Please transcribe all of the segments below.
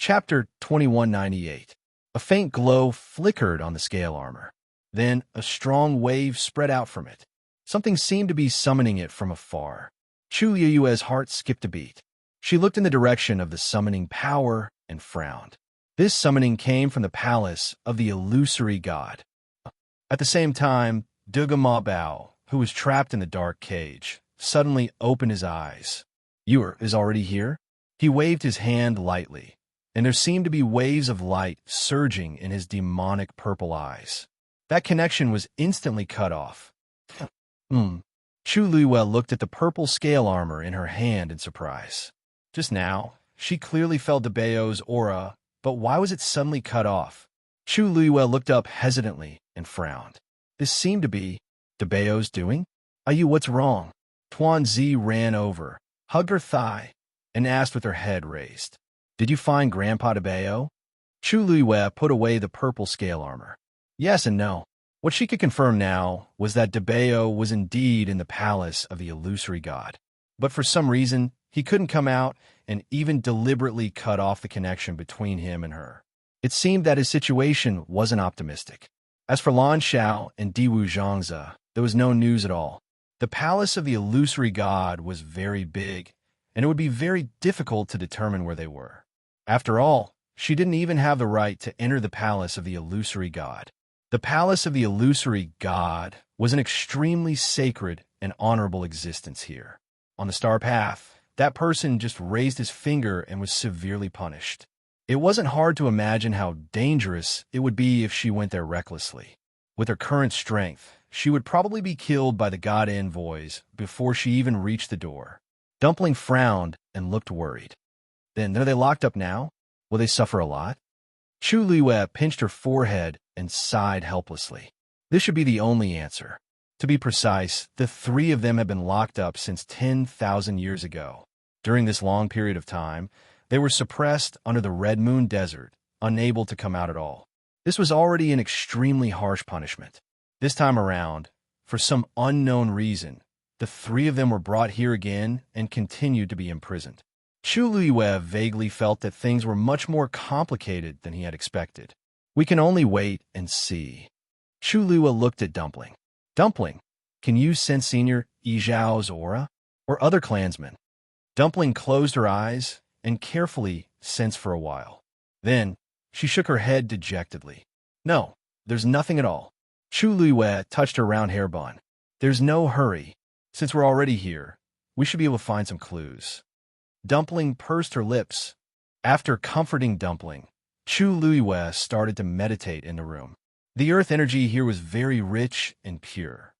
Chapter 2198. A faint glow flickered on the scale armor. Then a strong wave spread out from it. Something seemed to be summoning it from afar. Chu Liyue's heart skipped a beat. She looked in the direction of the summoning power and frowned. This summoning came from the palace of the illusory god. At the same time, Duga Ma Bao, who was trapped in the dark cage, suddenly opened his eyes. "You is already here?" He waved his hand lightly, and there seemed to be waves of light surging in his demonic purple eyes. That connection was instantly cut off. Chu Liyue looked at the purple scale armor in her hand in surprise. Just now, she clearly felt Debao's aura, but why was it suddenly cut off? Chu Liyue looked up hesitantly and frowned. This seemed to be Debao's doing? "Ayu, what's wrong?" Tuan Zi ran over, hugged her thigh, and asked with her head raised. "Did you find Grandpa Debao?" Chu Liyue put away the purple scale armor. Yes and no. What she could confirm now was that Debao was indeed in the palace of the illusory god. But for some reason, he couldn't come out and even deliberately cut off the connection between him and her. It seemed that his situation wasn't optimistic. As for Lan Shao and Diwu Zhangze, there was no news at all. The palace of the illusory god was very big, and it would be very difficult to determine where they were. After all, she didn't even have the right to enter the palace of the illusory god. The palace of the illusory god was an extremely sacred and honorable existence here. On the star path, that person just raised his finger and was severely punished. It wasn't hard to imagine how dangerous it would be if she went there recklessly. With her current strength, she would probably be killed by the god envoys before she even reached the door. Dumpling frowned and looked worried. Then, are they locked up now? Will they suffer a lot? Chu Liyue pinched her forehead and sighed helplessly. This should be the only answer. To be precise, the three of them had been locked up since 10,000 years ago. During this long period of time, they were suppressed under the Red Moon Desert, unable to come out at all. This was already an extremely harsh punishment. This time around, for some unknown reason, the three of them were brought here again and continued to be imprisoned. Chu Liyue vaguely felt that things were much more complicated than he had expected. We can only wait and see. Chu Liyue looked at Dumpling. "Dumpling, can you sense Senior Yi Zhao's aura? Or other clansmen?" Dumpling closed her eyes and carefully sensed for a while. Then, she shook her head dejectedly. "No, there's nothing at all." Chu Liyue touched her round hair bun. "There's no hurry. Since we're already here, we should be able to find some clues." Dumpling pursed her lips. After comforting Dumpling, Chu Liyue started to meditate in the room. The earth energy here was very rich and pure.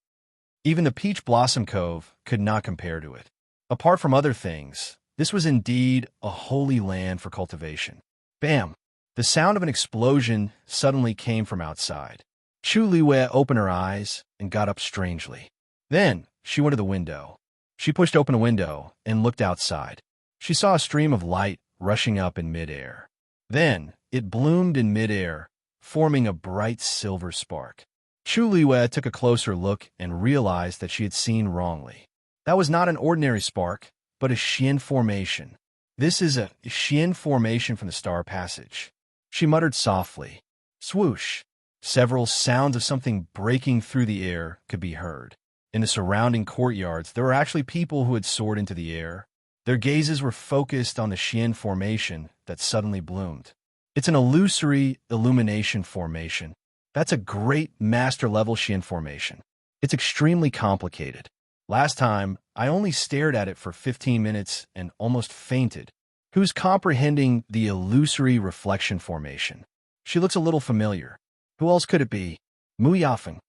Even the Peach Blossom Cove could not compare to it. Apart from other things, this was indeed a holy land for cultivation. Bam! The sound of an explosion suddenly came from outside. Chu Liyue opened her eyes and got up strangely. Then, she went to the window. She pushed open a window and looked outside. She saw a stream of light rushing up in midair. Then, it bloomed in midair, forming a bright silver spark. Chu Liyue took a closer look and realized that she had seen wrongly. That was not an ordinary spark, but a Xian formation. "This is a Xian formation from the Star Passage." She muttered softly. Swoosh! Several sounds of something breaking through the air could be heard. In the surrounding courtyards, there were actually people who had soared into the air. Their gazes were focused on the Xian formation that suddenly bloomed. It's an illusory illumination formation. That's a great master-level Xian formation. It's extremely complicated. Last time, I only stared at it for 15 minutes and almost fainted. Who's comprehending the illusory reflection formation? She looks a little familiar. Who else could it be? Mu Yafeng.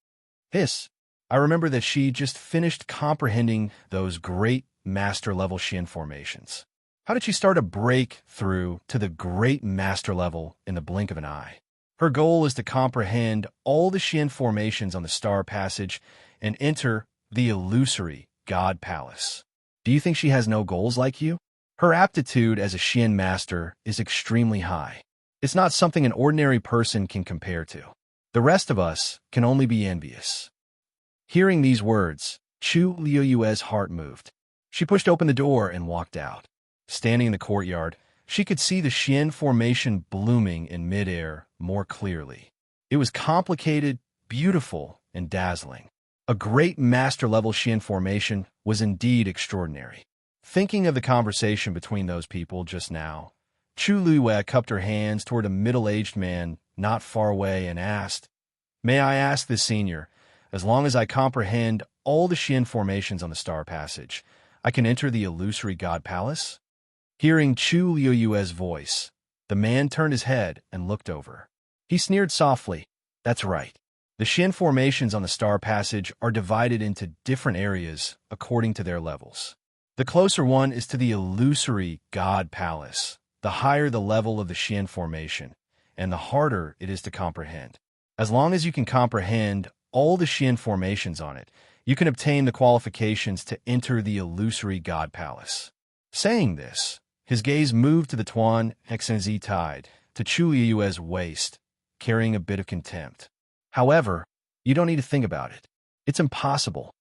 Hiss. I remember that she just finished comprehending those great master-level Xian formations. How did she start a breakthrough to the great master level in the blink of an eye? Her goal is to comprehend all the Xian formations on the Star Passage and enter the illusory God Palace. Do you think she has no goals like you? Her aptitude as a Xian master is extremely high. It's not something an ordinary person can compare to. The rest of us can only be envious. Hearing these words, Chu Liyue's heart moved. She pushed open the door and walked out. Standing in the courtyard, She could see the Xian formation blooming in midair more clearly. It was complicated, beautiful, and dazzling. A great master-level Xian formation was indeed extraordinary. Thinking of the conversation between those people just now, Chu Luiyue cupped her hands toward a middle-aged man not far away and asked, "May I ask this senior, as long as I comprehend all the Xian formations on the Star Passage, I can enter the illusory God Palace?" Hearing Chu Luiyue's voice, the man turned his head and looked over. He sneered softly. "That's right. The Xian formations on the Star Passage are divided into different areas according to their levels. The closer one is to the illusory God Palace, the higher the level of the Xian formation, and the harder it is to comprehend. As long as you can comprehend all the Xian formations on it, you can obtain the qualifications to enter the illusory God Palace." Saying this, his gaze moved to the Tuan Hexenzi tied to Chu Luiyue's waist, carrying a bit of contempt. "However, you don't need to think about it. It's impossible."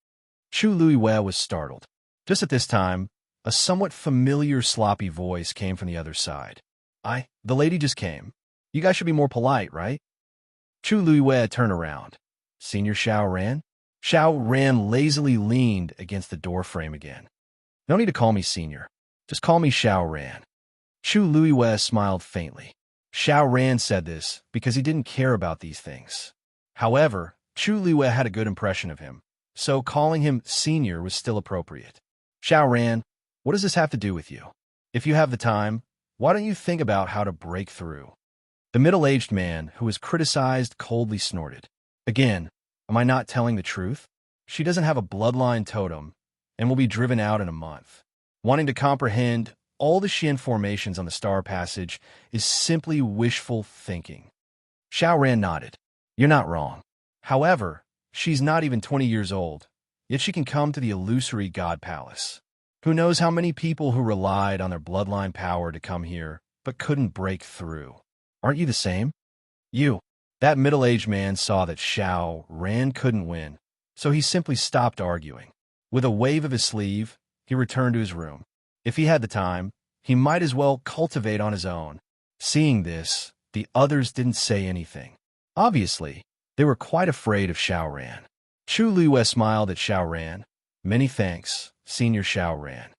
Chu Luiyue was startled. Just at this time, a somewhat familiar sloppy voice came from the other side. The lady just came. You guys should be more polite, right?" Chu Luiyue turned around. "Senior Xiao Ran?" Xiao Ran lazily leaned against the door frame again. "No need to call me senior. Just call me Xiao Ran." Chu Luiyue smiled faintly. Xiao Ran said this because he didn't care about these things. However, Chu Luiyue had a good impression of him, so calling him senior was still appropriate. "Xiao Ran, what does this have to do with you? If you have the time, why don't you think about how to break through?" The middle-aged man, who was criticized, coldly snorted. "Again, am I not telling the truth? She doesn't have a bloodline totem and will be driven out in a month. Wanting to comprehend all the Xian formations on the Star Passage is simply wishful thinking." Xiao Ran nodded. "You're not wrong. However, she's not even 20 years old, yet she can come to the illusory God Palace. Who knows how many people who relied on their bloodline power to come here, but couldn't break through. Aren't you the same?" "You." That middle-aged man saw that Xiao Ran couldn't win, so he simply stopped arguing. With a wave of his sleeve, he returned to his room. If he had the time, he might as well cultivate on his own. Seeing this, the others didn't say anything. Obviously, they were quite afraid of Xiao Ran. Chu Luiyue smiled at Xiao Ran. "Many thanks, Senior Xiao Ran."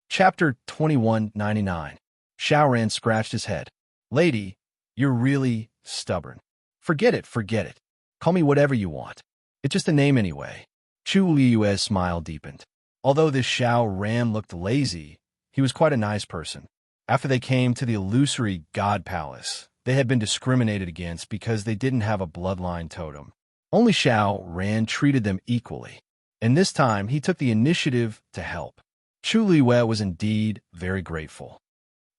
Chapter 2199. Xiao Ran scratched his head. "Lady, you're really stubborn. Forget it, forget it. Call me whatever you want. It's just a name anyway." Chu Luiyue's smile deepened. Although this Xiao Ran looked lazy, he was quite a nice person. After they came to the illusory God Palace, they had been discriminated against because they didn't have a bloodline totem. Only Xiao Ran treated them equally, and this time he took the initiative to help. Chu Luiyue was indeed very grateful.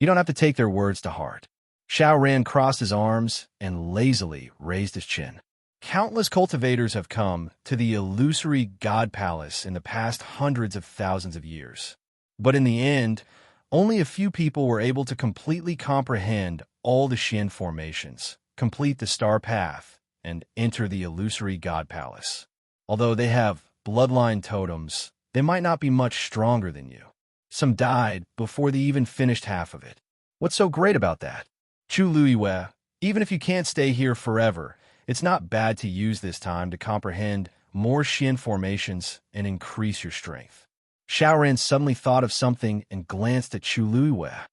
You don't have to take their words to heart. Xiao Ran crossed his arms and lazily raised his chin. Countless cultivators have come to the illusory God Palace in the past hundreds of thousands of years. But in the end, only a few people were able to completely comprehend all the Xian formations, complete the Star Path, and enter the illusory God Palace. Although they have bloodline totems, they might not be much stronger than you. Some died before they even finished half of it. What's so great about that? Chu Luiyue, even if you can't stay here forever, it's not bad to use this time to comprehend more Xian formations and increase your strength. Xiao Ran suddenly thought of something and glanced at Chu Luiyue.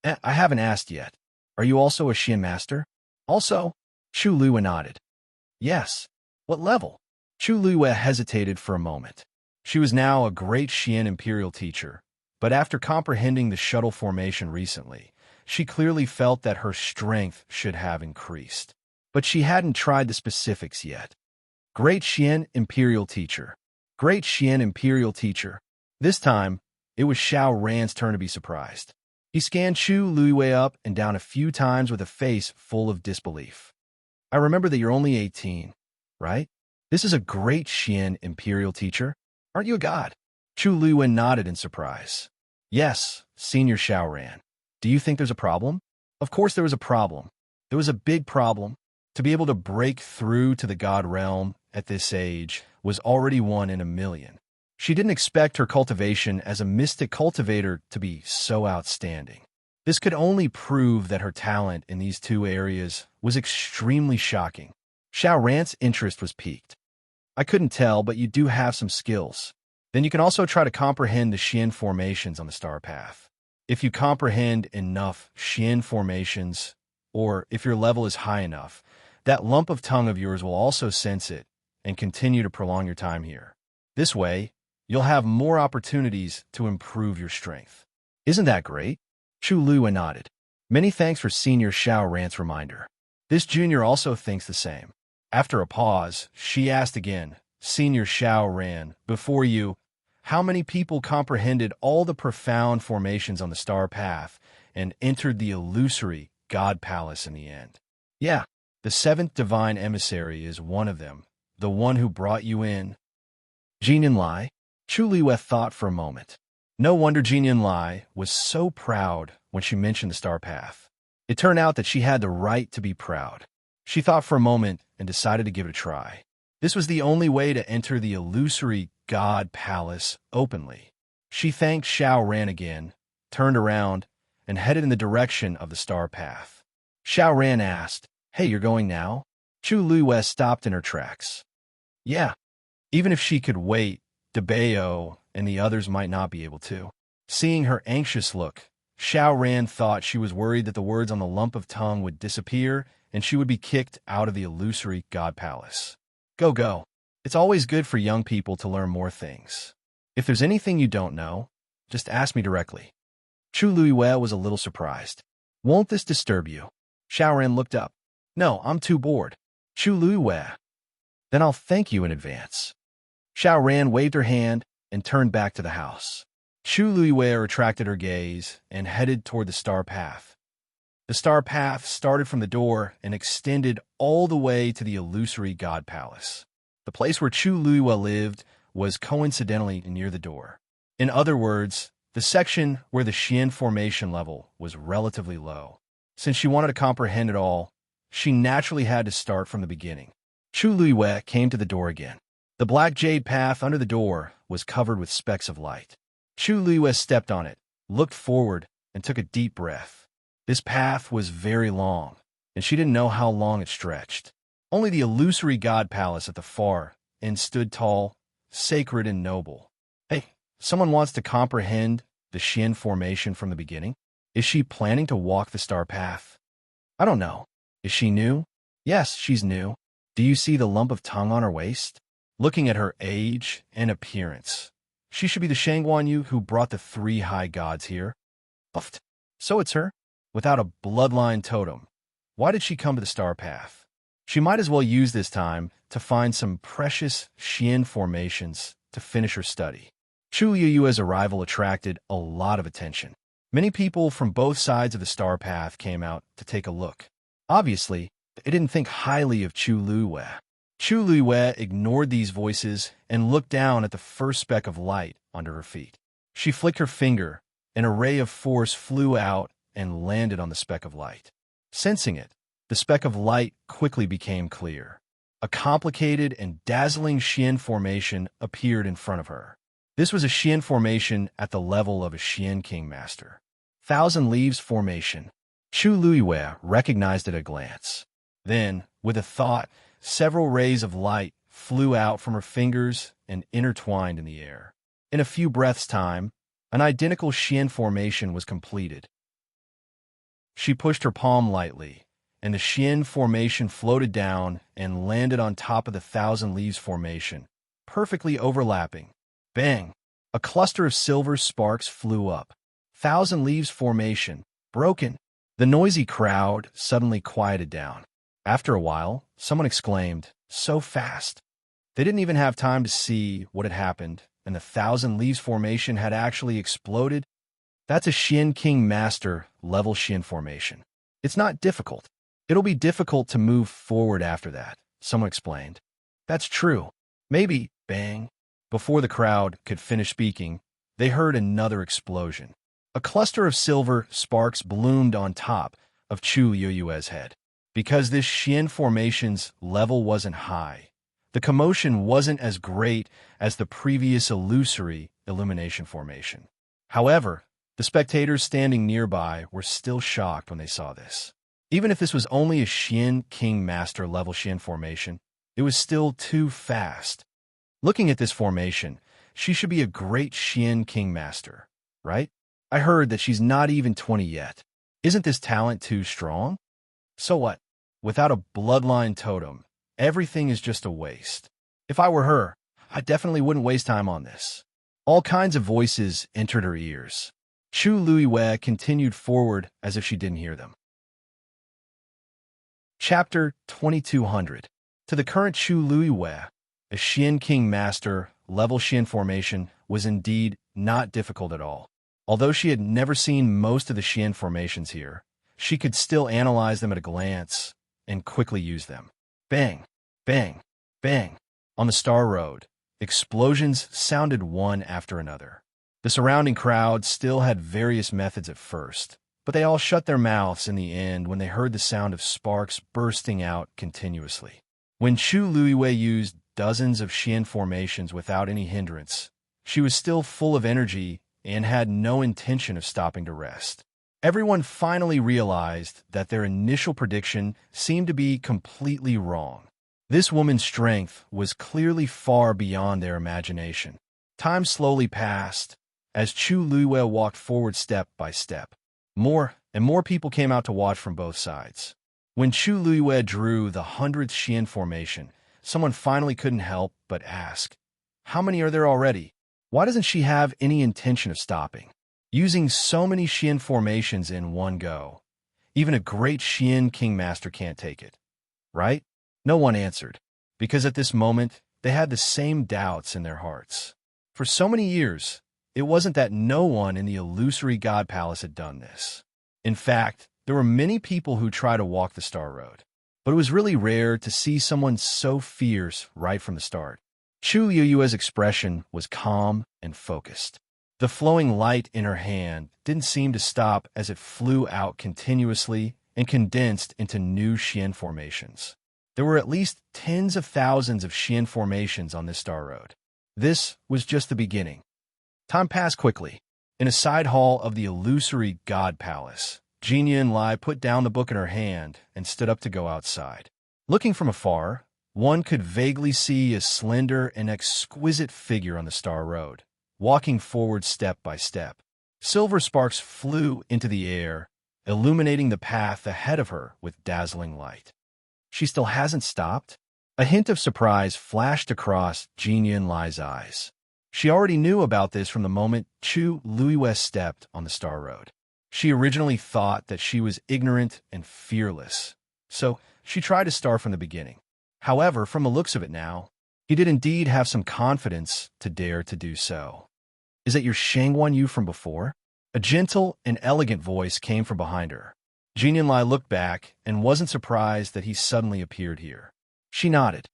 "I haven't asked yet. Are you also a Xian master?" "Also?" Chu Luiyue nodded. "Yes." "What level?" Chu Luiyue hesitated for a moment. She was now a great Xian imperial teacher, but after comprehending the shuttle formation recently, she clearly felt that her strength should have increased. But she hadn't tried the specifics yet. Great Xian Imperial Teacher. Great Xian Imperial Teacher. This time, it was Xiao Ran's turn to be surprised. He scanned Chu Luiyue up and down a few times with a face full of disbelief. "I remember that you're only 18, right? This is a great Xian Imperial Teacher. Aren't you a god?" Chu Luiyue nodded in surprise. "Yes, Senior Xiao Ran. Do you think there's a problem?" Of course there was a problem. There was a big problem. To be able to break through to the god realm at this age was already one in a million. She didn't expect her cultivation as a mystic cultivator to be so outstanding. This could only prove that her talent in these two areas was extremely shocking. Xiao Ran's interest was piqued. I couldn't tell, but you do have some skills. Then you can also try to comprehend the Xian formations on the star path. If you comprehend enough Xian formations, or if your level is high enough, that lump of tongue of yours will also sense it and continue to prolong your time here. This way, you'll have more opportunities to improve your strength. Isn't that great? Chu Lua nodded. Many thanks for Senior Xiao Ran's reminder. This junior also thinks the same. After a pause, she asked again, Senior Xiao Ran, before you, how many people comprehended all the profound formations on the star path and entered the illusory God Palace in the end? Yeah, the seventh divine emissary is one of them, the one who brought you in. Jinian Lai? Chu Lua thought for a moment. No wonder Jinian Lai was so proud when she mentioned the star path. It turned out that she had the right to be proud. She thought for a moment and decided to give it a try. This was the only way to enter the illusory God Palace openly. She thanked Xiao Ran again, turned around, and headed in the direction of the star path. Xiao Ran asked, Hey, you're going now? Chu Lua stopped in her tracks. Yeah. Even if she could wait, DeBeo and the others might not be able to. Seeing her anxious look, Xiao Ran thought she was worried that the words on the lump of tongue would disappear and she would be kicked out of the illusory God Palace. Go. It's always good for young people to learn more things. If there's anything you don't know, just ask me directly. Chu Lua was a little surprised. Won't this disturb you? Xiao Ran looked up. No, I'm too bored. Chu Lua. Then I'll thank you in advance. Xiao Ran waved her hand and turned back to the house. Chu Lua retracted her gaze and headed toward the star path. The star path started from the door and extended all the way to the illusory God Palace. The place where Chu Lua lived was coincidentally near the door. In other words, the section where the Xian formation level was relatively low. Since she wanted to comprehend it all, she naturally had to start from the beginning. Chu Lua came to the door again. The black jade path under the door was covered with specks of light. Chu Lua stepped on it, looked forward, and took a deep breath. This path was very long, and she didn't know how long it stretched. Only the illusory God Palace at the far end stood tall, sacred and noble. Hey, someone wants to comprehend the Xian formation from the beginning? Is she planning to walk the star path? I don't know. Is she new? Yes, she's new. Do you see the lump of tongue on her waist? Looking at her age and appearance, she should be the Shangguan Yu who brought the three high gods here. Buffed. So it's her? Without a bloodline totem. Why did she come to the star path? She might as well use this time to find some precious Xian formations to finish her study. Chu Yu's arrival attracted a lot of attention. Many people from both sides of the star path came out to take a look. Obviously, they didn't think highly of Chu Lua. Chu Lua ignored these voices and looked down at the first speck of light under her feet. She flicked her finger, an array of force flew out and landed on the speck of light. Sensing it, the speck of light quickly became clear. A complicated and dazzling Xian formation appeared in front of her. This was a Xian formation at the level of a Xian King Master. Thousand Leaves Formation. Chu Lua recognized it at a glance. Then, with a thought, several rays of light flew out from her fingers and intertwined in the air. In a few breaths' time, an identical Xian formation was completed. She pushed her palm lightly, and the Xian formation floated down and landed on top of the Thousand Leaves Formation, perfectly overlapping. Bang! A cluster of silver sparks flew up. Thousand Leaves Formation, broken. The noisy crowd suddenly quieted down. After a while, someone exclaimed, so fast. They didn't even have time to see what had happened, and the Thousand Leaves Formation had actually exploded. That's a Xian King Master level Xian formation. It's not difficult. It'll be difficult to move forward after that, someone explained. That's true. Maybe, bang. Before the crowd could finish speaking, they heard another explosion. A cluster of silver sparks bloomed on top of Chu Yu's head. Because this Xian formation's level wasn't high, The commotion wasn't as great as the previous illusory illumination formation. However, the spectators standing nearby were still shocked when they saw this. Even if this was only a Xian King Master level Xian formation, it was still too fast. Looking at this formation, she should be a great Xian King Master, right? I heard that she's not even 20 yet. Isn't this talent too strong? So what? Without a bloodline totem, everything is just a waste. If I were her, I definitely wouldn't waste time on this. All kinds of voices entered her ears. Chu Luiwei continued forward as if she didn't hear them. Chapter 2200. To the current Chu Luiwei, a Xian King Master level Xian formation was indeed not difficult at all. Although she had never seen most of the Xian formations here, she could still analyze them at a glance and quickly use them. Bang, bang, bang. On the Star Road, explosions sounded one after another. The surrounding crowd still had various methods at first, but they all shut their mouths in the end when they heard the sound of sparks bursting out continuously. When Chu Luiwei used dozens of Xian formations without any hindrance, she was still full of energy and had no intention of stopping to rest. Everyone finally realized that their initial prediction seemed to be completely wrong. This woman's strength was clearly far beyond their imagination. Time slowly passed as Chu Luiwei walked forward step by step. More and more people came out to watch from both sides. When Chu Luiwei drew the 100th Xian formation, someone finally couldn't help but ask, "How many are there already? Why doesn't she have any intention of stopping?" Using so many Xian formations in one go, even a great Xian King Master can't take it, right? No one answered, because at this moment, they had the same doubts in their hearts. For so many years, it wasn't that no one in the illusory God Palace had done this. In fact, there were many people who tried to walk the Star Road, but it was really rare to see someone so fierce right from the start. Chu Luiwei's expression was calm and focused. The flowing light in her hand didn't seem to stop as it flew out continuously and condensed into new Xian formations. There were at least tens of thousands of Xian formations on this Star Road. This was just the beginning. Time passed quickly. In a side hall of the illusory God Palace, Jinyan Lai put down the book in her hand and stood up to go outside. Looking from afar, one could vaguely see a slender and exquisite figure on the Star Road, walking forward step by step. Silver sparks flew into the air, illuminating the path ahead of her with dazzling light. She still hasn't stopped? A hint of surprise flashed across Jinyan Lai's eyes. She already knew about this from the moment Chu Luiwei stepped on the Star Road. She originally thought that she was ignorant and fearless, so she tried to start from the beginning. However, from the looks of it now, he did indeed have some confidence to dare to do so. "Is that your Shangguan Yu from before?" A gentle and elegant voice came from behind her. Jinyan Lai looked back and wasn't surprised that he suddenly appeared here. She nodded.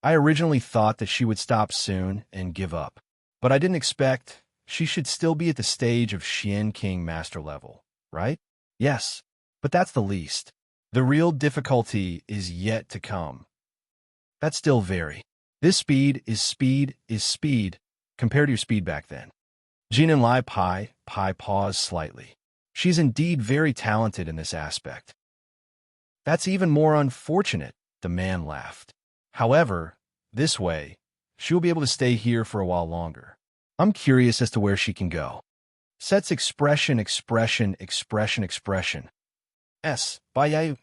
"I originally thought that she would stop soon and give up, but I didn't expect she should still be at the stage of Xian King Master level, right?" "Yes, but that's the least. The real difficulty is yet to come." "That's still very. This speed is speed compared to your speed back then." Jinyan Lai paused slightly. "She's indeed very talented in this aspect." "That's even more unfortunate," the man laughed. "However, this way, she'll be able to stay here for a while longer. I'm curious as to where she can go." Set's expression. Bayayu.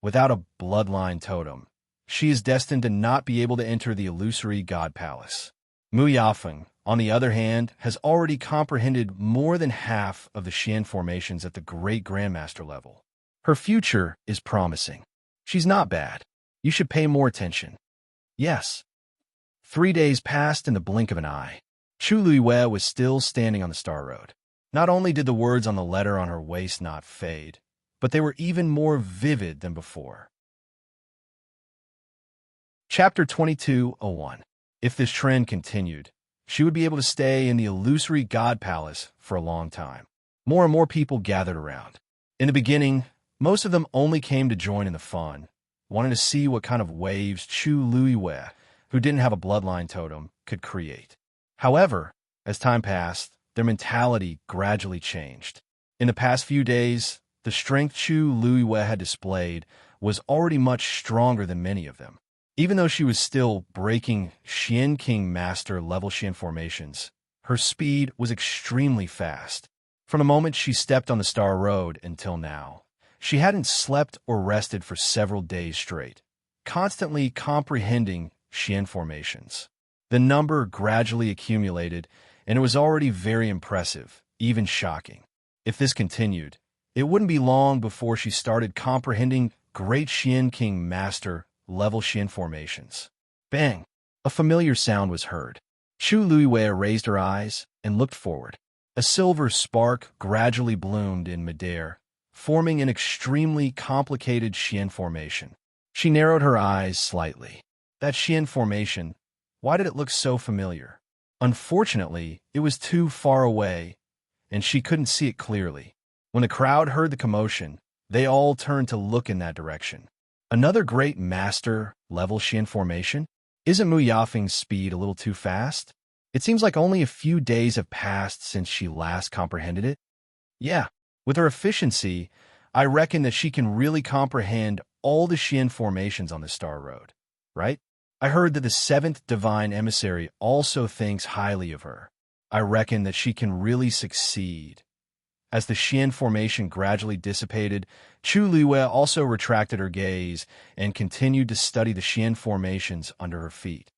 Without a bloodline totem, she is destined to not be able to enter the illusory God Palace. Mu Yafeng, on the other hand, has already comprehended more than half of the Xian formations at the Great Grandmaster level. Her future is promising. She's not bad. You should pay more attention. Yes. 3 days passed in the blink of an eye. Chu Luiwei was still standing on the Star Road. Not only did the words on the letter on her waist not fade, but they were even more vivid than before. Chapter 2201. If this trend continued, she would be able to stay in the illusory God Palace for a long time. More and more people gathered around. In the beginning, most of them only came to join in the fun, wanting to see what kind of waves Chu Luiwei, who didn't have a bloodline totem, could create. However, as time passed, their mentality gradually changed. In the past few days, the strength Chu Luiwei had displayed was already much stronger than many of them. Even though she was still breaking Xian King Master level Xian formations, her speed was extremely fast. From the moment she stepped on the Star Road until now, she hadn't slept or rested for several days straight, constantly comprehending Xian formations. The number gradually accumulated, and it was already very impressive, even shocking. If this continued, it wouldn't be long before she started comprehending Great Xian King Master level Xian formations. Bang! A familiar sound was heard. Chu Luiwei raised her eyes and looked forward. A silver spark gradually bloomed in midair, forming an extremely complicated Xian formation. She narrowed her eyes slightly. That Xian formation, why did it look so familiar? Unfortunately, it was too far away, and she couldn't see it clearly. When the crowd heard the commotion, they all turned to look in that direction. Another great master level Xian formation? Isn't Mu Yafeng's speed a little too fast? It seems like only a few days have passed since she last comprehended it. Yeah, with her efficiency, I reckon that she can really comprehend all the Xian formations on the Star Road, right? I heard that the 7th Divine Emissary also thinks highly of her. I reckon that she can really succeed. As the Xian formation gradually dissipated, Chu Luiwei also retracted her gaze and continued to study the Xian formations under her feet.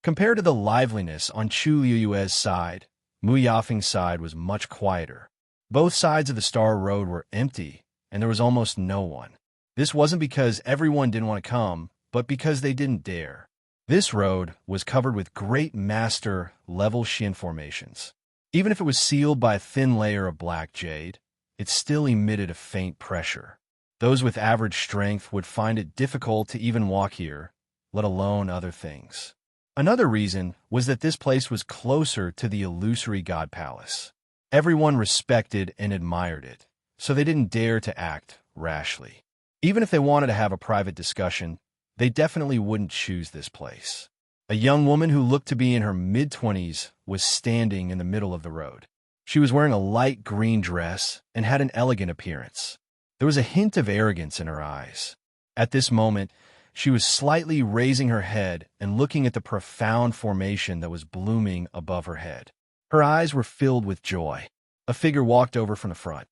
Compared to the liveliness on Chu Luiwei's side, Mu Yafeng's side was much quieter. Both sides of the Star Road were empty, and there was almost no one. This wasn't because everyone didn't want to come, but because they didn't dare. This road was covered with great master level Xian formations. Even if it was sealed by a thin layer of black jade, it still emitted a faint pressure. Those with average strength would find it difficult to even walk here, let alone other things. Another reason was that this place was closer to the illusory God Palace. Everyone respected and admired it, so they didn't dare to act rashly. Even if they wanted to have a private discussion, they definitely wouldn't choose this place. A young woman who looked to be in her mid-20s was standing in the middle of the road. She was wearing a light green dress and had an elegant appearance. There was a hint of arrogance in her eyes. At this moment, she was slightly raising her head and looking at the profound formation that was blooming above her head. Her eyes were filled with joy. A figure walked over from the front.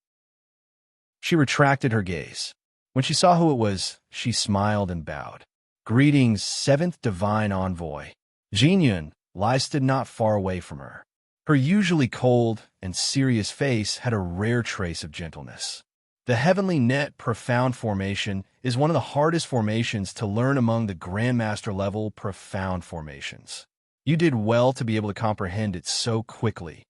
She retracted her gaze. When she saw who it was, she smiled and bowed. Greetings, 7th Divine Envoy. Jinyun Lai stood not far away from her. Her usually cold and serious face had a rare trace of gentleness. The Heavenly Net Profound Formation is one of the hardest formations to learn among the Grandmaster level profound formations. You did well to be able to comprehend it so quickly.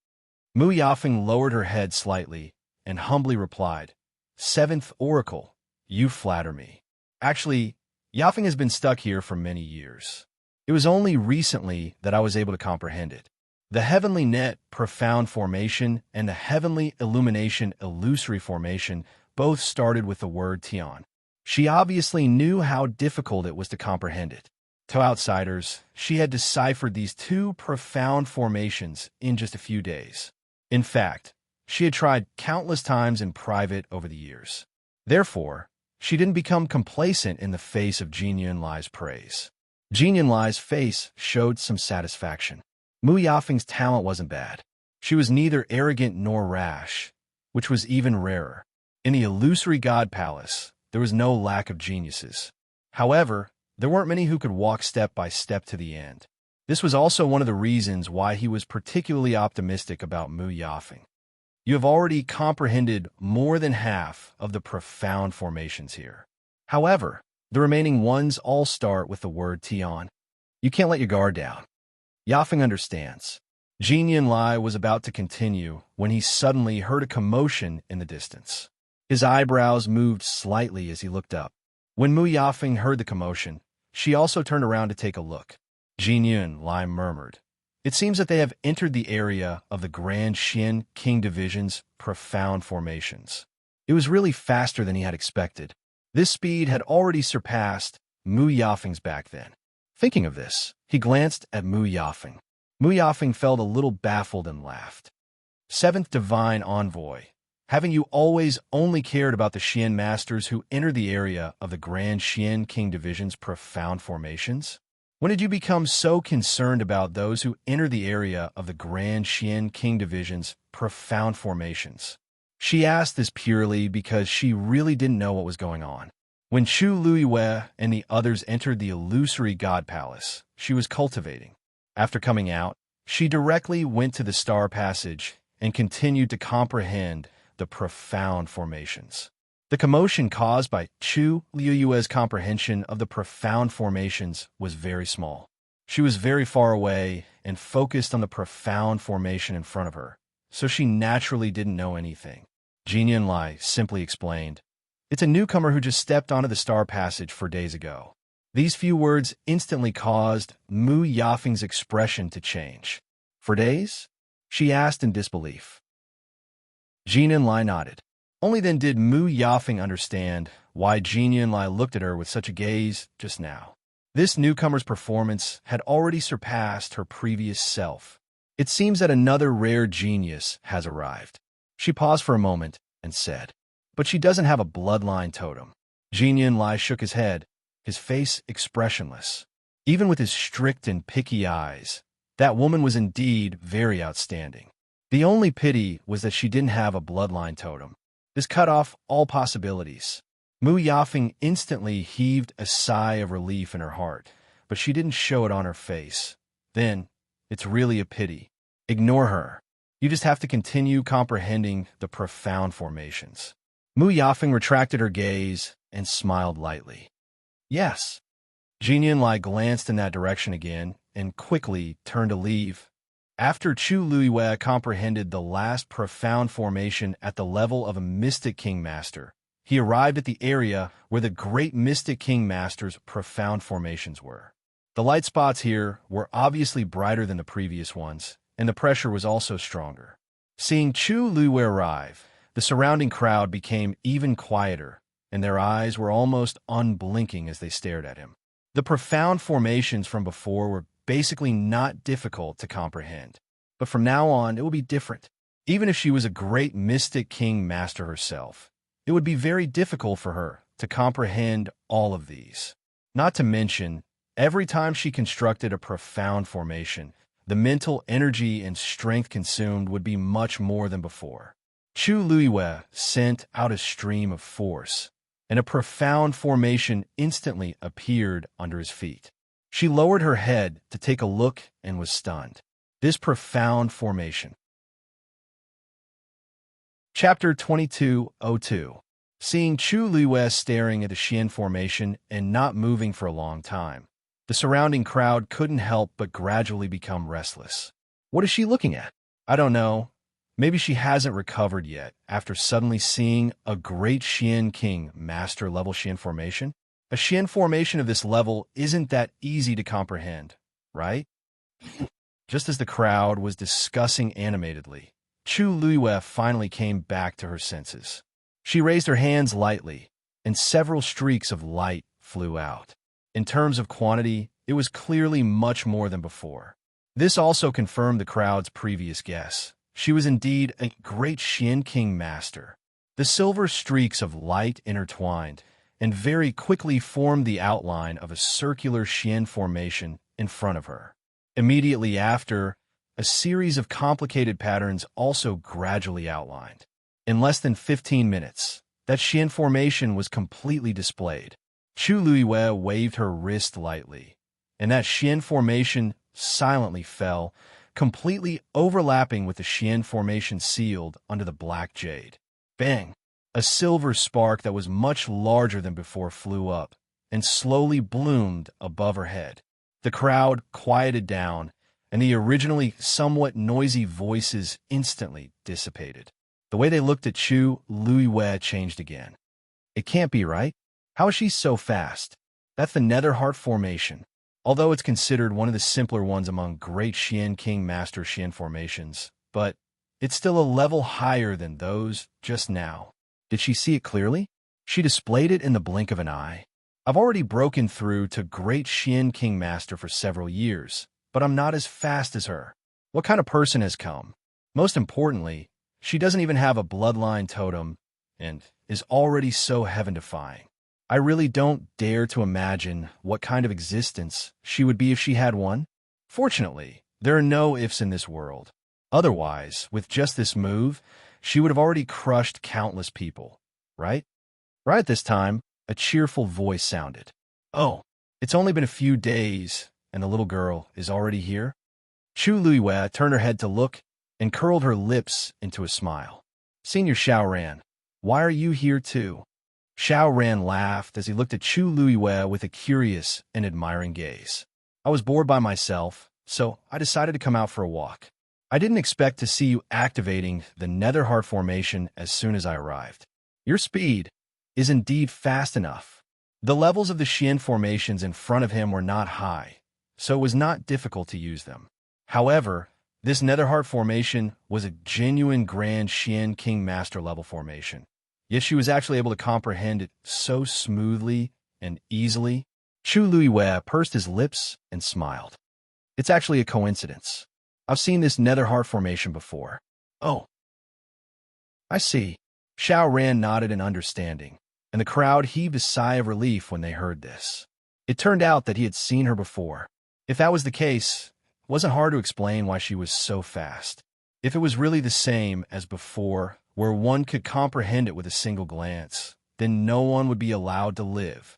Mu Yafeng lowered her head slightly and humbly replied, 7th Oracle, you flatter me. Actually, Yafeng has been stuck here for many years. It was only recently that I was able to comprehend it. The Heavenly Net Profound Formation and the Heavenly Illumination Illusory Formation both started with the word Tian. She obviously knew how difficult it was to comprehend it. To outsiders, she had deciphered these two profound formations in just a few days. In fact, she had tried countless times in private over the years. Therefore, she didn't become complacent in the face of Jinyun Lai's praise. Jinyun Lai's face showed some satisfaction. Mu Yafeng's talent wasn't bad. She was neither arrogant nor rash, which was even rarer. In the illusory God Palace, there was no lack of geniuses. However, there weren't many who could walk step by step to the end. This was also one of the reasons why he was particularly optimistic about Mu Yafeng. You have already comprehended more than half of the profound formations here. However, the remaining ones all start with the word Tian. You can't let your guard down. Yafeng understands. Jinyun Lai was about to continue when he suddenly heard a commotion in the distance. His eyebrows moved slightly as he looked up. When Mu Yafeng heard the commotion, she also turned around to take a look. Jinyun Lai murmured, "It seems that they have entered the area of the Grand Xian King Division's profound formations." It was really faster than he had expected. This speed had already surpassed Mu Yafeng's back then. Thinking of this, he glanced at Mu Yafeng. Mu Yafeng felt a little baffled and laughed. Seventh Divine Envoy, haven't you always only cared about the Xian masters who enter the area of the Grand Xian King Division's profound formations? When did you become so concerned about those who enter the area of the Grand Xian King Division's profound formations? She asked this purely because she really didn't know what was going on. When Chu Luiyue and the others entered the illusory God Palace she was cultivating, after coming out, she directly went to the Star Passage and continued to comprehend the profound formations. The commotion caused by Chu Luiyue's comprehension of the profound formations was very small. She was very far away and focused on the profound formation in front of her, so she naturally didn't know anything. Jin Lai simply explained, "It's a newcomer who just stepped onto the Star Passage 4 days ago." These few words instantly caused Mu Yafeng's expression to change. "For days?" she asked in disbelief. Jin Lai nodded. Only then did Mu Yafeng understand why Jin Lai looked at her with such a gaze just now. This newcomer's performance had already surpassed her previous self. It seems that another rare genius has arrived. She paused for a moment and said, "But she doesn't have a bloodline totem." Jin Lai shook his head, his face expressionless. Even with his strict and picky eyes, that woman was indeed very outstanding. The only pity was that she didn't have a bloodline totem. This cut off all possibilities. Mu Yafeng instantly heaved a sigh of relief in her heart, but she didn't show it on her face. "Then, it's really a pity. Ignore her. You just have to continue comprehending the profound formations." Mu Yafeng retracted her gaze and smiled lightly. "Yes." Jin Lai glanced in that direction again and quickly turned to leave. After Chu Luiyue comprehended the last profound formation at the level of a Mystic King Master, he arrived at the area where the great Mystic King Master's profound formations were. The light spots here were obviously brighter than the previous ones, and the pressure was also stronger. Seeing Chu Luiyue arrive, the surrounding crowd became even quieter, and their eyes were almost unblinking as they stared at him. The profound formations from before were basically not difficult to comprehend, but from now on it will be different. Even if she was a great Mystic King Master herself, it would be very difficult for her to comprehend all of these. Not to mention, every time she constructed a profound formation, the mental energy and strength consumed would be much more than before. Chu Luiyue sent out a stream of force, and a profound formation instantly appeared under his feet. She lowered her head to take a look and was stunned. This profound formation. Chapter 2202. Seeing Chu Luiyue staring at the Xian formation and not moving for a long time, the surrounding crowd couldn't help but gradually become restless. What is she looking at? I don't know. Maybe she hasn't recovered yet after suddenly seeing a great Xian King Master level Xian formation. A Xian formation of this level isn't that easy to comprehend, right? Just as the crowd was discussing animatedly, Chu Luiyue finally came back to her senses. She raised her hands lightly, and several streaks of light flew out. In terms of quantity, it was clearly much more than before. This also confirmed the crowd's previous guess. She was indeed a great Xian King Master. The silver streaks of light intertwined and very quickly formed the outline of a circular Xian formation in front of her. Immediately after, a series of complicated patterns also gradually outlined. In less than 15 minutes, that Xian formation was completely displayed. Chu Luiyue waved her wrist lightly, and that Xian formation silently fell, completely overlapping with the Xian formation sealed under the black jade. Bang! A silver spark that was much larger than before flew up and slowly bloomed above her head. The crowd quieted down, and the originally somewhat noisy voices instantly dissipated. The way they looked at Chu Luiyue changed again. It can't be right. How is she so fast? That's the Nether Heart formation. Although it's considered one of the simpler ones among great Xian King Master Xian formations, but it's still a level higher than those just now. Did she see it clearly? She displayed it in the blink of an eye. I've already broken through to Great Xian King Master for several years, but I'm not as fast as her. What kind of person has come? Most importantly, she doesn't even have a bloodline totem and is already so heaven-defying. I really don't dare to imagine what kind of existence she would be if she had one. Fortunately, there are no ifs in this world. Otherwise, with just this move, she would have already crushed countless people, right? Right at this time, a cheerful voice sounded. Oh, it's only been a few days, and the little girl is already here? Chu Luiwei turned her head to look and curled her lips into a smile. Senior Xiao Ran, why are you here too? Xiao Ran laughed as he looked at Chu Luiwei with a curious and admiring gaze. I was bored by myself, so I decided to come out for a walk. I didn't expect to see you activating the Netherheart formation as soon as I arrived. Your speed is indeed fast enough. The levels of the Xian formations in front of him were not high, so it was not difficult to use them. However, this Netherheart formation was a genuine Grand Xian King Master level formation. Yet she was actually able to comprehend it so smoothly and easily. Chu Luiwei pursed his lips and smiled. It's actually a coincidence. I've seen this Netherheart formation before. Oh, I see. Xiao Ran nodded in understanding, and the crowd heaved a sigh of relief when they heard this. It turned out that he had seen her before. If that was the case, it wasn't hard to explain why she was so fast. If it was really the same as before, where one could comprehend it with a single glance, then no one would be allowed to live.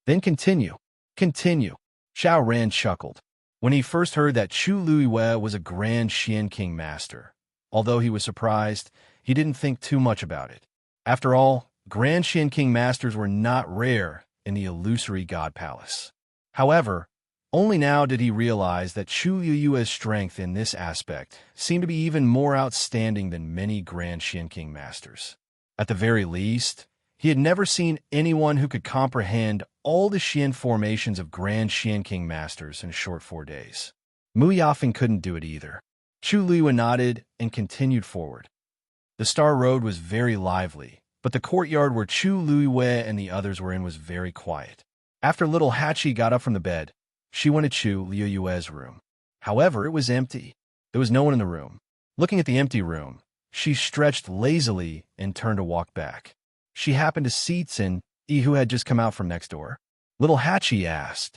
Then continue. Xiao Ran chuckled. When he first heard that Chu Luiwei was a Grand Xian King Master, although he was surprised, he didn't think too much about it. After all, Grand Xian King Masters were not rare in the illusory God Palace. However, only now did he realize that Chu Luiwei's strength in this aspect seemed to be even more outstanding than many Grand Xian King Masters. At the very least, he had never seen anyone who could comprehend all the Xian formations of Grand Xian King Masters in a short 4 days. Mu Yafeng couldn't do it either. Chu Luiwei nodded and continued forward. The Star Road was very lively, but the courtyard where Chu Luiwei and the others were in was very quiet. After little Hachi got up from the bed, she went to Chu Luiwei's room. However, it was empty. There was no one in the room. Looking at the empty room, she stretched lazily and turned to walk back. She happened to see Tsin Yi, who had just come out from next door. Little Hachi asked,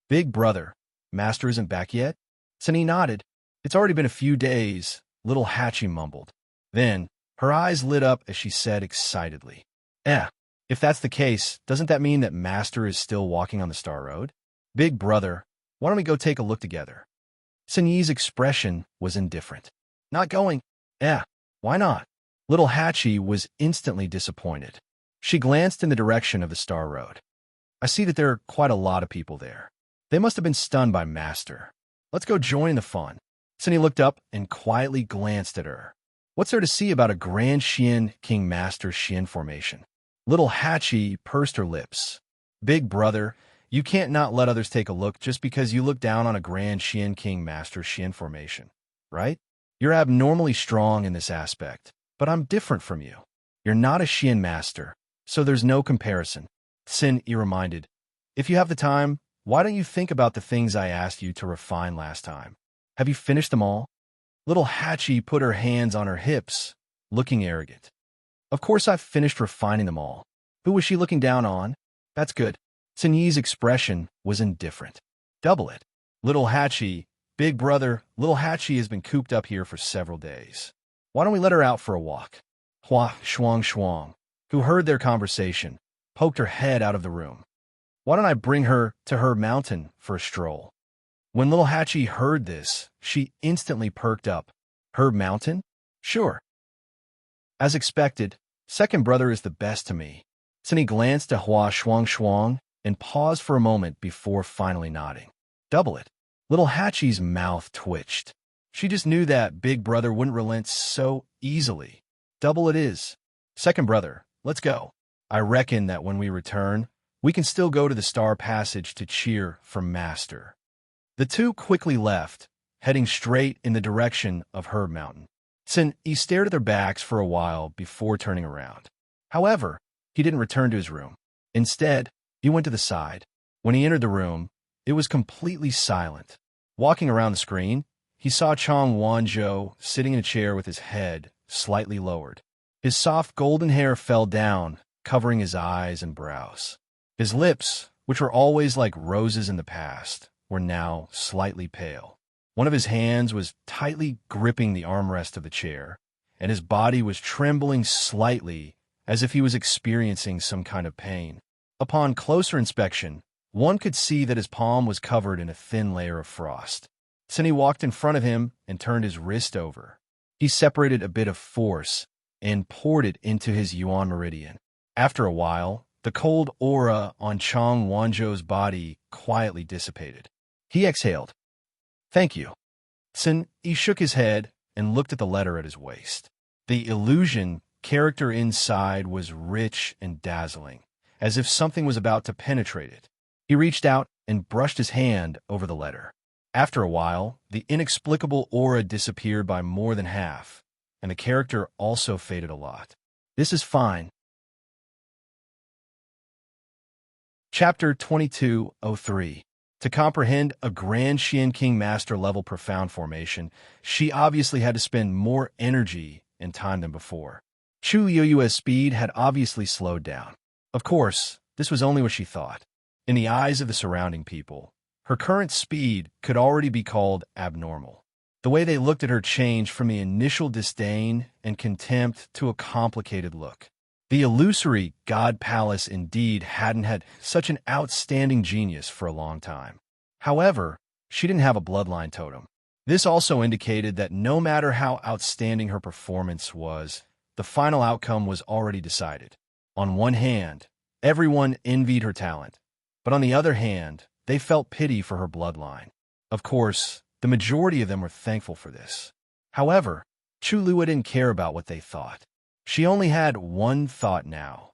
"Big brother, Master isn't back yet?" Tsin Yi nodded. "It's already been a few days," little Hachi mumbled. Then, her eyes lit up as she said excitedly, if that's the case, doesn't that mean that Master is still walking on the Star Road? Big brother, why don't we go take a look together?" Tsin Yi's expression was indifferent. "Not going." Why not?" Little Hachi was instantly disappointed. She glanced in the direction of the Star Road. "I see that there are quite a lot of people there. They must have been stunned by Master. Let's go join the fun." Tsin Yi looked up and quietly glanced at her. What's there to see about a Grand Xian King Master Xian formation? Little Hachi pursed her lips. "Big brother, you can't not let others take a look just because you look down on a Grand Xian King Master Xian formation, right? You're abnormally strong in this aspect, but I'm different from you. You're not a Xian Master, so there's no comparison." Tsin Yi reminded, "If you have the time, why don't you think about the things I asked you to refine last time? Have you finished them all?" Little Hachi put her hands on her hips, looking arrogant. "Of course I've finished refining them all. Who was she looking down on? That's good." Tsin Yi's expression was indifferent. "Double it." Little Hachi, "Big brother, little Hachi has been cooped up here for several days. Why don't we let her out for a walk?" Hua Shuang, who heard their conversation, poked her head out of the room. "Why don't I bring her to her mountain for a stroll?" When little Hachi heard this, she instantly perked up. "Herb Mountain? Sure." As expected, second brother is the best to me. Tsin Yi glanced at Hua Shuang and paused for a moment before finally nodding. "Double it." Little Hachi's mouth twitched. She just knew that big brother wouldn't relent so easily. "Double it is. Second brother, let's go. I reckon that when we return, we can still go to the Star Passage to cheer for Master." The two quickly left, heading straight in the direction of Herb Mountain. Tsin Yi stared at their backs for a while before turning around. However, he didn't return to his room. Instead, He went to the side. When he entered the room, it was completely silent. Walking around the screen, he saw Chong Wanzhou sitting in a chair with his head slightly lowered. His soft golden hair fell down, covering his eyes and brows. His lips, which were always like roses in the past, were now slightly pale. One of his hands was tightly gripping the armrest of the chair, and his body was trembling slightly as if he was experiencing some kind of pain. Upon closer inspection, one could see that his palm was covered in a thin layer of frost. Then he walked in front of him and turned his wrist over. He separated a bit of force and poured it into his yuan meridian. After a while, the cold aura on Chong Wanzhou's body quietly dissipated. He exhaled. "Thank you." Then he shook his head and looked at the letter at his waist. The illusion character inside was rich and dazzling, as if something was about to penetrate it. He reached out and brushed his hand over the letter. After a while, the inexplicable aura disappeared by more than half, and the character also faded a lot. This is fine. Chapter 2203. To comprehend a Grand Qian Master level profound formation, she obviously had to spend more energy and time than before. Chu Yueyue's speed had obviously slowed down. Of course, this was only what she thought. In the eyes of the surrounding people, her current speed could already be called abnormal. The way they looked at her changed from the initial disdain and contempt to a complicated look. The illusory God Palace indeed hadn't had such an outstanding genius for a long time. However, she didn't have a bloodline totem. This also indicated that no matter how outstanding her performance was, the final outcome was already decided. On one hand, everyone envied her talent, but on the other hand, they felt pity for her bloodline. Of course, the majority of them were thankful for this. However, Chu Lua didn't care about what they thought. She only had one thought now: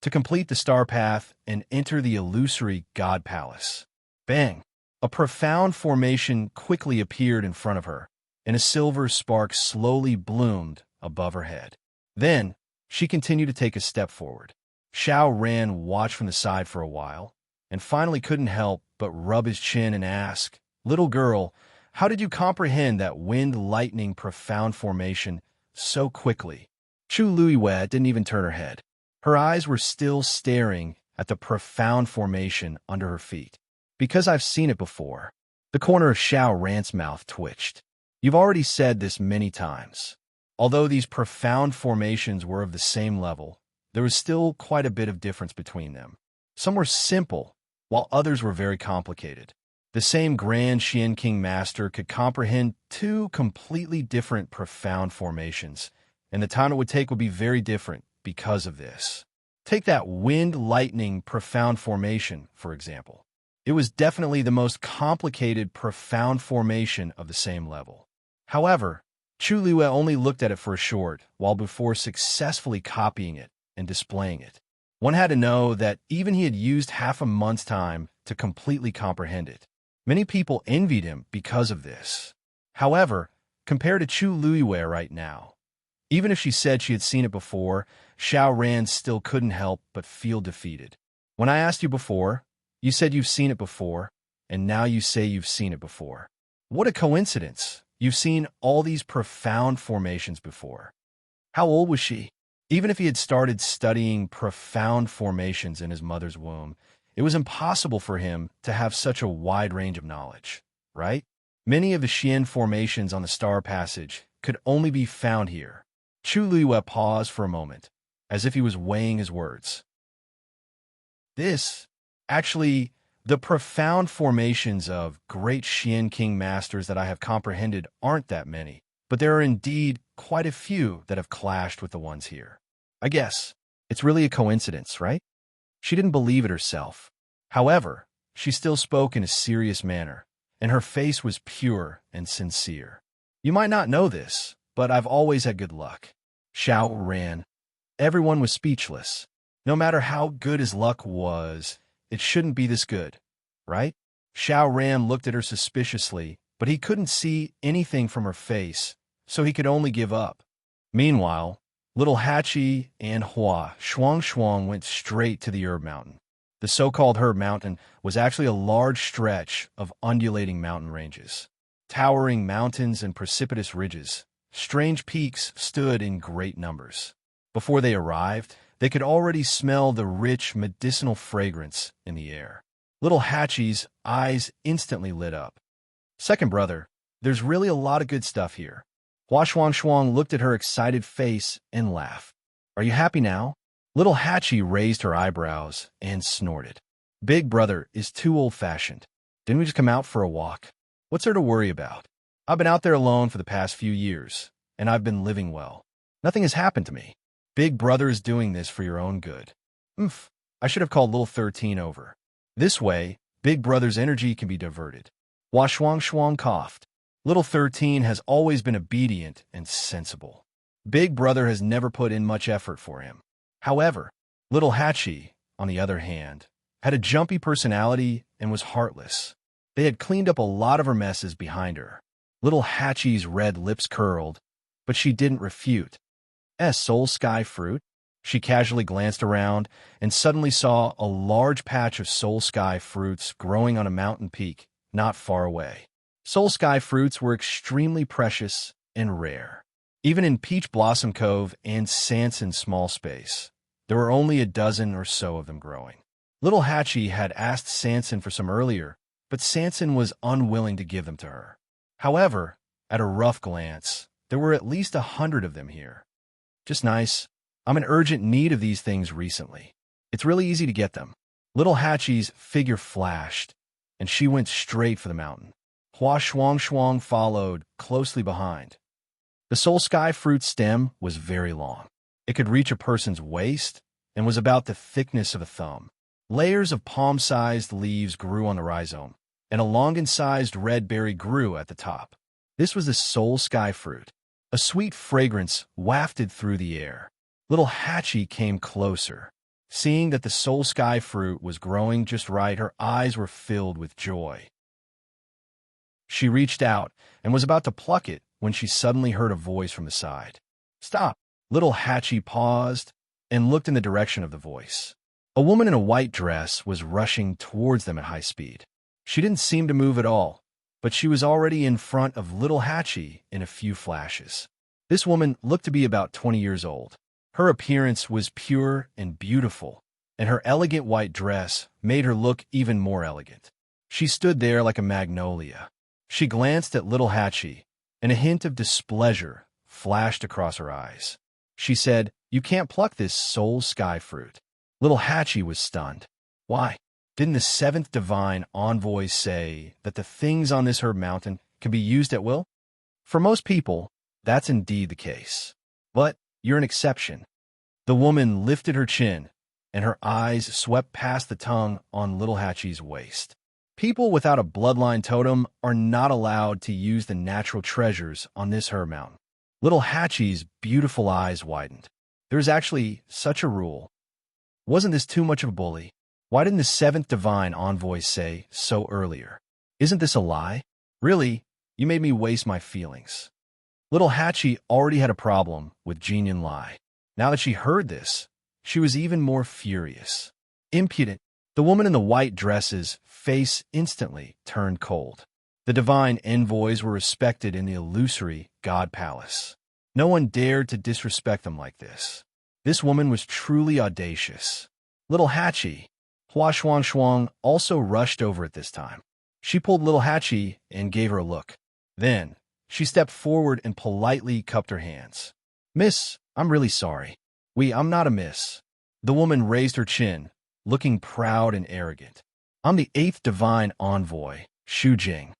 to complete the star path and enter the illusory God Palace. Bang! A profound formation quickly appeared in front of her, and a silver spark slowly bloomed above her head. Then, she continued to take a step forward. Xiao Ran watched from the side for a while, and finally couldn't help but rub his chin and ask, "Little girl, how did you comprehend that wind-lightning profound formation so quickly?" Chu Luiyue didn't even turn her head. Her eyes were still staring at the profound formation under her feet. "Because I've seen it before." The corner of Xiao Ran's mouth twitched. "You've already said this many times." Although these profound formations were of the same level, there was still quite a bit of difference between them. Some were simple, while others were very complicated. The same Grand Qian Master could comprehend two completely different profound formations, and the time it would take would be very different because of this. Take that wind-lightning profound formation, for example. It was definitely the most complicated profound formation of the same level. However, Chu Lua only looked at it for a short while before successfully copying it and displaying it. One had to know that even he had used half a month's time to completely comprehend it. Many people envied him because of this. However, compared to Chu Luiyue right now, even if she said she had seen it before, Xiao Ran still couldn't help but feel defeated. "When I asked you before, you said you've seen it before, and now you say you've seen it before. What a coincidence. You've seen all these profound formations before." How old was she? Even if he had started studying profound formations in his mother's womb, it was impossible for him to have such a wide range of knowledge, right? Many of the Xian formations on the Star Passage could only be found here. Chu Luiyue paused for a moment, as if he was weighing his words. Actually, the profound formations of great Qian masters that I have comprehended aren't that many, but there are indeed quite a few that have clashed with the ones here. I guess it's really a coincidence, right? She didn't believe it herself. However, she still spoke in a serious manner, and her face was pure and sincere. "You might not know this, but I've always had good luck." Xiao Ran. Everyone was speechless. No matter how good his luck was, it shouldn't be this good, right? Xiao Ran looked at her suspiciously, but he couldn't see anything from her face, so he could only give up. Meanwhile, little Hachi and Hua Shuang went straight to the herb mountain. The so-called Herb Mountain was actually a large stretch of undulating mountain ranges. Towering mountains and precipitous ridges, strange peaks stood in great numbers. Before they arrived, they could already smell the rich medicinal fragrance in the air. Little Hatchie's eyes instantly lit up. Second brother, there's really a lot of good stuff here. Hua Shuang looked at her excited face and laughed. Are you happy now? Little Hatchie raised her eyebrows and snorted. Big brother is too old-fashioned. Didn't we just come out for a walk? What's there to worry about? I've been out there alone for the past few years, and I've been living well. Nothing has happened to me. Big brother is doing this for your own good. I should have called little 13 over. This way, big brother's energy can be diverted. Hua Shuang coughed. Little 13 has always been obedient and sensible. Big brother has never put in much effort for him. However, little Hatchie, on the other hand, had a jumpy personality and was heartless. They had cleaned up a lot of her messes behind her. Little Hatchie's red lips curled, but she didn't refute. Soul Sky fruit? She casually glanced around and suddenly saw a large patch of Soul Sky fruits growing on a mountain peak not far away. Soul Sky fruits were extremely precious and rare. Even in Peach Blossom Cove and Sanson Small Space, there were only a dozen or so of them growing. Little Hatchie had asked Sanson for some earlier, but Sanson was unwilling to give them to her. However, at a rough glance, there were at least 100 of them here. Just nice. I'm in urgent need of these things recently. It's really easy to get them. Little Hatchie's figure flashed, and she went straight for the mountain. Hua Shuang followed closely behind. The Soul Sky fruit stem was very long. It could reach a person's waist and was about the thickness of a thumb. Layers of palm-sized leaves grew on the rhizome, and a longan-sized red berry grew at the top. This was the Soul Sky fruit. A sweet fragrance wafted through the air. Little Hatchie came closer. Seeing that the Soul Sky fruit was growing just right, her eyes were filled with joy. She reached out and was about to pluck it when she suddenly heard a voice from the side. Stop! Little Hatchie paused and looked in the direction of the voice. A woman in a white dress was rushing towards them at high speed. She didn't seem to move at all, but she was already in front of little Hatchie in a few flashes. This woman looked to be about 20 years old. Her appearance was pure and beautiful, and her elegant white dress made her look even more elegant. She stood there like a magnolia. She glanced at little Hatchie, and a hint of displeasure flashed across her eyes. She said, "You can't pluck this Soul Sky fruit." Little Hatchie was stunned. Why? Didn't the seventh divine envoy say that the things on this herb mountain can be used at will? For most people, that's indeed the case. But you're an exception. The woman lifted her chin, and her eyes swept past the tongue on little Hatchie's waist. People without a bloodline totem are not allowed to use the natural treasures on this herb mountain. Little Hatchie's beautiful eyes widened. There's actually such a rule. Wasn't this too much of a bully? Why didn't the seventh divine envoy say so earlier? Isn't this a lie? Really, you made me waste my feelings. Little Hatchie already had a problem with Jinyan Lai. Now that she heard this, she was even more furious. Impudent. The woman in the white dress's face instantly turned cold. The divine envoys were respected in the illusory God Palace. No one dared to disrespect them like this. This woman was truly audacious. Little Hatchie, Hua Shuang also rushed over at this time. She pulled little Hatchie and gave her a look. Then, she stepped forward and politely cupped her hands. Miss, I'm really sorry. I'm not a miss. The woman raised her chin, looking proud and arrogant. I'm the eighth divine envoy, Xu Jing.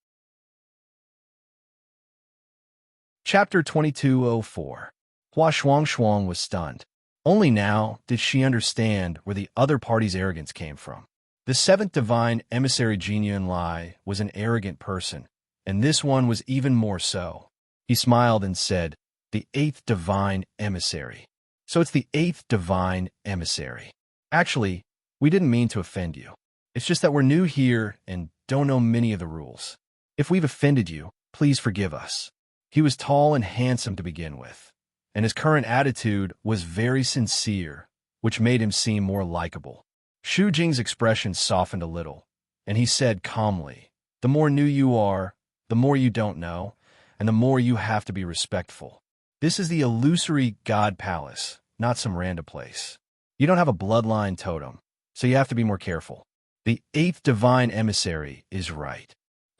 Chapter 2204. Hua Shuang was stunned. Only now did she understand where the other party's arrogance came from. The seventh divine emissary Jinyan Lai was an arrogant person, and this one was even more so. He smiled and said, the eighth divine emissary. So it's the eighth divine emissary. Actually, we didn't mean to offend you. It's just that we're new here and don't know many of the rules. If we've offended you, please forgive us. He was tall and handsome to begin with, and his current attitude was very sincere, which made him seem more likable. Shu Jing's expression softened a little, and he said calmly, "The more new you are, the more you don't know, and the more you have to be respectful. This is the illusory God Palace, not some random place. You don't have a bloodline totem, so you have to be more careful." The eighth divine emissary is right.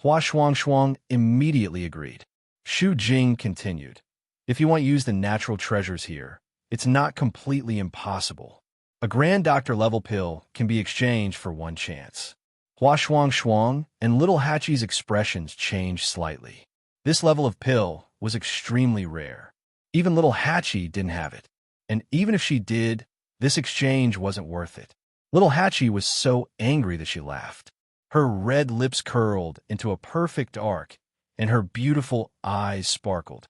Hua Shuang immediately agreed. Shu Jing continued, "If you want to use the natural treasures here, it's not completely impossible. A Grand Doctor level pill can be exchanged for one chance." Hua Shuang and Little Hachi's expressions changed slightly. This level of pill was extremely rare. Even Little Hachi didn't have it, and even if she did, this exchange wasn't worth it. Little Hachi was so angry that she laughed. Her red lips curled into a perfect arc, and her beautiful eyes sparkled.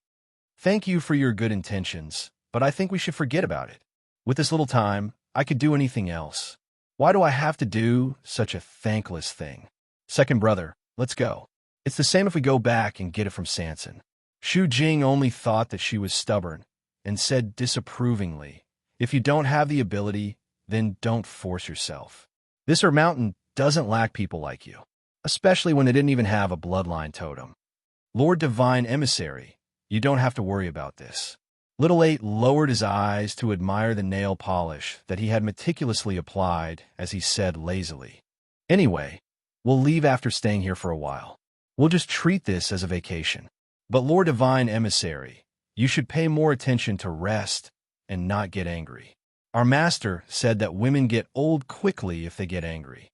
"Thank you for your good intentions, but I think we should forget about it. With this little time, I could do anything else. Why do I have to do such a thankless thing? Second brother, let's go. It's the same if we go back and get it from Sanson." Shu Jing only thought that she was stubborn and said disapprovingly, "If you don't have the ability, then don't force yourself. This mountain doesn't lack people like you, especially when they didn't even have a bloodline totem. Lord Divine Emissary, you don't have to worry about this." Little Eight lowered his eyes to admire the nail polish that he had meticulously applied as he said lazily, "Anyway, we'll leave after staying here for a while. We'll just treat this as a vacation. But Lord Divine Emissary, you should pay more attention to rest and not get angry. Our master said that women get old quickly if they get angry."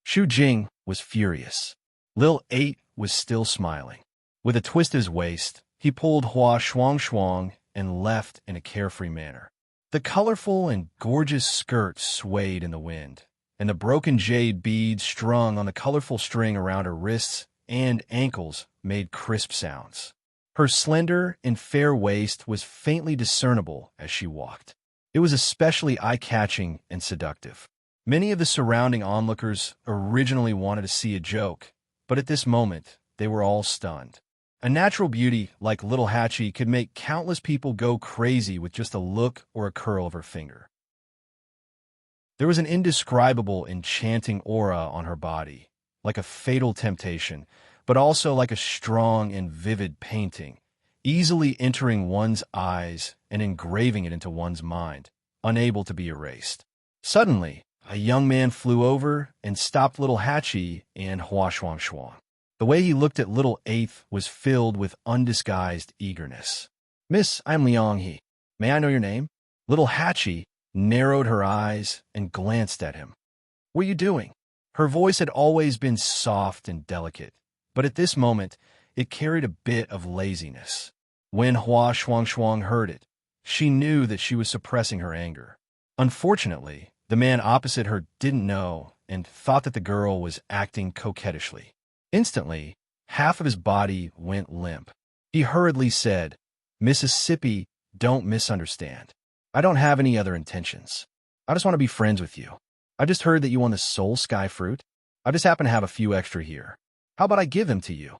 Shu Jing was furious. Lil Eight was still smiling. With a twist of his waist, he pulled Hua Shuang and left in a carefree manner. The colorful and gorgeous skirt swayed in the wind, and the broken jade beads strung on the colorful string around her wrists and ankles made crisp sounds. Her slender and fair waist was faintly discernible as she walked. It was especially eye-catching and seductive. Many of the surrounding onlookers originally wanted to see a joke, but at this moment, they were all stunned. A natural beauty like Little Hachi could make countless people go crazy with just a look or a curl of her finger. There was an indescribable, enchanting aura on her body, like a fatal temptation, but also like a strong and vivid painting, easily entering one's eyes and engraving it into one's mind, unable to be erased. Suddenly, a young man flew over and stopped Little Hachi and Hua Shuang. The way he looked at Little Eighth was filled with undisguised eagerness. "Miss, I'm Liang He. May I know your name?" Little Hachi narrowed her eyes and glanced at him. "What are you doing?" Her voice had always been soft and delicate, but at this moment, it carried a bit of laziness. When Hua Shuang heard it, she knew that she was suppressing her anger. Unfortunately, the man opposite her didn't know and thought that the girl was acting coquettishly. Instantly, half of his body went limp. He hurriedly said, "Mississippi, don't misunderstand. I don't have any other intentions. I just want to be friends with you. I just heard that you want the soul sky fruit. I just happen to have a few extra here. How about I give them to you?"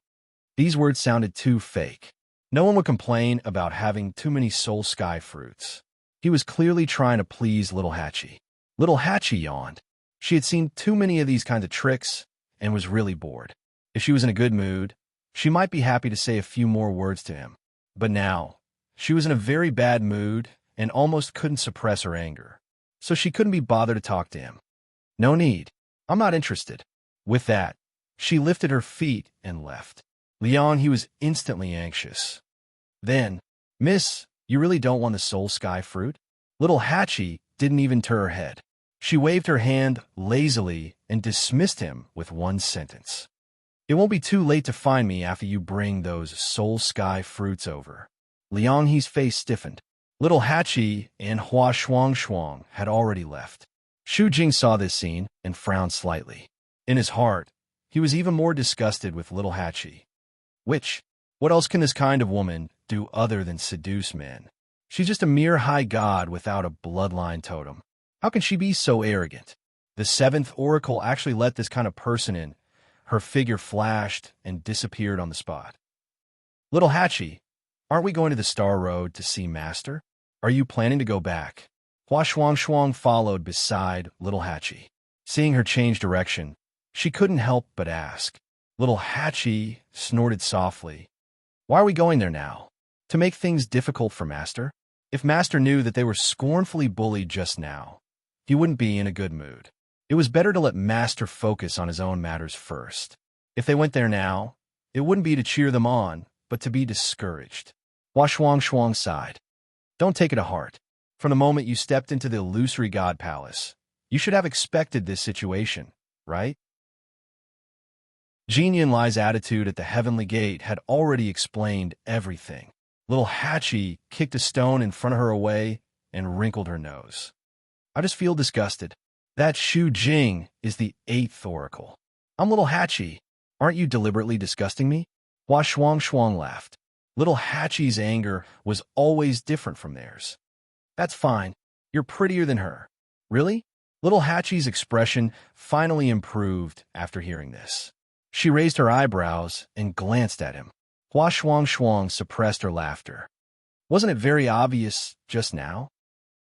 These words sounded too fake. No one would complain about having too many soul sky fruits. He was clearly trying to please Little Hachi. Little Hachi yawned. She had seen too many of these kinds of tricks and was really bored. If she was in a good mood, she might be happy to say a few more words to him. But now, she was in a very bad mood and almost couldn't suppress her anger. So she couldn't be bothered to talk to him. "No need. I'm not interested." With that, she lifted her feet and left. Liang, he was instantly anxious. Then, "Miss, you really don't want the soul sky fruit?" Little Hachi didn't even turn her head. She waved her hand lazily and dismissed him with one sentence. "It won't be too late to find me after you bring those soul sky fruits over." Liang He's face stiffened. Little Hachi and Hua Shuang had already left. Shu Jing saw this scene and frowned slightly. In his heart, he was even more disgusted with Little Hachi. What else can this kind of woman do other than seduce men? She's just a mere high god without a bloodline totem. How can she be so arrogant? The seventh oracle actually let this kind of person in. Her figure flashed and disappeared on the spot. "Little Hachi, aren't we going to the Star Road to see Master? Are you planning to go back?" Hua Shuang followed beside Little Hachi. Seeing her change direction, she couldn't help but ask. Little Hachi snorted softly. Why are we going there now? To make things difficult for Master? If Master knew that they were scornfully bullied just now, he wouldn't be in a good mood. It was better to let Master focus on his own matters first. If they went there now, it wouldn't be to cheer them on, but to be discouraged. Hua Shuang sighed. Don't take it to heart. From the moment you stepped into the illusory God Palace, you should have expected this situation, right? Jin Yinlai's attitude at the heavenly gate had already explained everything. Little Hachi kicked a stone in front of her away and wrinkled her nose. I just feel disgusted. That Shu Jing is the 8th oracle. I'm Little Hachi. Aren't you deliberately disgusting me? Hua Shuang laughed. Little Hachi's anger was always different from theirs. That's fine. You're prettier than her. Really? Little Hachi's expression finally improved after hearing this. She raised her eyebrows and glanced at him. Hua Shuang suppressed her laughter. Wasn't it very obvious just now?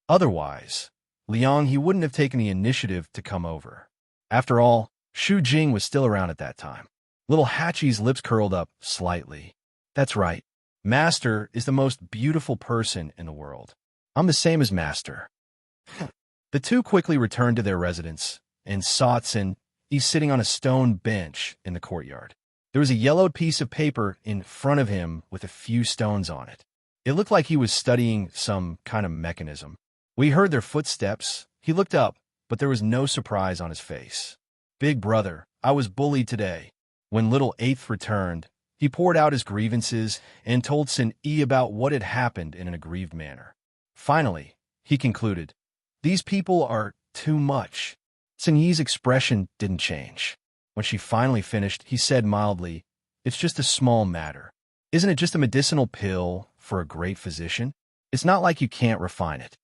Otherwise, Liang he wouldn't have taken the initiative to come over. After all, Shu Jing was still around at that time. Little Hachi's lips curled up slightly. That's right. Master is the most beautiful person in the world. I'm the same as Master. The two quickly returned to their residence, and saw Tsin sitting on a stone bench in the courtyard. There was a yellowed piece of paper in front of him with a few stones on it. It looked like he was studying some kind of mechanism. We heard their footsteps. He looked up, but there was no surprise on his face. Big brother, I was bullied today. When little Eighth returned, he poured out his grievances and told Sin Yi about what had happened in an aggrieved manner. Finally, he concluded, these people are too much. Sin Yi's expression didn't change. When she finally finished, he said mildly, it's just a small matter. Isn't it just a medicinal pill for a great physician? It's not like you can't refine it.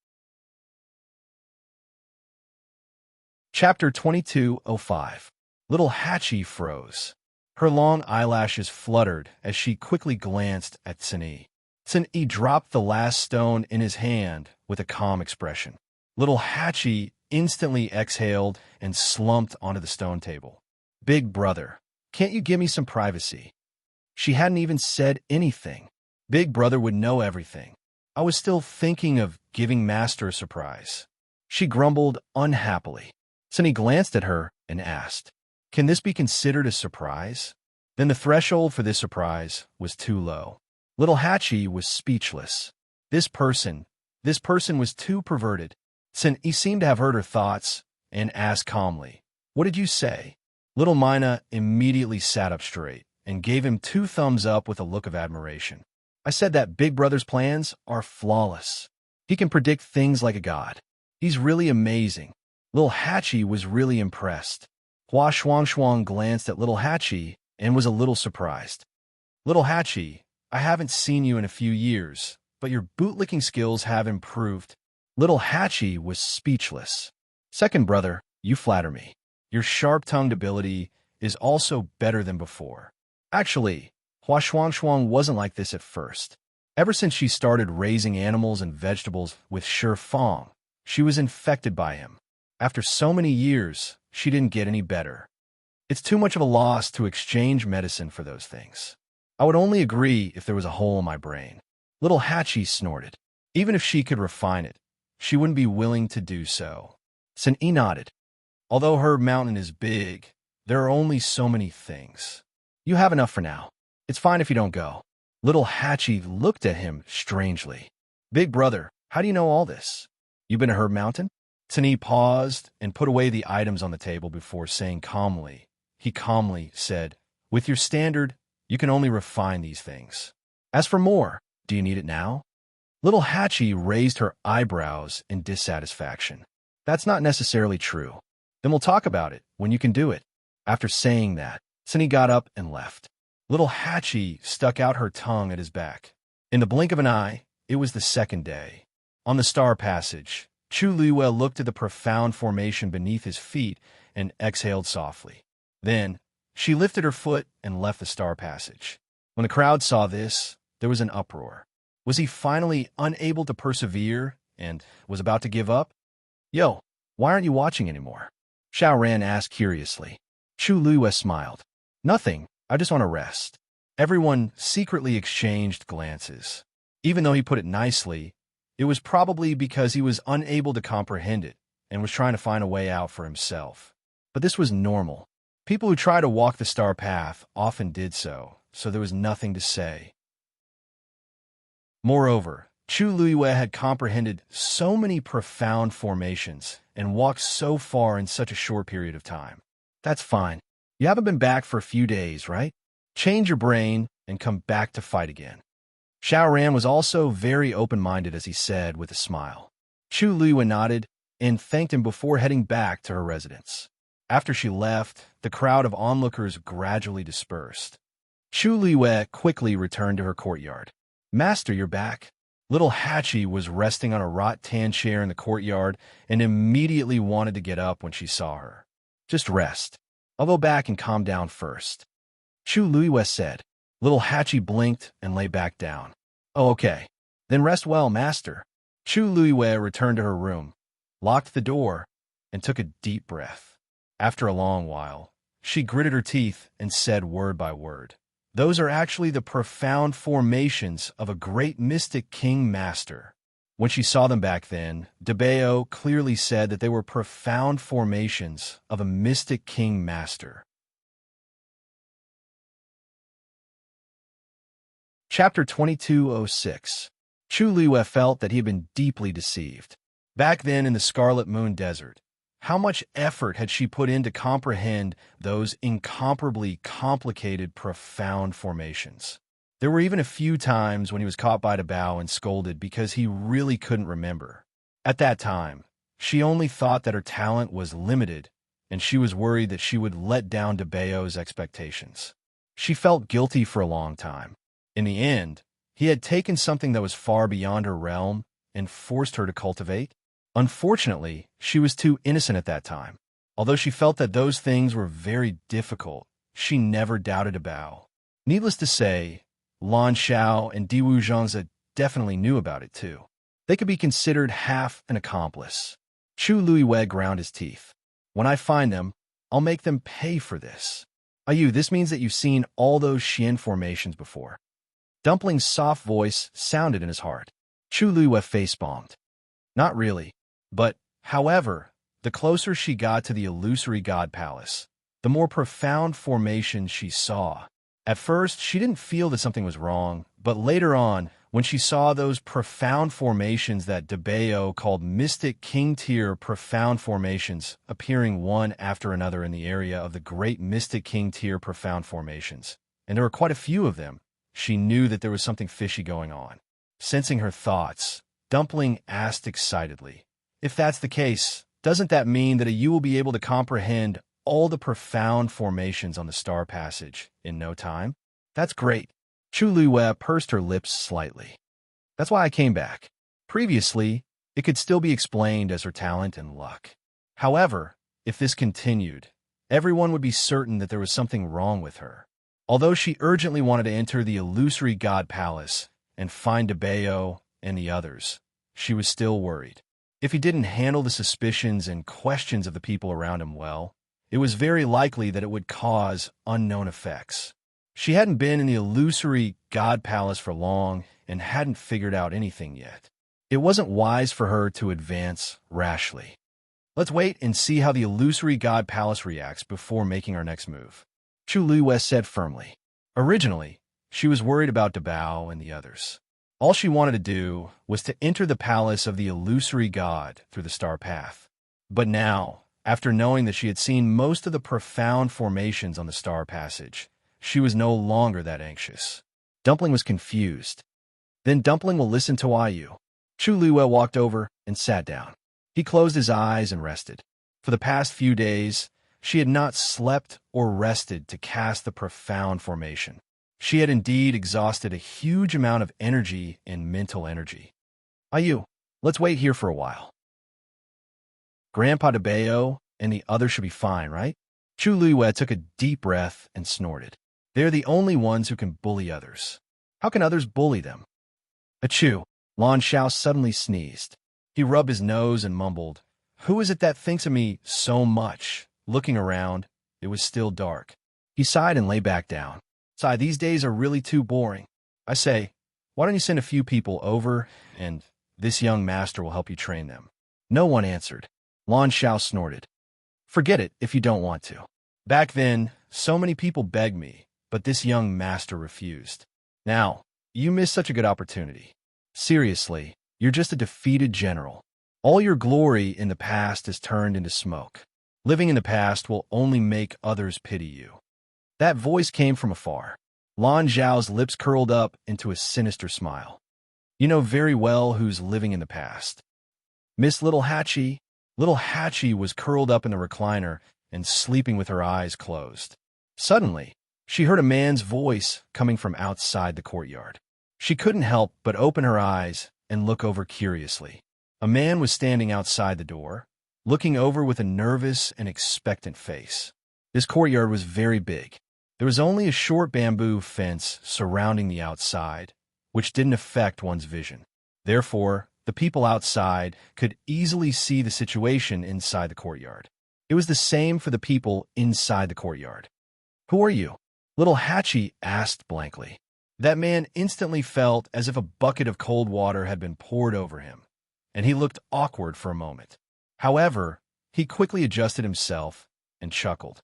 Chapter 2205. Little Hachi froze. Her long eyelashes fluttered as she quickly glanced at Sin Yi. Sin Yi dropped the last stone in his hand with a calm expression. Little Hachi instantly exhaled and slumped onto the stone table. Big brother, can't you give me some privacy? She hadn't even said anything. Big brother would know everything. I was still thinking of giving Master a surprise. She grumbled unhappily. Sin Yi glanced at her and asked, can this be considered a surprise? Then the threshold for this surprise was too low. Little Hachi was speechless. This person was too perverted. Sin Yi seemed to have heard her thoughts and asked calmly, what did you say? Little Mina immediately sat up straight and gave him 2 thumbs up with a look of admiration. I said that Big Brother's plans are flawless. He can predict things like a god. He's really amazing. Little Hachi was really impressed. Hua Shuang glanced at Little Hachi and was a little surprised. Little Hachi, I haven't seen you in a few years, but your bootlicking skills have improved. Little Hachi was speechless. Second brother, you flatter me. Your sharp-tongued ability is also better than before. Actually, Hua Shuang wasn't like this at first. Ever since she started raising animals and vegetables with Shi Fang, she was infected by him. After so many years, she didn't get any better. It's too much of a loss to exchange medicine for those things. I would only agree if there was a hole in my brain. Little Hachi snorted. Even if she could refine it, she wouldn't be willing to do so. Sin Yi nodded. Although her mountain is big, there are only so many things. You have enough for now. It's fine if you don't go. Little Hachi looked at him strangely. Big brother, how do you know all this? You been to Herb Mountain? Sin Yi paused and put away the items on the table before saying calmly. He calmly said, with your standard, you can only refine these things. As for more, do you need it now? Little Hachi raised her eyebrows in dissatisfaction. That's not necessarily true. Then we'll talk about it when you can do it. After saying that, Sin Yi got up and left. Little Hachi stuck out her tongue at his back. In the blink of an eye, it was the second day. On the star passage, Chu Liwei looked at the profound formation beneath his feet and exhaled softly. Then, she lifted her foot and left the star passage. When the crowd saw this, there was an uproar. Was he finally unable to persevere and was about to give up? Yo, why aren't you watching anymore? Xiao Ran asked curiously. Chu Luiyue smiled. Nothing, I just want to rest. Everyone secretly exchanged glances. Even though he put it nicely, it was probably because he was unable to comprehend it and was trying to find a way out for himself. But this was normal. People who try to walk the star path often did so there was nothing to say. Moreover, Chu Luiyue had comprehended so many profound formations and walked so far in such a short period of time. That's fine. You haven't been back for a few days, right? Change your brain and come back to fight again. Xiao Ran was also very open-minded as he said with a smile. Chu Luiyue nodded and thanked him before heading back to her residence. After she left, the crowd of onlookers gradually dispersed. Chu Luiyue quickly returned to her courtyard. Master, you're back. Little Hachi was resting on a rattan chair in the courtyard and immediately wanted to get up when she saw her. Just rest. I'll go back and calm down first. Chu Luiyue said. Little Hachi blinked and lay back down. Oh, okay. Then rest well, master. Chu Luiyue returned to her room, locked the door, and took a deep breath. After a long while, she gritted her teeth and said word by word, "Those are actually the profound formations of a great mystic king master." When she saw them back then, Debao clearly said that they were profound formations of a mystic king master. Chapter 2206. Chu Luiyue felt that he had been deeply deceived. Back then in the Scarlet Moon Desert, how much effort had she put in to comprehend those incomparably complicated, profound formations? There were even a few times when he was caught by Debao and scolded because he really couldn't remember. At that time, she only thought that her talent was limited, and she was worried that she would let down Debao's expectations. She felt guilty for a long time. In the end, he had taken something that was far beyond her realm and forced her to cultivate. Unfortunately, she was too innocent at that time. Although she felt that those things were very difficult, she never doubted Debao. Needless to say, Lan Xiao and Diwu Zhangzi definitely knew about it too. They could be considered half an accomplice. Chu Luiyue ground his teeth. When I find them, I'll make them pay for this. Ayu, this means that you've seen all those Xian formations before. Dumpling's soft voice sounded in his heart. Chu Luiyue face-palmed. Not really. But, however, the closer she got to the illusory god palace, the more profound formations she saw. At first, she didn't feel that something was wrong, but later on, when she saw those profound formations that Debao called mystic king-tier profound formations appearing one after another in the area of the great mystic king-tier profound formations, and there were quite a few of them, she knew that there was something fishy going on. Sensing her thoughts, Dumpling asked excitedly, "If that's the case, doesn't that mean that you will be able to comprehend all the profound formations on the star passage in no time?" "That's great." Chu Luiyue pursed her lips slightly. "That's why I came back. Previously, it could still be explained as her talent and luck. However, if this continued, everyone would be certain that there was something wrong with her." Although she urgently wanted to enter the illusory god palace and find Debao and the others, she was still worried. If he didn't handle the suspicions and questions of the people around him well, it was very likely that it would cause unknown effects. She hadn't been in the illusory god palace for long and hadn't figured out anything yet. It wasn't wise for her to advance rashly. Let's wait and see how the illusory god palace reacts before making our next move, Chu Luiyue said firmly. Originally, she was worried about Debao and the others. All she wanted to do was to enter the palace of the illusory god through the star path. But now, after knowing that she had seen most of the profound formations on the star passage, she was no longer that anxious. Dumpling was confused. "Then Dumpling will listen to Ayu." Chu Luiyue walked over and sat down. He closed his eyes and rested. For the past few days, she had not slept or rested to cast the profound formation. She had indeed exhausted a huge amount of energy and mental energy. "Ayu, let's wait here for a while. Grandpa Debao and the others should be fine, right?" Chu Luiyue took a deep breath and snorted. "They're the only ones who can bully others. How can others bully them?" Achoo! Lan Xiao suddenly sneezed. He rubbed his nose and mumbled, "Who is it that thinks of me so much Looking around, it was still dark. He sighed and lay back down. Sigh, these days are really too boring. I say, why don't you send a few people over, and this young master will help you train them? No one answered. Lan Xiao snorted. Forget it if you don't want to. Back then, so many people begged me, but this young master refused. Now, you missed such a good opportunity. Seriously, you're just a defeated general. All your glory in the past is turned into smoke. Living in the past will only make others pity you. That voice came from afar. Lan Zhao's lips curled up into a sinister smile. You know very well who's living in the past. Miss Little Hatchie. Little Hatchie was curled up in the recliner and sleeping with her eyes closed. Suddenly, she heard a man's voice coming from outside the courtyard. She couldn't help but open her eyes and look over curiously. A man was standing outside the door, looking over with a nervous and expectant face. This courtyard was very big. There was only a short bamboo fence surrounding the outside, which didn't affect one's vision. Therefore, the people outside could easily see the situation inside the courtyard. It was the same for the people inside the courtyard. Who are you? Little Hatchie asked blankly. That man instantly felt as if a bucket of cold water had been poured over him, and he looked awkward for a moment. However, he quickly adjusted himself and chuckled.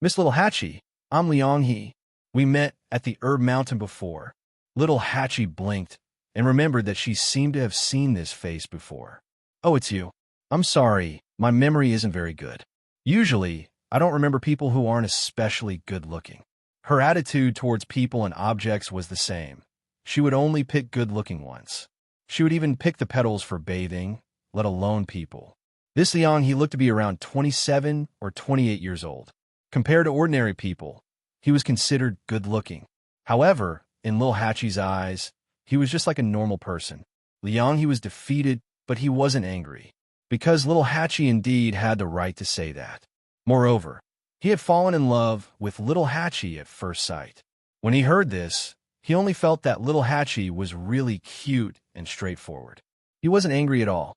Miss Little Hatchie, I'm Liang He. We met at the Herb Mountain before. Little Hatchie blinked and remembered that she seemed to have seen this face before. Oh, it's you. I'm sorry, my memory isn't very good. Usually, I don't remember people who aren't especially good-looking. Her attitude towards people and objects was the same. She would only pick good-looking ones. She would even pick the petals for bathing, let alone people. This Liang He looked to be around 27 or 28 years old. Compared to ordinary people, he was considered good-looking. However, in Lil Hatchie's eyes, he was just like a normal person. Liang He was defeated, but he wasn't angry, because Little Hatchie indeed had the right to say that. Moreover, he had fallen in love with Little Hatchie at first sight. When he heard this, he only felt that Little Hatchie was really cute and straightforward. He wasn't angry at all.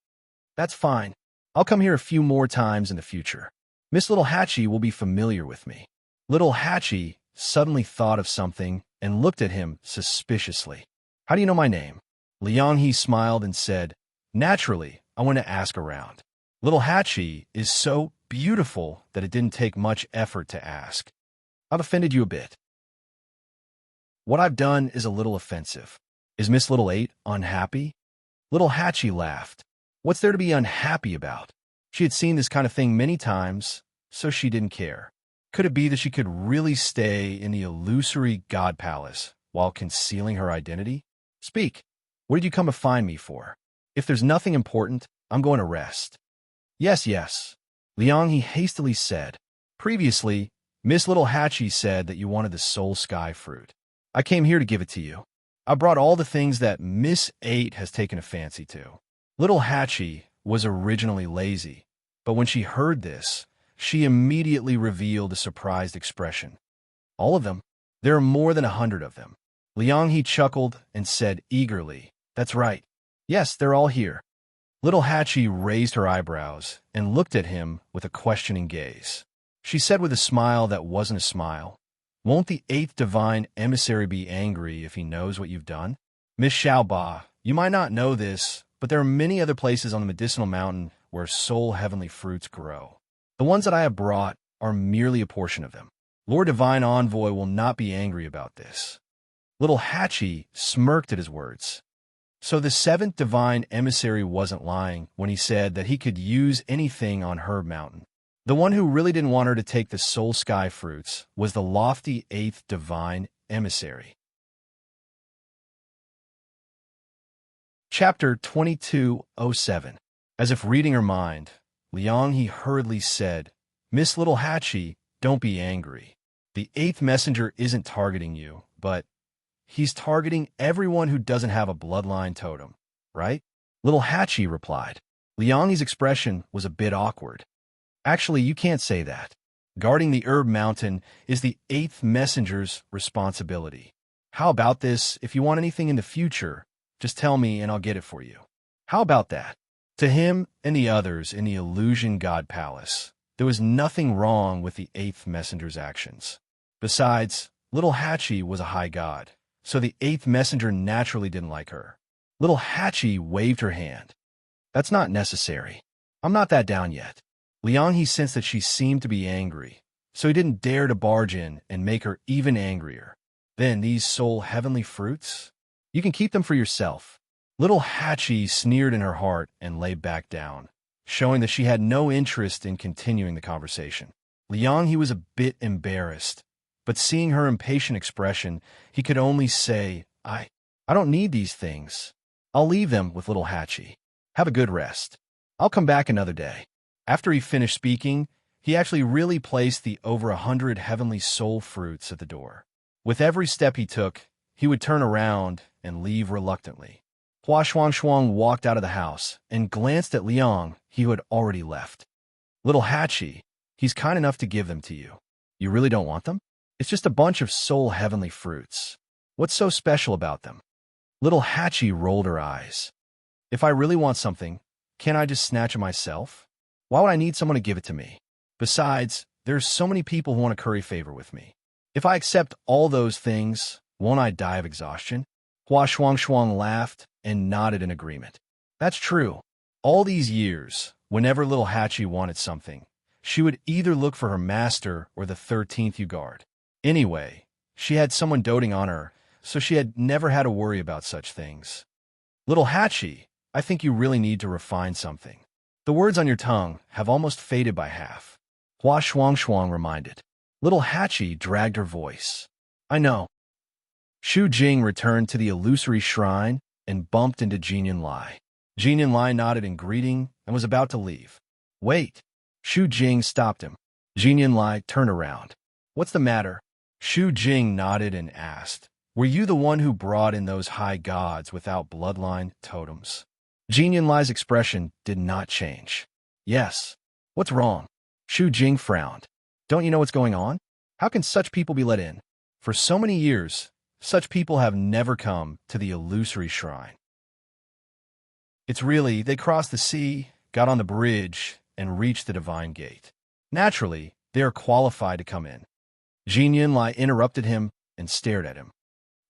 That's fine. I'll come here a few more times in the future. Miss Little Hatchie will be familiar with me. Little Hatchie suddenly thought of something and looked at him suspiciously. How do you know my name? Liang He smiled and said, Naturally, I want to ask around. Little Hatchie is so beautiful that it didn't take much effort to ask. I've offended you a bit. What I've done is a little offensive. Is Miss Little 8 unhappy? Little Hatchie laughed. What's there to be unhappy about? She had seen this kind of thing many times, so she didn't care. Could it be that she could really stay in the illusory God Palace while concealing her identity? Speak. What did you come to find me for? If there's nothing important, I'm going to rest. Yes. Liang He hastily said. Previously, Miss Little Hatchie said that you wanted the soul sky fruit. I came here to give it to you. I brought all the things that Miss 8 has taken a fancy to. Little Hatchie was originally lazy, but when she heard this, she immediately revealed a surprised expression. All of them? There are more than 100 of them. Liang He chuckled and said eagerly, That's right. Yes, they're all here. Little Hatchie raised her eyebrows and looked at him with a questioning gaze. She said with a smile that wasn't a smile, Won't the 8th divine emissary be angry if he knows what you've done? Miss Xiaoba, you might not know this, but there are many other places on the medicinal mountain where soul heavenly fruits grow. The ones that I have brought are merely a portion of them. Lord Divine Envoy will not be angry about this. Little Hatchie smirked at his words. So the 7th divine emissary wasn't lying when he said that he could use anything on Herb Mountain. The one who really didn't want her to take the soul sky fruits was the lofty 8th divine emissary. Chapter 2207. As if reading her mind, Liang He hurriedly said, Miss Little Hatchie, don't be angry. The 8th messenger isn't targeting you, but he's targeting everyone who doesn't have a bloodline totem, right? Little Hatchie replied. Liang He's expression was a bit awkward. Actually, you can't say that. Guarding the Herb Mountain is the 8th messenger's responsibility. How about this? If you want anything in the future, just tell me and I'll get it for you. How about that? To him and the others in the Illusion God Palace, There was nothing wrong with the eighth messenger's actions. Besides, little Hatchie was a high god, so the eighth messenger naturally didn't like her. Little Hatchie waved her hand. That's not necessary. I'm not that down yet. Liang he sensed that she seemed to be angry, so he didn't dare to barge in and make her even angrier. Then these soul heavenly fruits? You can keep them for yourself. Little Hatchie sneered in her heart and lay back down, showing that she had no interest in continuing the conversation. Liang he was a bit embarrassed, but seeing her impatient expression, he could only say, I don't need these things. I'll leave them with little Hatchie. Have a good rest. I'll come back another day. After he finished speaking, he actually really placed the over 100 heavenly soul fruits at the door. With every step he took, he would turn around and leave reluctantly. Hua Shuang walked out of the house and glanced at Liang, who had already left. Little Hatchie, he's kind enough to give them to you. You really don't want them? It's just a bunch of soul heavenly fruits. What's so special about them? Little Hatchie rolled her eyes. If I really want something, can't I just snatch it myself? Why would I need someone to give it to me? Besides, there's so many people who want to curry favor with me. If I accept all those things, won't I die of exhaustion? Hua Shuang laughed and nodded in agreement. That's true. All these years, whenever little Hatchie wanted something, she would either look for her master or the 13th guard. Anyway, she had someone doting on her, so she had never had to worry about such things. Little Hatchie, I think you really need to refine something. The words on your tongue have almost faded by half. Hua Shuang reminded. Little Hatchie dragged her voice. I know. Xu Jing returned to the illusory shrine and bumped into Jin Lai. Jin Lai nodded in greeting and was about to leave. Wait. Xu Jing stopped him. Jin Lai turned around. What's the matter? Xu Jing nodded and asked, were you the one who brought in those high gods without bloodline totems? Jin Lai's expression did not change. Yes. What's wrong? Xu Jing frowned. Don't you know what's going on? How can such people be let in? For so many years, such people have never come to the illusory shrine. It's really, they crossed the sea, got on the bridge, and reached the divine gate. Naturally, they are qualified to come in. Jin Lai interrupted him and stared at him.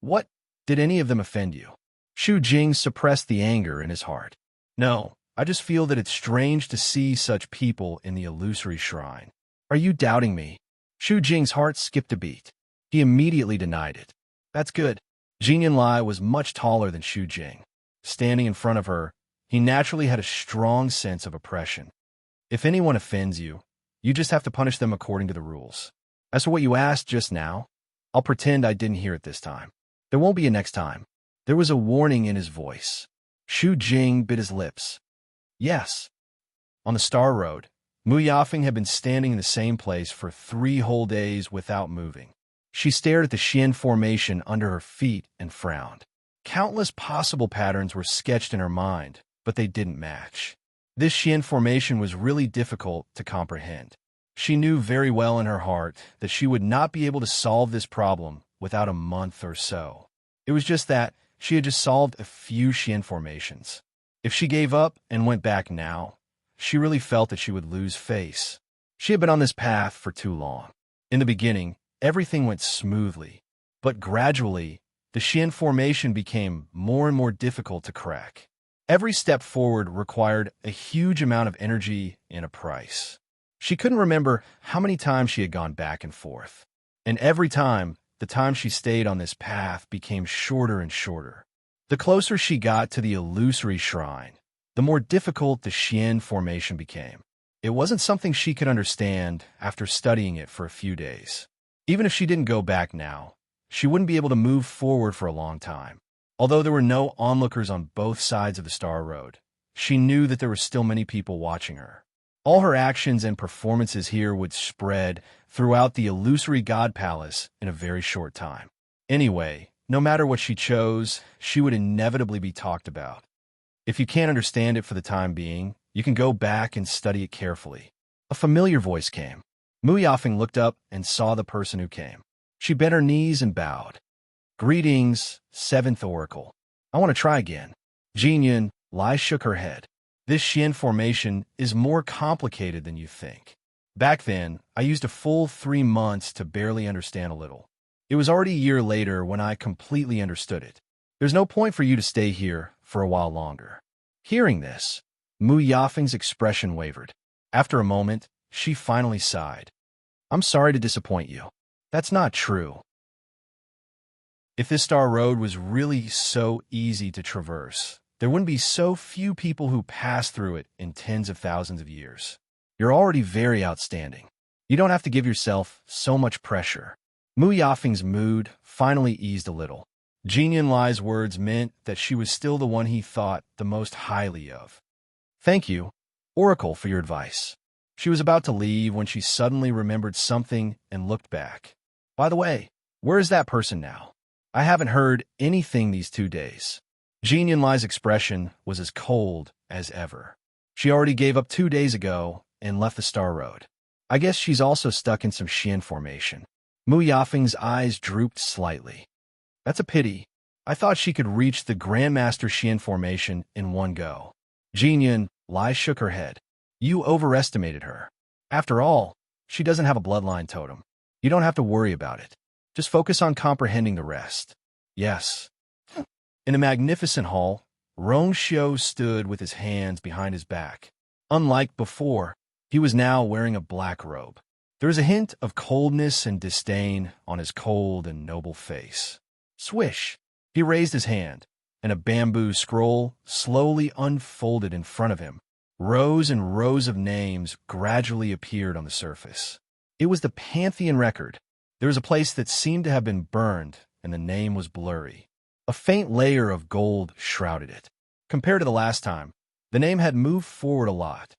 What? Did any of them offend you? Xu Jing suppressed the anger in his heart. No, I just feel that it's strange to see such people in the illusory shrine. Are you doubting me? Xu Jing's heart skipped a beat. He immediately denied it. That's good. Jin Lai was much taller than Xu Jing. Standing in front of her, he naturally had a strong sense of oppression. If anyone offends you, you just have to punish them according to the rules. As for what you asked just now, I'll pretend I didn't hear it this time. There won't be a next time. There was a warning in his voice. Xu Jing bit his lips. Yes. On the Star Road, Mu Yafeng had been standing in the same place for 3 whole days without moving. She stared at the Xian formation under her feet and frowned. Countless possible patterns were sketched in her mind, but they didn't match. This Xian formation was really difficult to comprehend. She knew very well in her heart that she would not be able to solve this problem without a month or so. It was just that she had just solved a few Xian formations. If she gave up and went back now, she really felt that she would lose face. She had been on this path for too long. In the beginning, everything went smoothly, but gradually, the Xian formation became more and more difficult to crack. Every step forward required a huge amount of energy and a price. She couldn't remember how many times she had gone back and forth. And every time, the time she stayed on this path became shorter and shorter. The closer she got to the illusory shrine, the more difficult the Xian formation became. It wasn't something she could understand after studying it for a few days. Even if she didn't go back now, she wouldn't be able to move forward for a long time. Although there were no onlookers on both sides of the Star Road, she knew that there were still many people watching her. All her actions and performances here would spread throughout the illusory God Palace in a very short time. Anyway, no matter what she chose, she would inevitably be talked about. If you can't understand it for the time being, you can go back and study it carefully. A familiar voice came. Mu Yafeng looked up and saw the person who came. She bent her knees and bowed. Greetings, 7th Oracle. I want to try again. Jin Lai shook her head. This Xian formation is more complicated than you think. Back then, I used a full 3 months to barely understand a little. It was already a year later when I completely understood it. There's no point for you to stay here for a while longer. Hearing this, Mu Yafeng's expression wavered. After a moment, she finally sighed. I'm sorry to disappoint you. That's not true. If this star road was really so easy to traverse, there wouldn't be so few people who pass through it in tens of thousands of years. You're already very outstanding. You don't have to give yourself so much pressure. Mu Yafeng's mood finally eased a little. Jin Lai's words meant that she was still the one he thought the most highly of. Thank you, Oracle, for your advice. She was about to leave when she suddenly remembered something and looked back. By the way, where is that person now? I haven't heard anything these 2 days. Jin Lai's expression was as cold as ever. She already gave up 2 days ago and left the Star Road. I guess she's also stuck in some Xian formation. Mu Yafeng's eyes drooped slightly. That's a pity. I thought she could reach the Grandmaster Xian formation in one go. Jin Lai shook her head. You overestimated her. After all, she doesn't have a bloodline totem. You don't have to worry about it. Just focus on comprehending the rest. Yes. In a magnificent hall, Rong Xiu stood with his hands behind his back. Unlike before, he was now wearing a black robe. There was a hint of coldness and disdain on his cold and noble face. Swish! He raised his hand, and a bamboo scroll slowly unfolded in front of him. Rows and rows of names gradually appeared on the surface. It was the Pantheon record. There was a place that seemed to have been burned, and the name was blurry. A faint layer of gold shrouded it. Compared to the last time, the name had moved forward a lot.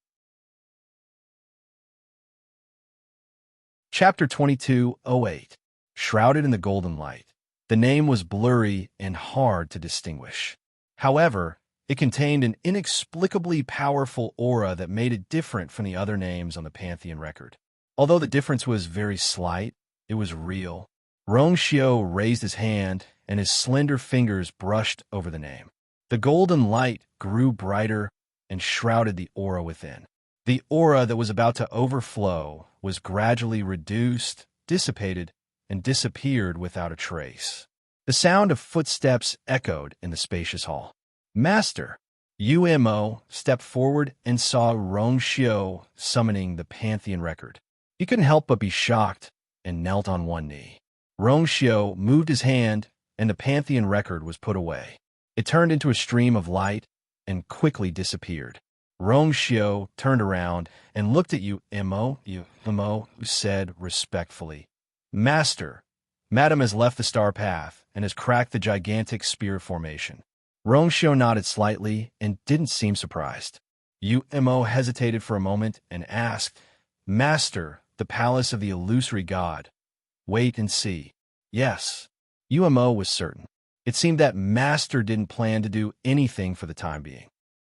Chapter 22:08. Shrouded in the golden light. The name was blurry and hard to distinguish. However, it contained an inexplicably powerful aura that made it different from the other names on the Pantheon record. Although the difference was very slight, it was real. Rong Xiu raised his hand, and his slender fingers brushed over the name. The golden light grew brighter and shrouded the aura within. The aura that was about to overflow was gradually reduced, dissipated, and disappeared without a trace. The sound of footsteps echoed in the spacious hall. Master! Umo stepped forward and saw Rong Xiu summoning the Pantheon record. He couldn't help but be shocked and knelt on one knee. Rong Xiu moved his hand, and the Pantheon record was put away. It turned into a stream of light and quickly disappeared. Rong Xiu turned around and looked at Umo, who said respectfully, Master, Madam has left the star path and has cracked the gigantic spear formation. Rong Xiu nodded slightly and didn't seem surprised. Umo hesitated for a moment and asked, Master, the palace of the illusory god. Wait and see. Yes. Umo was certain. It seemed that Master didn't plan to do anything for the time being.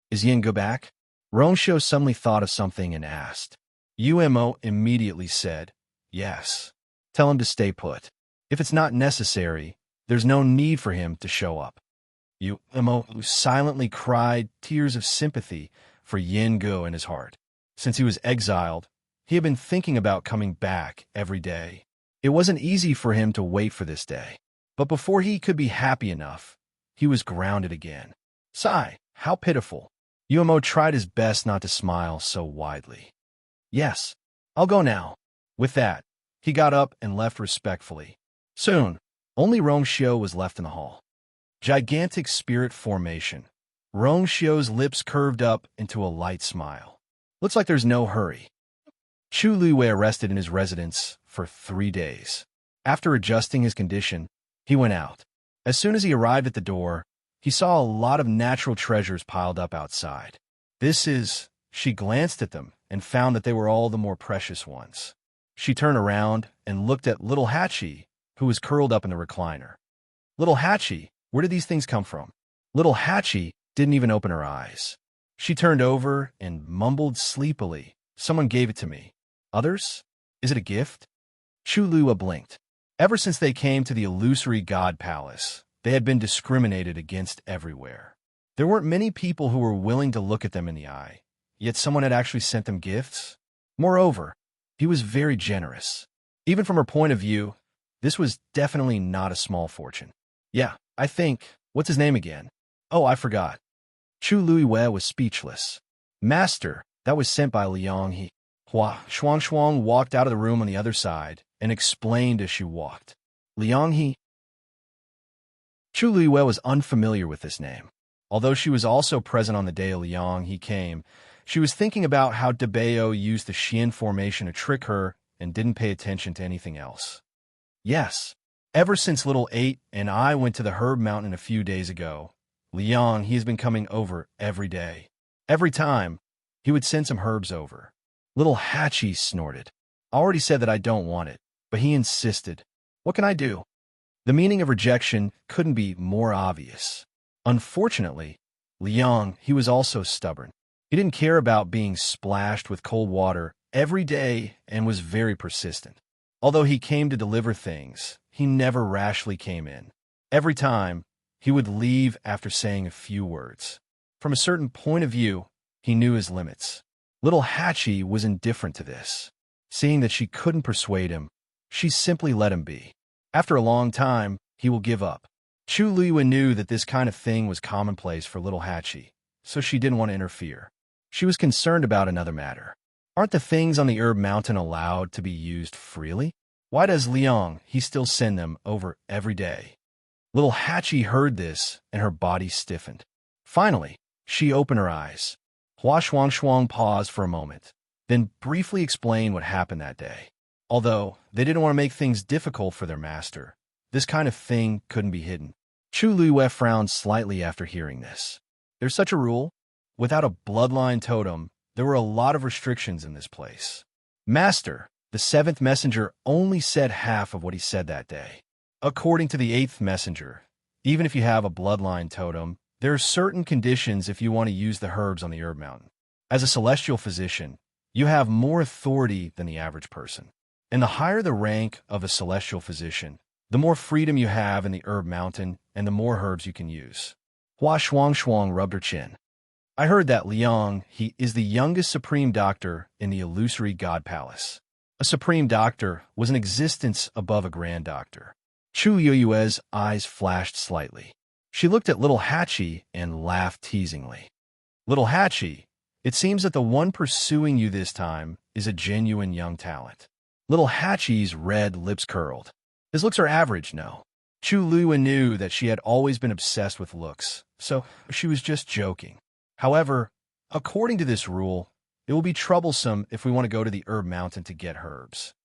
Is Yin go back? Rong Xiu suddenly thought of something and asked. Umo immediately said, Yes. Tell him to stay put. If it's not necessary, there's no need for him to show up. Umo silently cried tears of sympathy for Yin Gu in his heart. Since he was exiled, he had been thinking about coming back every day. It wasn't easy for him to wait for this day. But before he could be happy enough, he was grounded again. Sigh, how pitiful. Umo tried his best not to smile so widely. Yes, I'll go now. With that, he got up and left respectfully. Soon, only Rong Xiu was left in the hall. Gigantic spirit formation. Rong Xiu's lips curved up into a light smile. Looks like there's no hurry. Chu Luwei arrested in his residence for 3 days. After adjusting his condition, he went out. As soon as he arrived at the door, he saw a lot of natural treasures piled up outside. She glanced at them and found that they were all the more precious ones. She turned around and looked at little Hachi, who was curled up in the recliner. Little Hachi, where did these things come from? Little Hachi didn't even open her eyes. She turned over and mumbled sleepily, Someone gave it to me. Others? Is it a gift? Chu Lua blinked. Ever since they came to the illusory god palace, they had been discriminated against everywhere. There weren't many people who were willing to look at them in the eye, yet someone had actually sent them gifts. Moreover, He was very generous. Even from her point of view, this was definitely not a small fortune. Yeah, I think, what's his name again? Oh, I forgot. Chu Luiwei was speechless. Master, that was sent by Liang He. Hua Shuang walked out of the room on the other side and explained as she walked. Liang He. Chu Luiwei was unfamiliar with this name. Although she was also present on the day Liang He came, she was thinking about how Debao used the Xian formation to trick her and didn't pay attention to anything else. Yes, ever since little 8 and I went to the Herb Mountain a few days ago, Liang he has been coming over every day. Every time, he would send some herbs over. Little Hatchie snorted. I already said that I don't want it, but he insisted. What can I do? The meaning of rejection couldn't be more obvious. Unfortunately, Liang, he was also stubborn. He didn't care about being splashed with cold water every day and was very persistent. Although he came to deliver things, he never rashly came in. Every time, he would leave after saying a few words. From a certain point of view, he knew his limits. Little Hatchie was indifferent to this. Seeing that she couldn't persuade him, she simply let him be. After a long time, he will give up. Chu Luiwen knew that this kind of thing was commonplace for little Hatchie, so she didn't want to interfere. She was concerned about another matter. Aren't the things on the Herb Mountain allowed to be used freely? Why does Liang he still send them over every day? Little Hatchie heard this, and her body stiffened. Finally, she opened her eyes. Hua Shuang paused for a moment, then briefly explained what happened that day. Although they didn't want to make things difficult for their master, this kind of thing couldn't be hidden. Chu Luiwei frowned slightly after hearing this. There's such a rule. Without a bloodline totem, there were a lot of restrictions in this place. Master, the 7th messenger only said half of what he said that day. According to the 8th messenger, even if you have a bloodline totem, there are certain conditions if you want to use the herbs on the Herb Mountain. As a celestial physician, you have more authority than the average person. And the higher the rank of a celestial physician, the more freedom you have in the Herb Mountain and the more herbs you can use. Hua Shuang rubbed her chin. I heard that Liang, he is the youngest supreme doctor in the illusory god palace. A supreme doctor was an existence above a grand doctor. Chu Yueyue's eyes flashed slightly. She looked at little Hatchie and laughed teasingly. Little Hatchie, it seems that the one pursuing you this time is a genuine young talent. Little Hatchie's red lips curled. His looks are average, no. Chu Luiwen knew that she had always been obsessed with looks, so she was just joking. However, according to this rule, it will be troublesome if we want to go to the Herb Mountain to get herbs.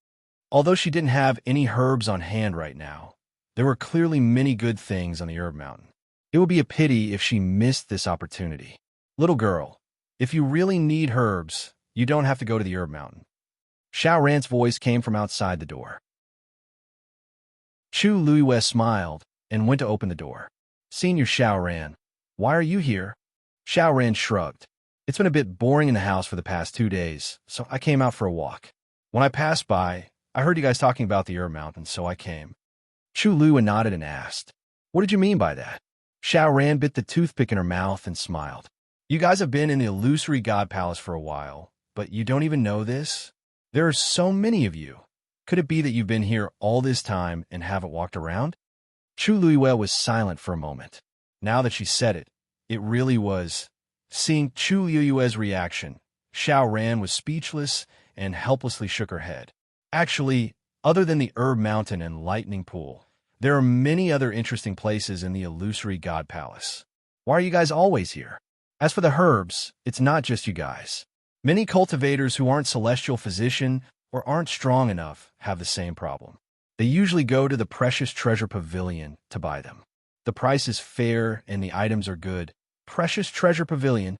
Although she didn't have any herbs on hand right now, there were clearly many good things on the Herb Mountain. It would be a pity if she missed this opportunity. Little girl, if you really need herbs, you don't have to go to the Herb Mountain. Xiao Ran's voice came from outside the door. Chu Luiwei smiled and went to open the door. Senior Xiao Ran, why are you here? Xiao Ran shrugged. It's been a bit boring in the house for the past 2 days, so I came out for a walk. When I passed by, I heard you guys talking about the Herb Mountain, so I came. Chu Luiwen nodded and asked, what did you mean by that? Xiao Ran bit the toothpick in her mouth and smiled. You guys have been in the illusory god palace for a while, but you don't even know this? There are so many of you. Could it be that you've been here all this time and haven't walked around? Chu Luiwei was silent for a moment. Now that she said it, it really was. Seeing Chu Yueyue's reaction, Xiao Ran was speechless and helplessly shook her head. Actually, other than the Herb Mountain and Lightning Pool, there are many other interesting places in the illusory god palace. Why are you guys always here? As for the herbs, it's not just you guys. Many cultivators who aren't celestial physician or aren't strong enough have the same problem. They usually go to the Precious Treasure Pavilion to buy them. The price is fair and the items are good. Precious Treasure Pavilion,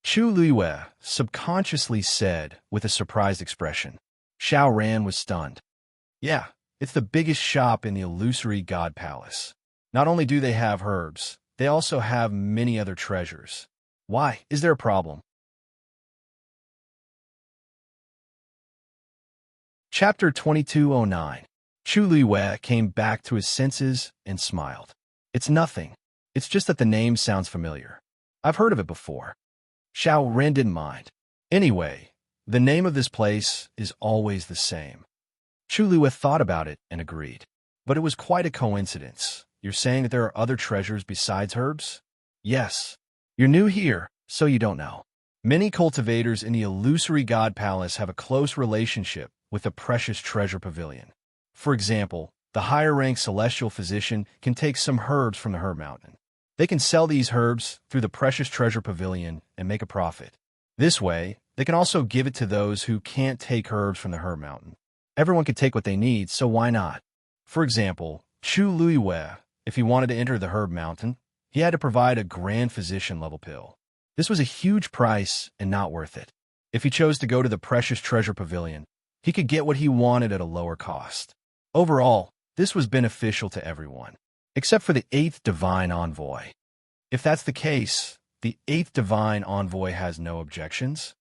Chu Luiwei subconsciously said with a surprised expression. Xiao Ran was stunned. Yeah, it's the biggest shop in the illusory god palace. Not only do they have herbs, they also have many other treasures. Why? Is there a problem? Chapter 2209. Chu Luiwei came back to his senses and smiled. It's nothing. It's just that the name sounds familiar. I've heard of it before. Xiao Ren didn't mind. Anyway, The name of this place is always the same. Chu Liyue thought about it and agreed. But it was quite a coincidence. You're saying that there are other treasures besides herbs? Yes. You're new here, so you don't know. Many cultivators in the illusory God Palace have a close relationship with the precious treasure pavilion. For example, the higher-ranked celestial physician can take some herbs from the herb mountain. They can sell these herbs through the precious treasure pavilion and make a profit. This way, they can also give it to those who can't take herbs from the herb mountain. Everyone can take what they need, so why not? For example, Chu Liyue, if he wanted to enter the herb mountain, he had to provide a grand physician-level pill. This was a huge price and not worth it. If he chose to go to the precious treasure pavilion, he could get what he wanted at a lower cost. Overall, this was beneficial to everyone, except for the 8th Divine Envoy. If that's the case, the 8th Divine Envoy has no objections.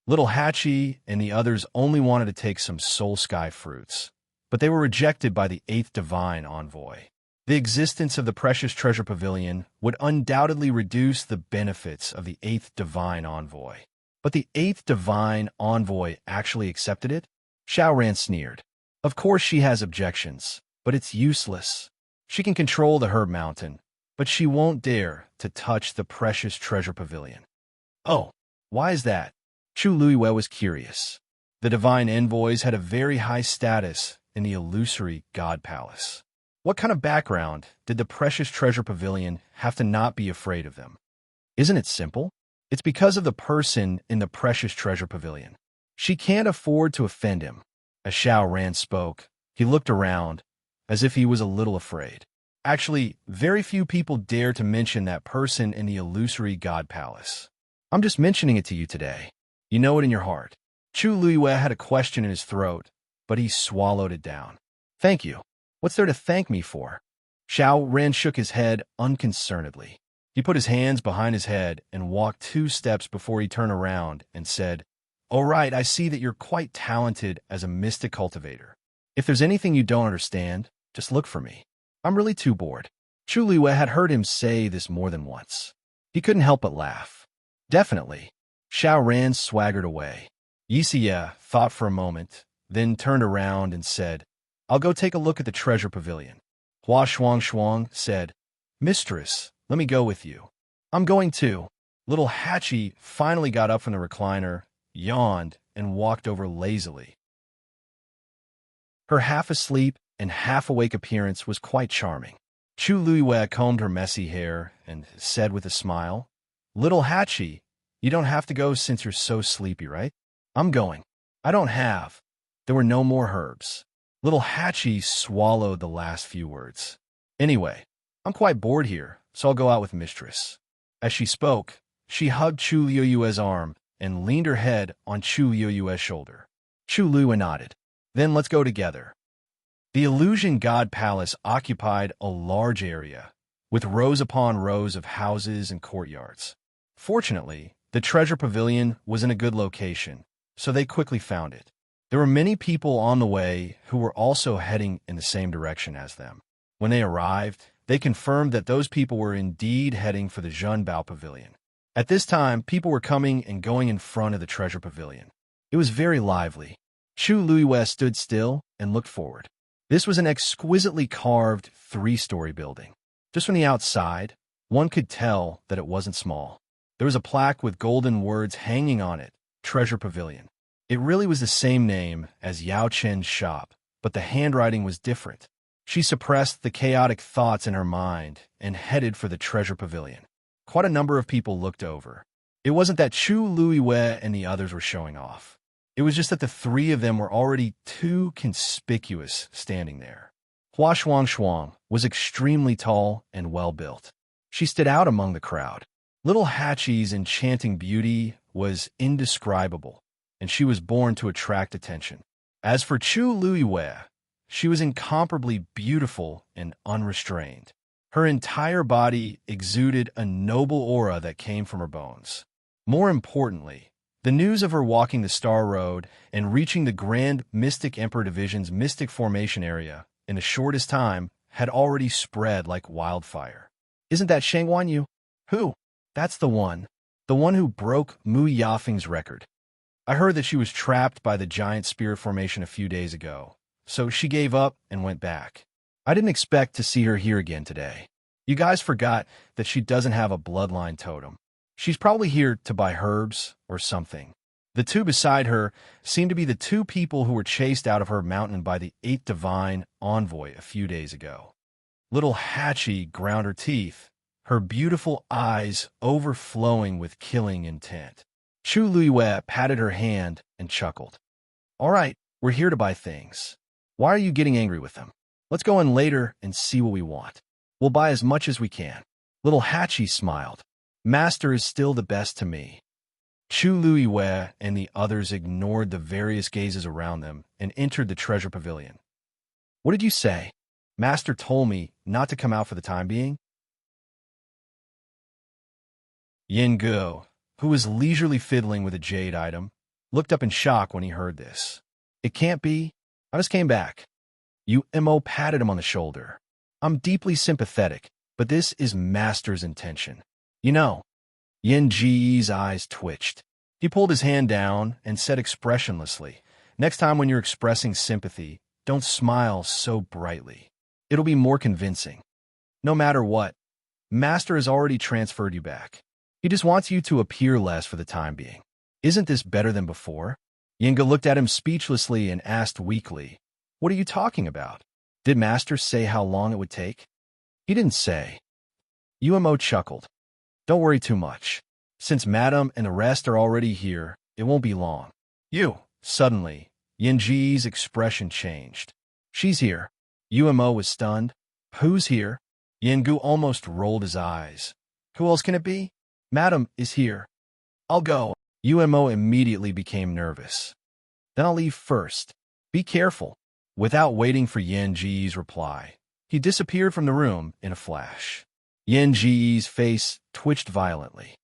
Little Hachi and the others only wanted to take some Soul Sky fruits, but they were rejected by the 8th Divine Envoy. The existence of the precious treasure pavilion would undoubtedly reduce the benefits of the 8th Divine Envoy. But the 8th Divine Envoy actually accepted it? Xiao Ran sneered. Of course she has objections, but it's useless. She can control the herb mountain, but she won't dare to touch the precious treasure pavilion. Oh, why is that? Chu Liyue was curious. The divine envoys had a very high status in the illusory God Palace. What kind of background did the precious treasure pavilion have to not be afraid of them? Isn't it simple? It's because of the person in the precious treasure pavilion. She can't afford to offend him. As Xiao Ran spoke, he looked around, as if he was a little afraid. Actually, very few people dare to mention that person in the illusory God Palace. I'm just mentioning it to you today. You know it in your heart. Chu Liyue had a question in his throat, but he swallowed it down. Thank you. What's there to thank me for? Xiao Ran shook his head unconcernedly. He put his hands behind his head and walked 2 steps before he turned around and said, "All right, I see that you're quite talented as a mystic cultivator. If there's anything you don't understand, just look for me. I'm really too bored." Chu Liyue had heard him say this more than once. He couldn't help but laugh. Definitely. Xiao Ran swaggered away. Yixia thought for a moment, then turned around and said, "I'll go take a look at the treasure pavilion." Hua Shuang said, "Mistress, let me go with you." "I'm going too." Little Hachi finally got up from the recliner, yawned, and walked over lazily. Her half-asleep and half-awake appearance was quite charming. Chu Liyue combed her messy hair and said with a smile, "Little Hachi, you don't have to go since you're so sleepy, right?" "I'm going." "I don't have." There were no more herbs. Little Hachi swallowed the last few words. "Anyway, I'm quite bored here, so I'll go out with Mistress." As she spoke, she hugged Chu Liyue's arm and leaned her head on Chu Liyue's shoulder. Chu Liyue nodded. "Then let's go together." The Illusion God Palace occupied a large area, with rows upon rows of houses and courtyards. Fortunately, the treasure pavilion was in a good location, so they quickly found it. There were many people on the way who were also heading in the same direction as them. When they arrived, they confirmed that those people were indeed heading for the Zhenbao Pavilion. At this time, people were coming and going in front of the treasure pavilion. It was very lively. Chu Liyue stood still and looked forward. This was an exquisitely carved 3-story building. Just from the outside, one could tell that it wasn't small. There was a plaque with golden words hanging on it, Treasure Pavilion. It really was the same name as Yao Chen's shop, but the handwriting was different. She suppressed the chaotic thoughts in her mind and headed for the treasure pavilion. Quite a number of people looked over. It wasn't that Chu Liyue and the others were showing off. It was just that the 3 of them were already too conspicuous standing there. Hua Shuang was extremely tall and well-built. She stood out among the crowd. Little Hachi's enchanting beauty was indescribable, and she was born to attract attention. As for Chu Liyue, she was incomparably beautiful and unrestrained. Her entire body exuded a noble aura that came from her bones. More importantly, the news of her walking the Star Road and reaching the Grand Mystic Emperor Division's Mystic Formation area in the shortest time had already spread like wildfire. "Isn't that Shang Wanyu?" "Who?" "That's the one who broke Mu Yafeng's record." I heard that she was trapped by the giant spirit formation a few days ago, so she gave up and went back. I didn't expect to see her here again today. You guys forgot that she doesn't have a bloodline totem. She's probably here to buy herbs or something. The two beside her seem to be the two people who were chased out of her mountain by the 8th divine envoy a few days ago. Little Hatchie ground her teeth, her beautiful eyes overflowing with killing intent. Chu Luiwe patted her hand and chuckled. All right, we're here to buy things. Why are you getting angry with them? Let's go in later and see what we want. We'll buy as much as we can. Little Hatchie smiled. Master is still the best to me. Chu Luiwe and the others ignored the various gazes around them and entered the treasure pavilion. What did you say? Master told me not to come out for the time being. Yin Guo, who was leisurely fiddling with a jade item, looked up in shock when he heard this. It can't be. I just came back. Mo patted him on the shoulder. I'm deeply sympathetic, but this is Master's intention. You know, Yin Ji's eyes twitched. He pulled his hand down and said expressionlessly, next time when you're expressing sympathy, don't smile so brightly. It'll be more convincing. No matter what, Master has already transferred you back. He just wants you to appear less for the time being. Isn't this better than before? Yinga looked at him speechlessly and asked weakly, What are you talking about? Did Master say how long it would take? He didn't say. Mo chuckled. Don't worry too much. Since Madame and the rest are already here, it won't be long. Suddenly, Yinji's expression changed. She's here. Mo was stunned. Who's here? Yingu almost rolled his eyes. Who else can it be? Madame is here. I'll go. Mo immediately became nervous. Then I'll leave first. Be careful. Without waiting for Yinji's reply, he disappeared from the room in a flash. Yinji's face twitched violently.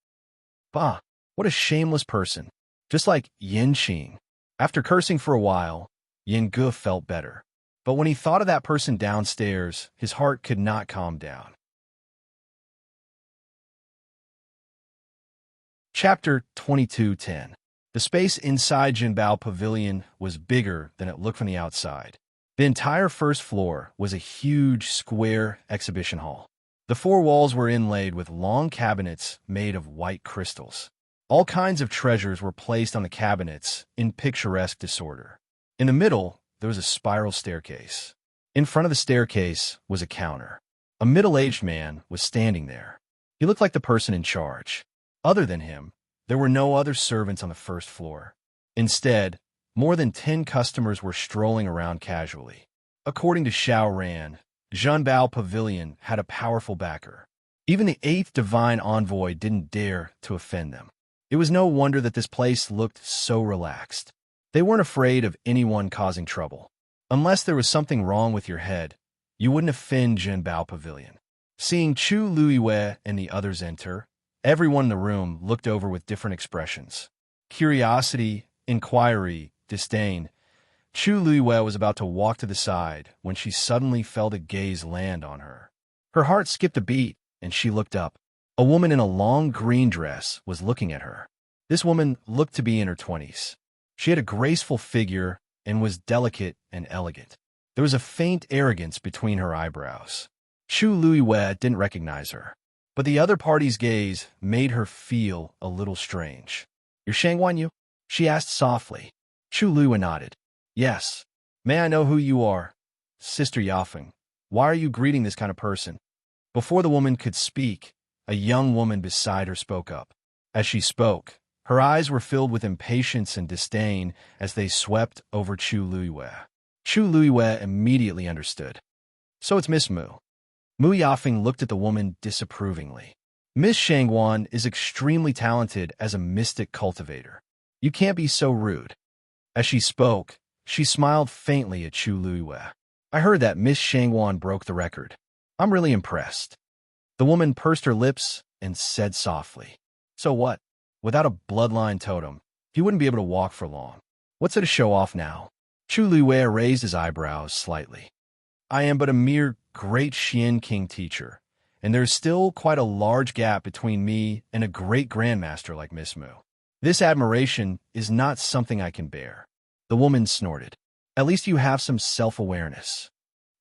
Bah, what a shameless person. Just like Yinqing. After cursing for a while, Yingu felt better. But when he thought of that person downstairs, his heart could not calm down. Chapter 22:10. The space inside Jinbao Pavilion was bigger than it looked from the outside. The entire first floor was a huge square exhibition hall. The four walls were inlaid with long cabinets made of white crystals. All kinds of treasures were placed on the cabinets in picturesque disorder. In the middle, there was a spiral staircase. In front of the staircase was a counter. A middle-aged man was standing there. He looked like the person in charge. Other than him, there were no other servants on the first floor. Instead, more than 10 customers were strolling around casually. According to Xiao Ran, Jinbao Pavilion had a powerful backer. Even the 8th divine envoy didn't dare to offend them. It was no wonder that this place looked so relaxed. They weren't afraid of anyone causing trouble. Unless there was something wrong with your head, you wouldn't offend Jinbao Pavilion. Seeing Chu Luiwe and the others enter, everyone in the room looked over with different expressions. Curiosity, inquiry, disdain. Chu Luiwe was about to walk to the side when she suddenly felt a gaze land on her. Her heart skipped a beat, and she looked up. A woman in a long green dress was looking at her. This woman looked to be in her 20s. She had a graceful figure and was delicate and elegant. There was a faint arrogance between her eyebrows. Chu Luiwe didn't recognize her, but the other party's gaze made her feel a little strange. You're Shangwan Yu? She asked softly. Chu Luiwe nodded. Yes. May I know who you are? Sister Yafeng. Why are you greeting this kind of person? Before the woman could speak, a young woman beside her spoke up. As she spoke, her eyes were filled with impatience and disdain as they swept over Chu Luiwe. Chu Luiwe immediately understood. So it's Miss Mu. Mu Yafeng looked at the woman disapprovingly. Miss Shangwan is extremely talented as a mystic cultivator. You can't be so rude. As she spoke, she smiled faintly at Chu Luiwe. I heard that Miss Shangwan broke the record. I'm really impressed. The woman pursed her lips and said softly, So what? Without a bloodline totem, he wouldn't be able to walk for long. What's it to show off now? Chu Luiwe raised his eyebrows slightly. I am but a mere great Xian King teacher, and there's still quite a large gap between me and a great grandmaster like Miss Mu. This admiration is not something I can bear. The woman snorted. At least you have some self-awareness.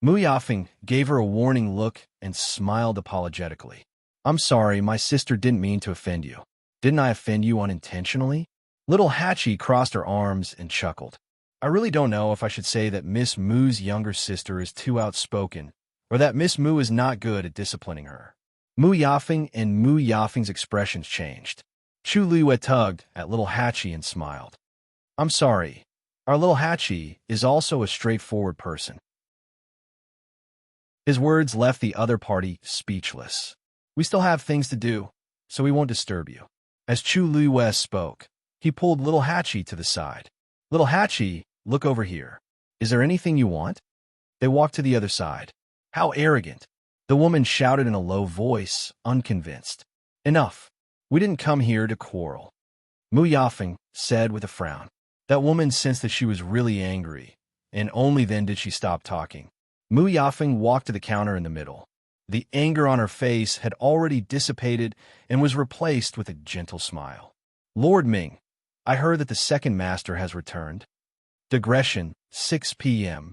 Mu Yafeng gave her a warning look and smiled apologetically. I'm sorry, my sister didn't mean to offend you. Didn't I offend you unintentionally? Little Hachi crossed her arms and chuckled. I really don't know if I should say that Miss Mu's younger sister is too outspoken, or that Miss Mu is not good at disciplining her. Mu Yafeng and Mu Yafeng's expressions changed. Chu Liyue tugged at little Hachi and smiled. I'm sorry. Our little Hachi is also a straightforward person. His words left the other party speechless. We still have things to do, so we won't disturb you. As Chu Liyue spoke, he pulled little Hachi to the side. Little Hachi, look over here. Is there anything you want? They walked to the other side. How arrogant! The woman shouted in a low voice, unconvinced. Enough. We didn't come here to quarrel. Mu Yafeng said with a frown. That woman sensed that she was really angry, and only then did she stop talking. Mu Yafeng walked to the counter in the middle. The anger on her face had already dissipated and was replaced with a gentle smile. Lord Ming, I heard that the second master has returned. Digression, 6 p.m.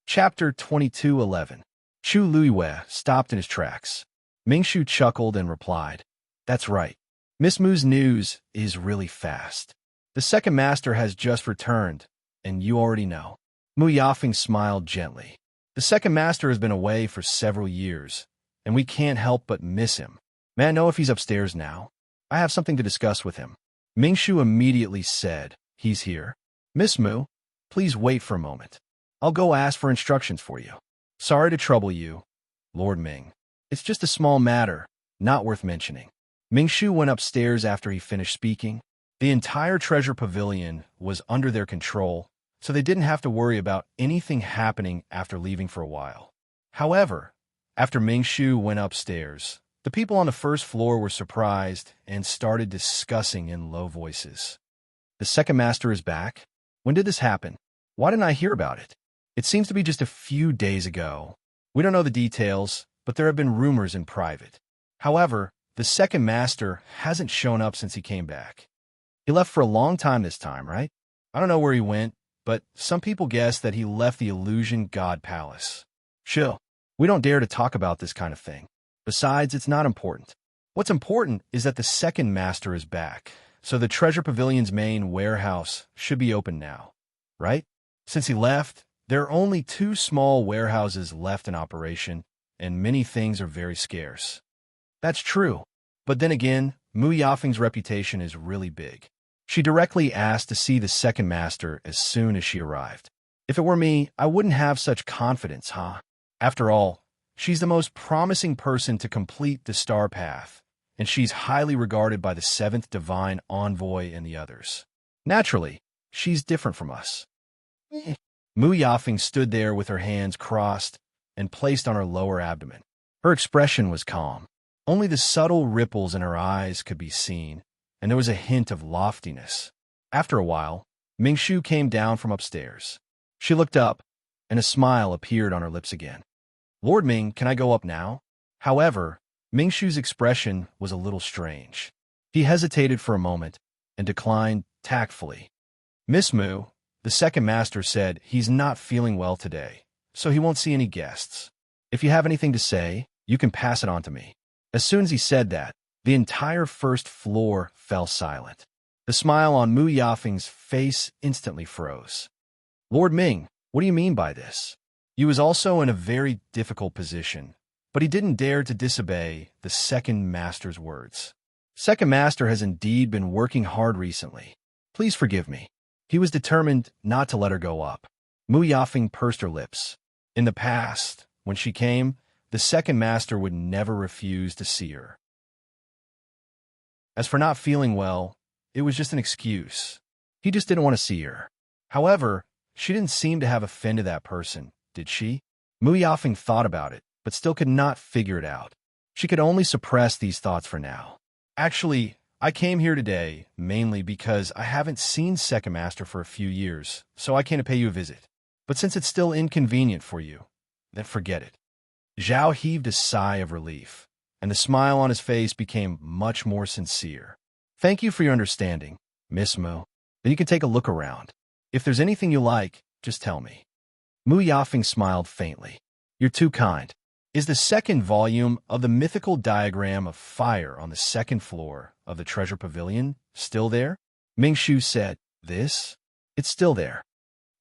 Chapter 22:11. Chu Liyue stopped in his tracks. Mingshu chuckled and replied, That's right. Miss Mu's news is really fast. The second master has just returned, and you already know. Mu Yafeng smiled gently. The second master has been away for several years, and we can't help but miss him. May I know if he's upstairs now? I have something to discuss with him. Mingshu immediately said, He's here. Miss Mu, please wait for a moment. I'll go ask for instructions for you. Sorry to trouble you, Lord Ming. It's just a small matter, not worth mentioning. Mingshu went upstairs after he finished speaking. The entire treasure pavilion was under their control, so they didn't have to worry about anything happening after leaving for a while. However, after Mingshu went upstairs, the people on the first floor were surprised and started discussing in low voices. The second master is back? When did this happen? Why didn't I hear about it? It seems to be just a few days ago. We don't know the details, but there have been rumors in private. However, the second master hasn't shown up since he came back. He left for a long time this time, right? I don't know where he went, but some people guess that he left the Illusion God Palace. Chill. We don't dare to talk about this kind of thing. Besides, it's not important. What's important is that the second master is back, so the Treasure Pavilion's main warehouse should be open now, right? Since he left, there are only 2 small warehouses left in operation, and many things are very scarce. That's true, but then again, Mu Yafeng's reputation is really big. She directly asked to see the second master as soon as she arrived. If it were me, I wouldn't have such confidence, huh? After all, she's the most promising person to complete the Star Path, and she's highly regarded by the 7th Divine Envoy and the others. Naturally, she's different from us. Mu Yafeng stood there with her hands crossed and placed on her lower abdomen. Her expression was calm. Only the subtle ripples in her eyes could be seen, and there was a hint of loftiness. After a while, Mingshu came down from upstairs. She looked up, and a smile appeared on her lips again. Lord Ming, can I go up now? However, Mingshu's expression was a little strange. He hesitated for a moment and declined tactfully. Miss Mu, the second master said he's not feeling well today, so he won't see any guests. If you have anything to say, you can pass it on to me. As soon as he said that, the entire first floor fell silent. The smile on Mu Yafeng's face instantly froze. Lord Ming, what do you mean by this? He was also in a very difficult position, but he didn't dare to disobey the second master's words. Second master has indeed been working hard recently. Please forgive me. He was determined not to let her go up. Mu Yafeng pursed her lips. In the past, when she came, the second master would never refuse to see her. As for not feeling well, it was just an excuse. He just didn't want to see her. However, she didn't seem to have offended that person, did she? Mu Yafeng thought about it, but still could not figure it out. She could only suppress these thoughts for now. Actually, I came here today mainly because I haven't seen Second Master for a few years, so I came to pay you a visit. But since it's still inconvenient for you, then forget it. Zhao heaved a sigh of relief, and the smile on his face became much more sincere. Thank you for your understanding, Miss Mu. Then you can take a look around. If there's anything you like, just tell me. Mu Yafeng smiled faintly. You're too kind. Is the second volume of the mythical diagram of fire on the second floor of the treasure pavilion still there? Ming Shu said, This? It's still there.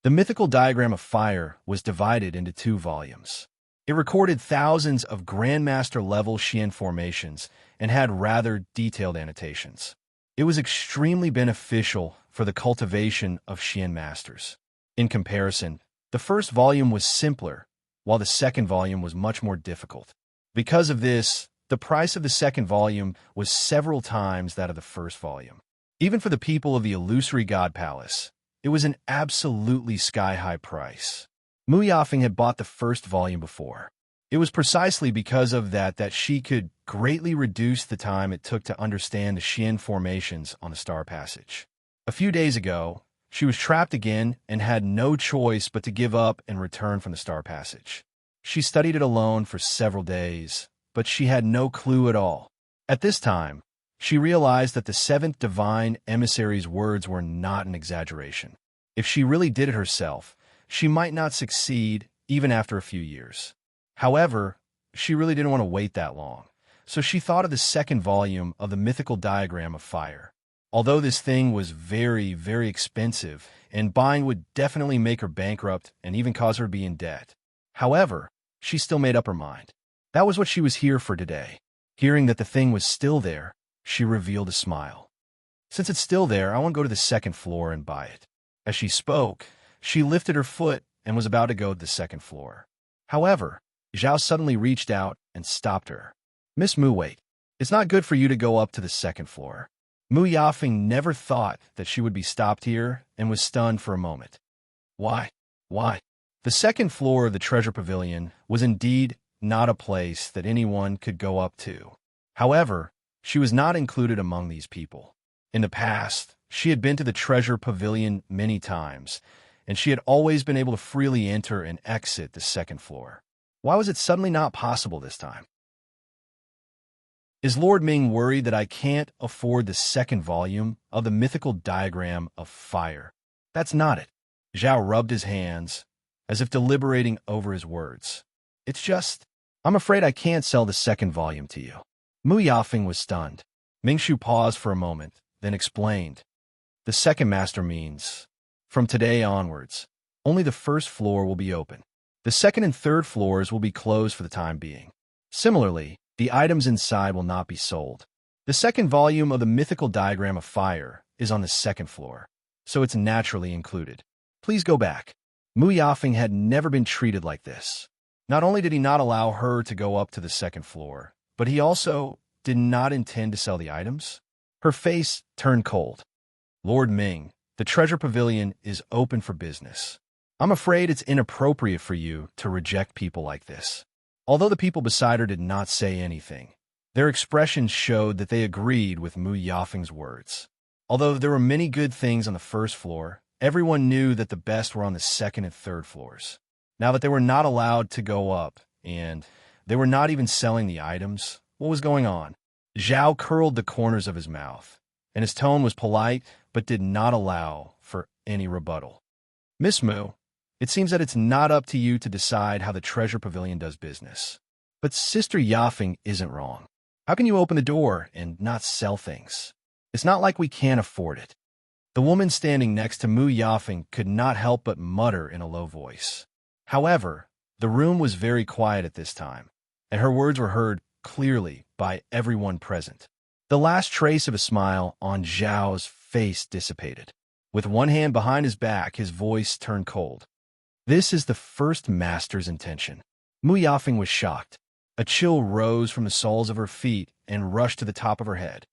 The mythical diagram of fire was divided into 2 volumes. It recorded thousands of Grandmaster-level Xian formations and had rather detailed annotations. It was extremely beneficial for the cultivation of Xian masters. In comparison, the first volume was simpler, while the second volume was much more difficult. Because of this, the price of the second volume was several times that of the first volume. Even for the people of the Illusory God Palace, it was an absolutely sky-high price. Mu Yafeng had bought the first volume before. It was precisely because of that she could greatly reduce the time it took to understand the Xian formations on the Star Passage. A few days ago, she was trapped again and had no choice but to give up and return from the Star Passage. She studied it alone for several days, but she had no clue at all. At this time, she realized that the 7th divine emissary's words were not an exaggeration. If she really did it herself, she might not succeed even after a few years. However, she really didn't want to wait that long, so she thought of the second volume of the mythical diagram of fire. Although this thing was very, very expensive, and buying would definitely make her bankrupt and even cause her to be in debt. However, she still made up her mind. That was what she was here for today. Hearing that the thing was still there, she revealed a smile. Since it's still there, I want to go to the second floor and buy it. As she spoke, she lifted her foot and was about to go to the second floor. However, Zhao suddenly reached out and stopped her. Miss Mu, wait. It's not good for you to go up to the second floor. Mu Yafeng never thought that she would be stopped here and was stunned for a moment. Why? Why? The second floor of the treasure pavilion was indeed not a place that anyone could go up to. However, she was not included among these people. In the past, she had been to the treasure pavilion many times, and she had always been able to freely enter and exit the second floor. Why was it suddenly not possible this time? Is Lord Ming worried that I can't afford the second volume of the mythical diagram of fire? That's not it. Zhao rubbed his hands, as if deliberating over his words. It's just, I'm afraid I can't sell the second volume to you. Mu Yafeng was stunned. Ming Shu paused for a moment, then explained. The second master means, from today onwards, only the first floor will be open. The second and third floors will be closed for the time being. Similarly, the items inside will not be sold. The second volume of the mythical diagram of fire is on the second floor, so it's naturally included. Please go back. Mu Yafeng had never been treated like this. Not only did he not allow her to go up to the second floor, but he also did not intend to sell the items. Her face turned cold. Lord Ming, the treasure pavilion is open for business. I'm afraid it's inappropriate for you to reject people like this. Although the people beside her did not say anything, their expressions showed that they agreed with Mu Yafeng's words. Although there were many good things on the first floor, everyone knew that the best were on the second and third floors. Now that they were not allowed to go up, and they were not even selling the items, what was going on? Zhao curled the corners of his mouth, and his tone was polite but did not allow for any rebuttal. Miss Mu, it seems that it's not up to you to decide how the treasure pavilion does business. But Sister Yafeng isn't wrong. How can you open the door and not sell things? It's not like we can't afford it. The woman standing next to Mu Yafeng could not help but mutter in a low voice. However, the room was very quiet at this time, and her words were heard clearly by everyone present. The last trace of a smile on Zhao's face dissipated. With one hand behind his back, his voice turned cold. This is the first master's intention. Mu Yafeng was shocked. A chill rose from the soles of her feet and rushed to the top of her head.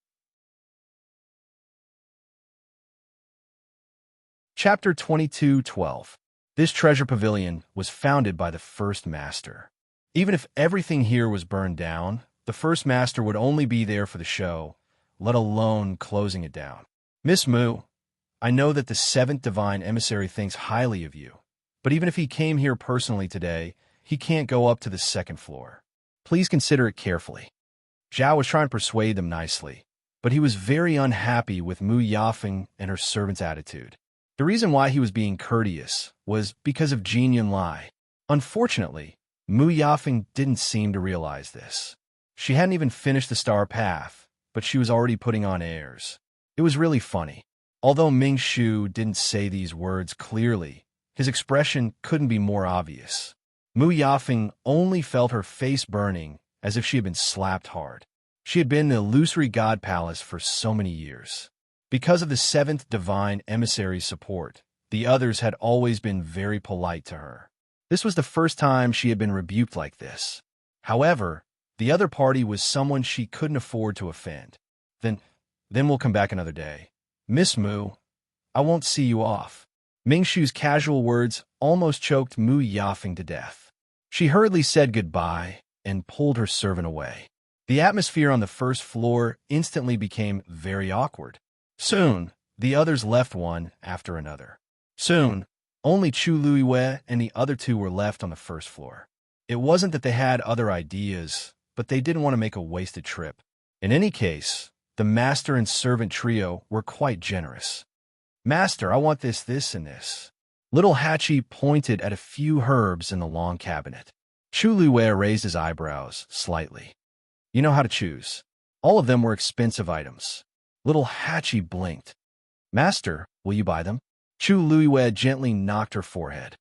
Chapter 22:12. This treasure pavilion was founded by the first master. Even if everything here was burned down, the first master would only be there for the show, let alone closing it down. Miss Mu, I know that the 7th divine emissary thinks highly of you, but even if he came here personally today, he can't go up to the second floor. Please consider it carefully. Zhao was trying to persuade them nicely, but he was very unhappy with Mu Yafeng and her servant's attitude. The reason why he was being courteous was because of Jin Yunlai. Unfortunately, Mu Yafeng didn't seem to realize this. She hadn't even finished the star path, but she was already putting on airs. It was really funny. Although Ming Shu didn't say these words clearly, his expression couldn't be more obvious. Mu Yafeng only felt her face burning as if she had been slapped hard. She had been in the illusory god palace for so many years. Because of the seventh divine emissary's support, the others had always been very polite to her. This was the first time she had been rebuked like this. However, the other party was someone she couldn't afford to offend. Then we'll come back another day. Miss Mu, I won't see you off. Ming Shu's casual words almost choked Mu Yafeng to death. She hurriedly said goodbye and pulled her servant away. The atmosphere on the first floor instantly became very awkward. Soon, the others left one after another. Soon, only Chu Luiwei and the other two were left on the first floor. It wasn't that they had other ideas, but they didn't want to make a wasted trip. In any case, the master and servant trio were quite generous. Master, I want this, and this. Little Hachi pointed at a few herbs in the long cabinet. Chu Luiwei raised his eyebrows slightly. You know how to choose. All of them were expensive items. Little Hachi blinked. Master, will you buy them? Chu Luiwei gently knocked her forehead.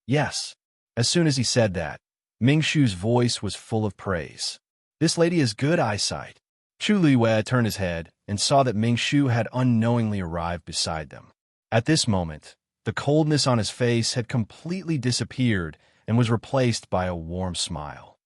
Yes. As soon as he said that, Ming Shu's voice was full of praise. This lady has good eyesight. Chu Luiwei turned his head and saw that Ming Shu had unknowingly arrived beside them. At this moment, the coldness on his face had completely disappeared and was replaced by a warm smile.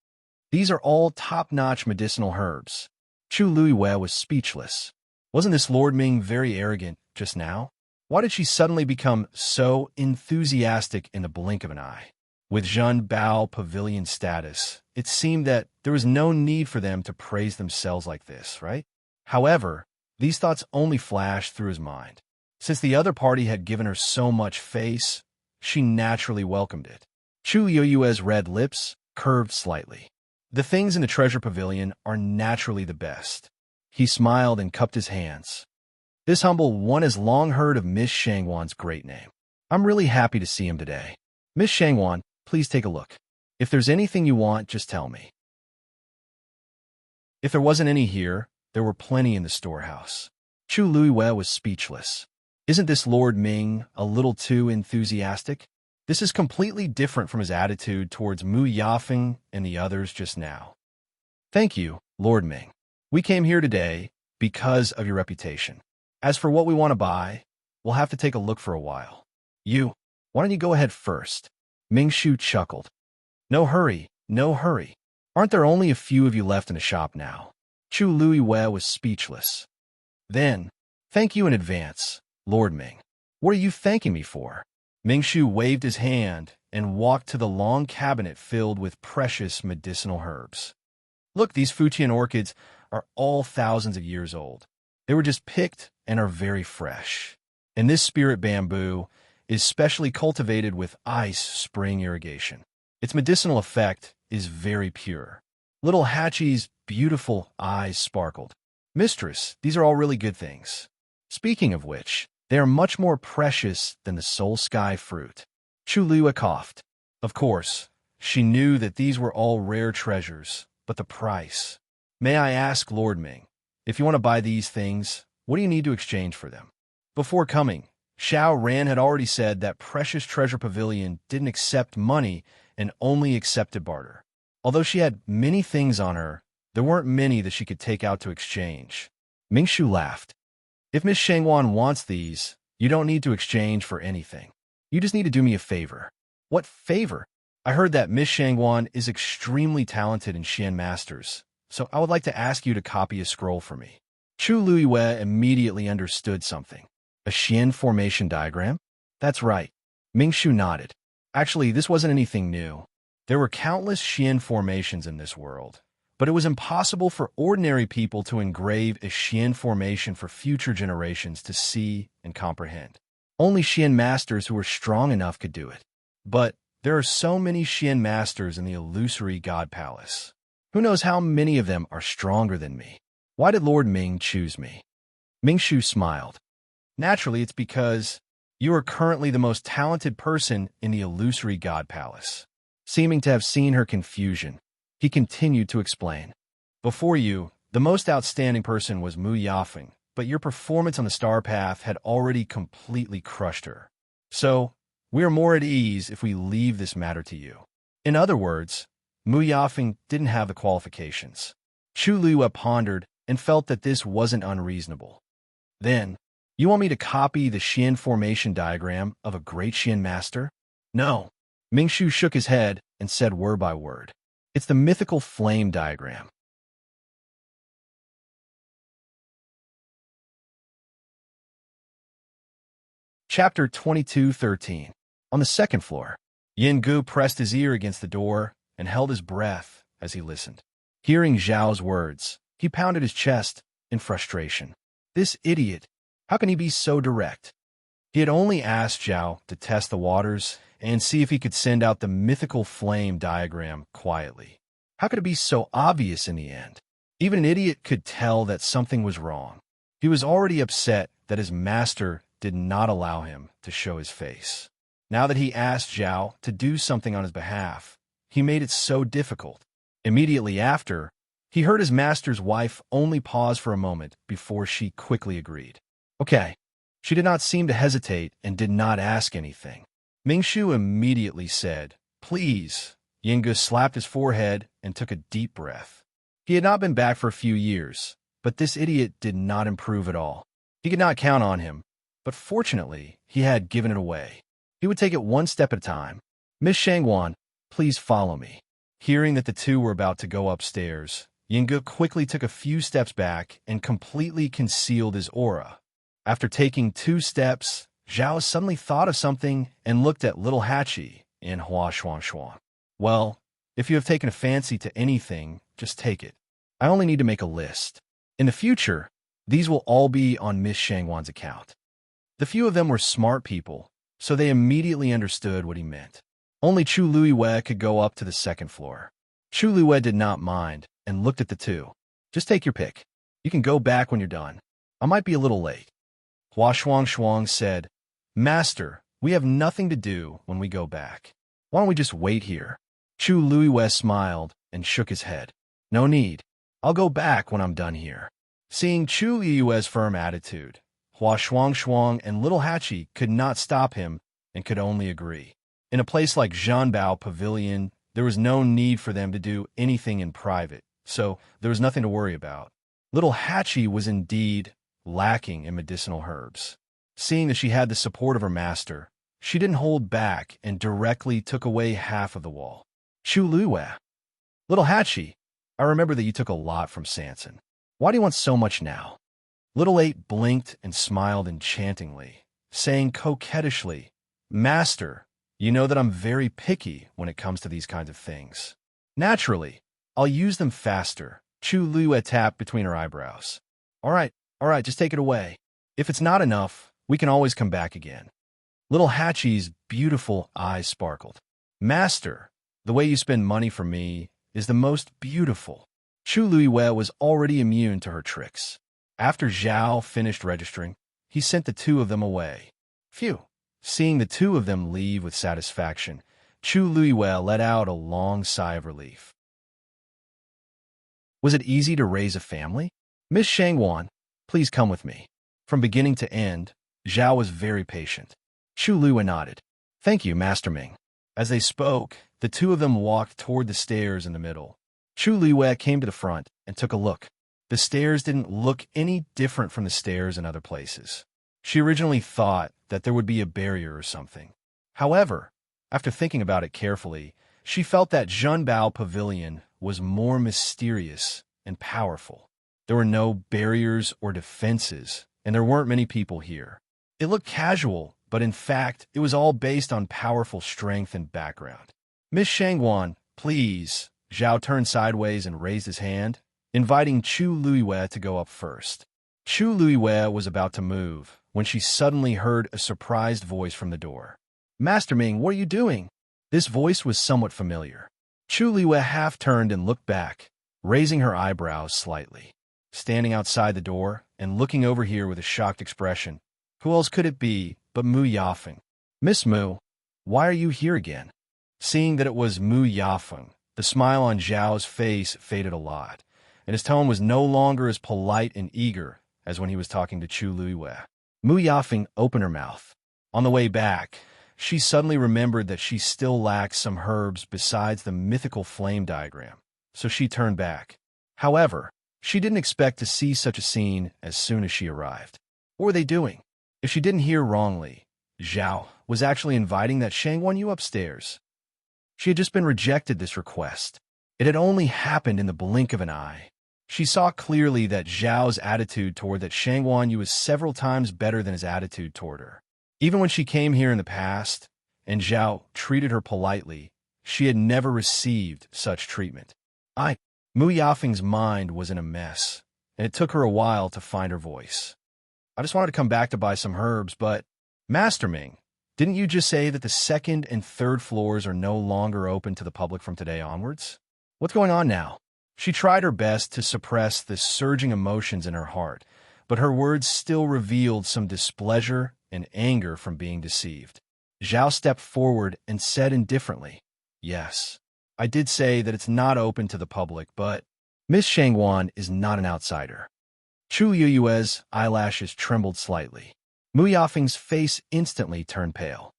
These are all top-notch medicinal herbs. Chu Luiwei was speechless. Wasn't this Lord Ming very arrogant just now? Why did she suddenly become so enthusiastic in the blink of an eye? With Zhen Bao pavilion status, it seemed that there was no need for them to praise themselves like this, right? However, these thoughts only flashed through his mind. Since the other party had given her so much face, she naturally welcomed it. Chu Yueyue's red lips curved slightly. The things in the treasure pavilion are naturally the best. He smiled and cupped his hands. This humble one has long heard of Miss Shangwan's great name. I'm really happy to see him today. Miss Shangwan, please take a look. If there's anything you want, just tell me. If there wasn't any here, there were plenty in the storehouse. Chu Luiwei was speechless. Isn't this Lord Ming a little too enthusiastic? This is completely different from his attitude towards Mu Yafeng and the others just now. Thank you, Lord Ming. We came here today because of your reputation. As for what we want to buy, we'll have to take a look for a while. Why don't you go ahead first? Ming Shu chuckled. No hurry, no hurry. Aren't there only a few of you left in the shop now? Chu Luiwei was speechless. Then, thank you in advance, Lord Ming. What are you thanking me for? Ming Shu waved his hand and walked to the long cabinet filled with precious medicinal herbs. Look, these Fujian orchids are all thousands of years old. They were just picked and are very fresh. And this spirit bamboo is specially cultivated with ice spring irrigation. Its medicinal effect is very pure. Little Hachi's beautiful eyes sparkled. Mistress, these are all really good things. Speaking of which, they are much more precious than the soul sky fruit. Chu Luiwei coughed. Of course, she knew that these were all rare treasures, but the price. May I ask, Lord Ming, if you want to buy these things, what do you need to exchange for them? Before coming, Xiao Ran had already said that Precious Treasure Pavilion didn't accept money and only accepted barter. Although she had many things on her, there weren't many that she could take out to exchange. Ming Shu laughed. If Miss Shangwan wants these, you don't need to exchange for anything. You just need to do me a favor. What favor? I heard that Miss Shangwan is extremely talented in Xian Masters, so I would like to ask you to copy a scroll for me. Chu Luiwei immediately understood something. A Xian formation diagram? That's right. Ming Shu nodded. Actually, this wasn't anything new. There were countless Xian formations in this world, but it was impossible for ordinary people to engrave a Xian formation for future generations to see and comprehend. Only Xian masters who were strong enough could do it. But there are so many Xian masters in the illusory god palace. Who knows how many of them are stronger than me? Why did Lord Ming choose me? Ming Shu smiled. Naturally, it's because you are currently the most talented person in the illusory god palace. Seeming to have seen her confusion, he continued to explain. Before you, the most outstanding person was Mu Yafeng, but your performance on the star path had already completely crushed her. So, we are more at ease if we leave this matter to you. In other words, Mu Yafeng didn't have the qualifications. Chu Liyue pondered and felt that this wasn't unreasonable. Then, you want me to copy the Xian formation diagram of a great Xian master? No. Ming Shu shook his head and said word by word. It's the mythical flame diagram. Chapter 22:13. On the second floor, Yin Gu pressed his ear against the door and held his breath as he listened. Hearing Zhao's words, he pounded his chest in frustration. This idiot, how can he be so direct? He had only asked Zhao to test the waters and see if he could send out the mythical flame diagram quietly. How could it be so obvious in the end? Even an idiot could tell that something was wrong. He was already upset that his master did not allow him to show his face. Now that he asked Zhao to do something on his behalf, he made it so difficult. Immediately after, he heard his master's wife only pause for a moment before she quickly agreed. Okay. She did not seem to hesitate and did not ask anything. Ming Shu immediately said, Please. Yingu slapped his forehead and took a deep breath. He had not been back for a few years, but this idiot did not improve at all. He could not count on him, but fortunately, he had given it away. He would take it one step at a time. Miss Shangwan, please follow me. Hearing that the two were about to go upstairs, Yingu quickly took a few steps back and completely concealed his aura. After taking 2 steps, Zhao suddenly thought of something and looked at little Hachi in Hua Shuang Shuang. Well, if you have taken a fancy to anything, just take it. I only need to make a list. In the future, these will all be on Miss Shangwan's account. The few of them were smart people, so they immediately understood what he meant. Only Chu Liyue could go up to the second floor. Chu Liyue did not mind and looked at the two. Just take your pick. You can go back when you're done. I might be a little late. Hua Shuang Shuang said, Master, we have nothing to do when we go back. Why don't we just wait here? Chu Liyue smiled and shook his head. No need. I'll go back when I'm done here. Seeing Chu Liyue's firm attitude, Hua Shuang Shuang and little Hachi could not stop him and could only agree. In a place like Zhanbao Pavilion, there was no need for them to do anything in private, so there was nothing to worry about. Little Hachi was indeed lacking in medicinal herbs. Seeing that she had the support of her master, she didn't hold back and directly took away half of the wall. Chu Liyue. Little Hachi, I remember that you took a lot from Sanson. Why do you want so much now? Little Eight blinked and smiled enchantingly, saying coquettishly, Master, you know that I'm very picky when it comes to these kinds of things. Naturally, I'll use them faster. Chu Liyue tapped between her eyebrows. All right, just take it away. If it's not enough, we can always come back again. Little Hachi's beautiful eyes sparkled. Master, the way you spend money for me is the most beautiful. Chu Liyue was already immune to her tricks. After Zhao finished registering, he sent the two of them away. Phew. Seeing the two of them leave with satisfaction, Chu Liyue let out a long sigh of relief. Was it easy to raise a family? Miss Shangwan, please come with me. From beginning to end, Zhao was very patient. Chu Liyue nodded. Thank you, Master Ming. As they spoke, the two of them walked toward the stairs in the middle. Chu Liyue came to the front and took a look. The stairs didn't look any different from the stairs in other places. She originally thought that there would be a barrier or something. However, after thinking about it carefully, she felt that Zhanbao Pavilion was more mysterious and powerful. There were no barriers or defenses, and there weren't many people here. It looked casual, but in fact, it was all based on powerful strength and background. Miss Shangwan, please. Zhao turned sideways and raised his hand, inviting Chu Liyue to go up first. Chu Liyue was about to move when she suddenly heard a surprised voice from the door. Master Ming, what are you doing? This voice was somewhat familiar. Chu Liyue half turned and looked back, raising her eyebrows slightly. Standing outside the door and looking over here with a shocked expression. Who else could it be but Mu Yafeng? Miss Mu, why are you here again? Seeing that it was Mu Yafeng, the smile on Zhao's face faded a lot, and his tone was no longer as polite and eager as when he was talking to Chu Luiyue. Mu Yafeng opened her mouth. On the way back, she suddenly remembered that she still lacked some herbs besides the mythical flame diagram, so she turned back. However, she didn't expect to see such a scene as soon as she arrived. What were they doing? If she didn't hear wrongly, Zhao was actually inviting that Shangwan Yu upstairs. She had just been rejected this request. It had only happened in the blink of an eye. She saw clearly that Zhao's attitude toward that Shangwan Yu was several times better than his attitude toward her. Even when she came here in the past, and Zhao treated her politely, she had never received such treatment. Mu Yafeng's mind was in a mess, and it took her a while to find her voice. I just wanted to come back to buy some herbs, but Master Ming, didn't you just say that the second and third floors are no longer open to the public from today onwards? What's going on now? She tried her best to suppress the surging emotions in her heart, but her words still revealed some displeasure and anger from being deceived. Zhao stepped forward and said indifferently, "Yes, I did say that it's not open to the public, but Miss Shangwan is not an outsider." Chu Yueyue's eyelashes trembled slightly. Mu Yafeng's face instantly turned pale.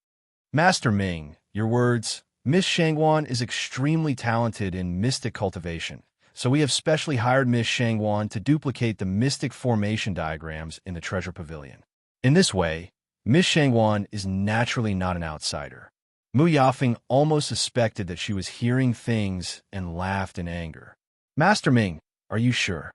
Master Ming, your words, Miss Shangwan is extremely talented in mystic cultivation, so we have specially hired Miss Shangwan to duplicate the mystic formation diagrams in the treasure pavilion. In this way, Miss Shangwan is naturally not an outsider. Mu Yafeng almost suspected that she was hearing things and laughed in anger. Master Ming, are you sure?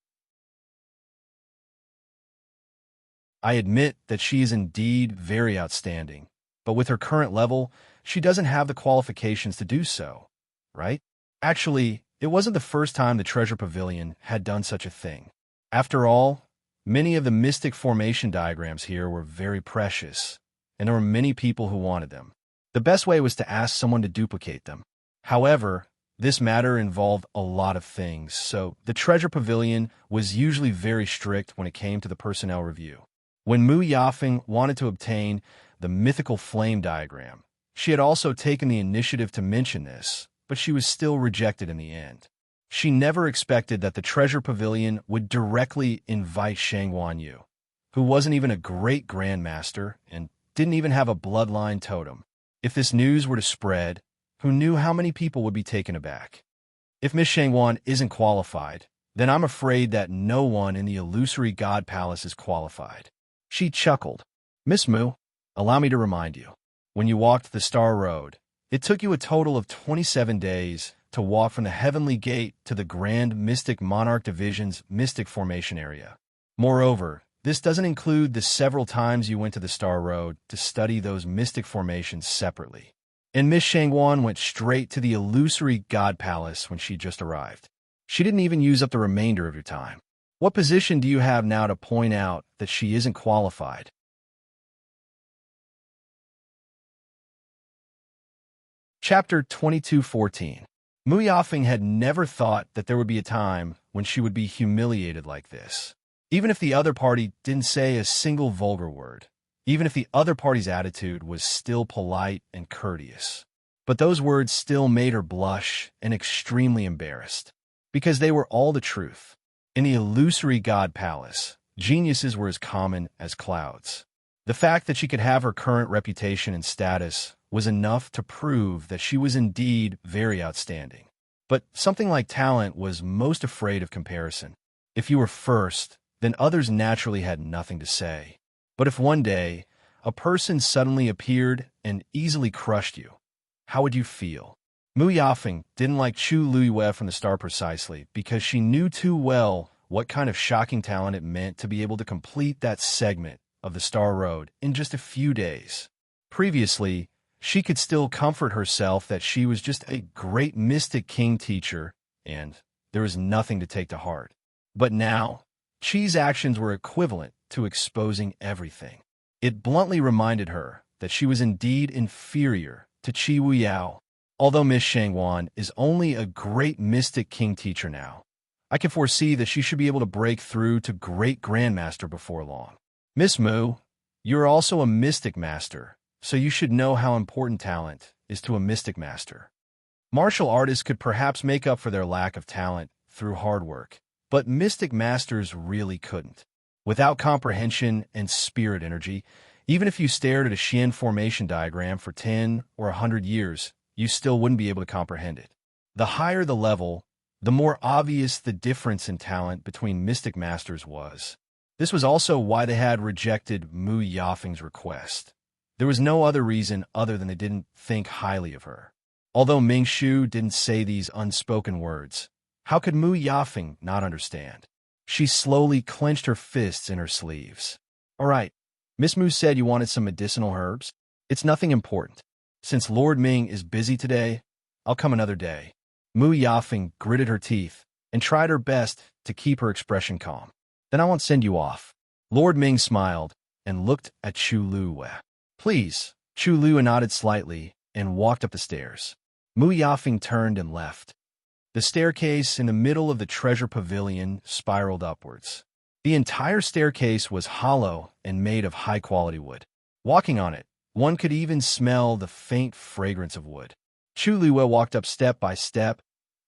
I admit that she is indeed very outstanding, but with her current level, she doesn't have the qualifications to do so, right? Actually, it wasn't the first time the Treasure Pavilion had done such a thing. After all, many of the mystic formation diagrams here were very precious, and there were many people who wanted them. The best way was to ask someone to duplicate them. However, this matter involved a lot of things, so the Treasure Pavilion was usually very strict when it came to the personnel review. When Mu Yafeng wanted to obtain the mythical flame diagram, she had also taken the initiative to mention this, but she was still rejected in the end. She never expected that the Treasure Pavilion would directly invite Shangwan Yu, who wasn't even a great grandmaster and didn't even have a bloodline totem. If this news were to spread, who knew how many people would be taken aback? If Miss Shangwan isn't qualified, then I'm afraid that no one in the illusory God Palace is qualified. She chuckled. Miss Mu, allow me to remind you, when you walked the Star Road, it took you a total of 27 days to walk from the Heavenly Gate to the Grand Mystic Monarch Division's Mystic Formation area. Moreover, this doesn't include the several times you went to the Star Road to study those mystic formations separately. And Miss Shangwan went straight to the illusory God Palace when she just arrived. She didn't even use up the remainder of your time. What position do you have now to point out that she isn't qualified? Chapter 22:14. Mu Yafeng had never thought that there would be a time when she would be humiliated like this. Even if the other party didn't say a single vulgar word, even if the other party's attitude was still polite and courteous. But those words still made her blush and extremely embarrassed, because they were all the truth. In the illusory God Palace, geniuses were as common as clouds. The fact that she could have her current reputation and status was enough to prove that she was indeed very outstanding. But something like talent was most afraid of comparison. If you were first, then others naturally had nothing to say. But if one day, a person suddenly appeared and easily crushed you, how would you feel? Mu Yafeng didn't like Chu Luiyue from the start precisely because she knew too well what kind of shocking talent it meant to be able to complete that segment of the Star Road in just a few days. Previously, she could still comfort herself that she was just a great mystic king teacher and there was nothing to take to heart. But now, Qi's actions were equivalent to exposing everything. It bluntly reminded her that she was indeed inferior to Qi Wuyao. Although Miss Shangwan is only a great mystic king teacher now, I can foresee that she should be able to break through to Great Grandmaster before long. Miss Mu, you're also a Mystic Master, so you should know how important talent is to a Mystic Master. Martial artists could perhaps make up for their lack of talent through hard work, but Mystic Masters really couldn't. Without comprehension and spirit energy, even if you stared at a Xian formation diagram for 10 or 100 years, you still wouldn't be able to comprehend it. The higher the level, the more obvious the difference in talent between Mystic Masters was. This was also why they had rejected Mu Yafeng's request. There was no other reason other than they didn't think highly of her. Although Ming Shu didn't say these unspoken words, how could Mu Yafeng not understand? She slowly clenched her fists in her sleeves. All right, Miss Mu said you wanted some medicinal herbs? It's nothing important. Since Lord Ming is busy today, I'll come another day. Mu Yafeng gritted her teeth and tried her best to keep her expression calm. Then I won't send you off. Lord Ming smiled and looked at Chu Luwei. Please. Chu Luwei nodded slightly and walked up the stairs. Mu Yafeng turned and left. The staircase in the middle of the treasure pavilion spiraled upwards. The entire staircase was hollow and made of high-quality wood. Walking on it, one could even smell the faint fragrance of wood. Chu Luwei walked up step by step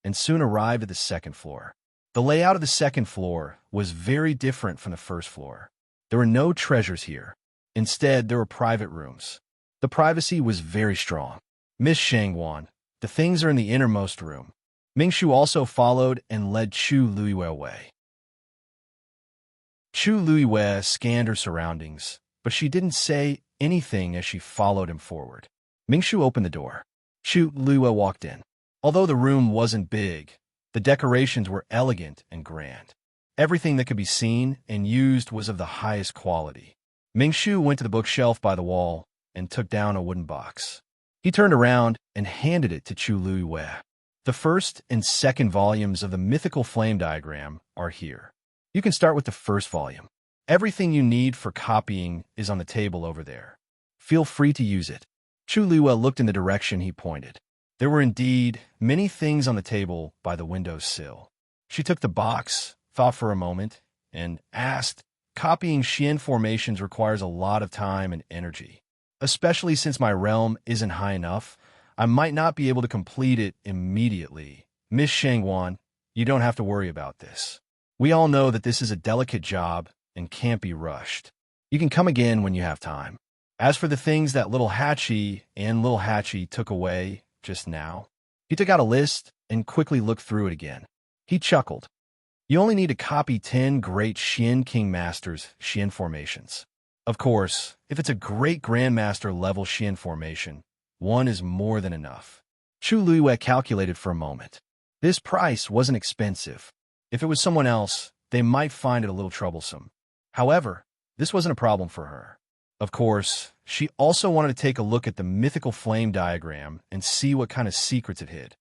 and soon arrived at the second floor. The layout of the second floor was very different from the first floor. There were no treasures here. Instead, there were private rooms. The privacy was very strong. Miss Shangwan, the things are in the innermost room. Mingshu also followed and led Chu Luwei away. Chu Luwei scanned her surroundings, but she didn't say anything as she followed him forward. Mingshu opened the door. Chu Luwei walked in. Although the room wasn't big, the decorations were elegant and grand. Everything that could be seen and used was of the highest quality. Mingshu went to the bookshelf by the wall and took down a wooden box. He turned around and handed it to Chu Luwei. The first and second volumes of the Mythical Flame Diagram are here. You can start with the first volume. Everything you need for copying is on the table over there. Feel free to use it. Chu Luwei looked in the direction he pointed. There were indeed many things on the table by the windowsill. She took the box, thought for a moment, and asked, copying Xian formations requires a lot of time and energy. Especially since my realm isn't high enough, I might not be able to complete it immediately. Miss Shangwan, you don't have to worry about this. We all know that this is a delicate job and can't be rushed. You can come again when you have time. As for the things that Little Hatchie and Little Hatchie took away just now, he took out a list and quickly looked through it again. He chuckled. You only need to copy 10 great Xian King Masters' Xian formations. Of course, if it's a great Grandmaster level Xian formation, one is more than enough. Chu Luwei calculated for a moment. This price wasn't expensive. If it was someone else, they might find it a little troublesome. However, this wasn't a problem for her. Of course, she also wanted to take a look at the Mythical Flame Diagram and see what kind of secrets it hid.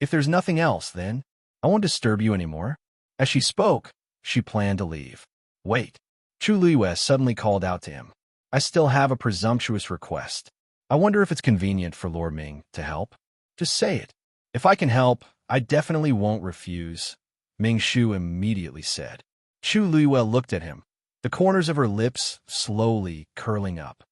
If there's nothing else, then I won't disturb you anymore. As she spoke, she planned to leave. Wait. Chu Luwei suddenly called out to him. I still have a presumptuous request. I wonder if it's convenient for Lord Ming to help. Just say it. If I can help, I definitely won't refuse, Ming Shu immediately said. Chu Luwei looked at him, the corners of her lips slowly curling up.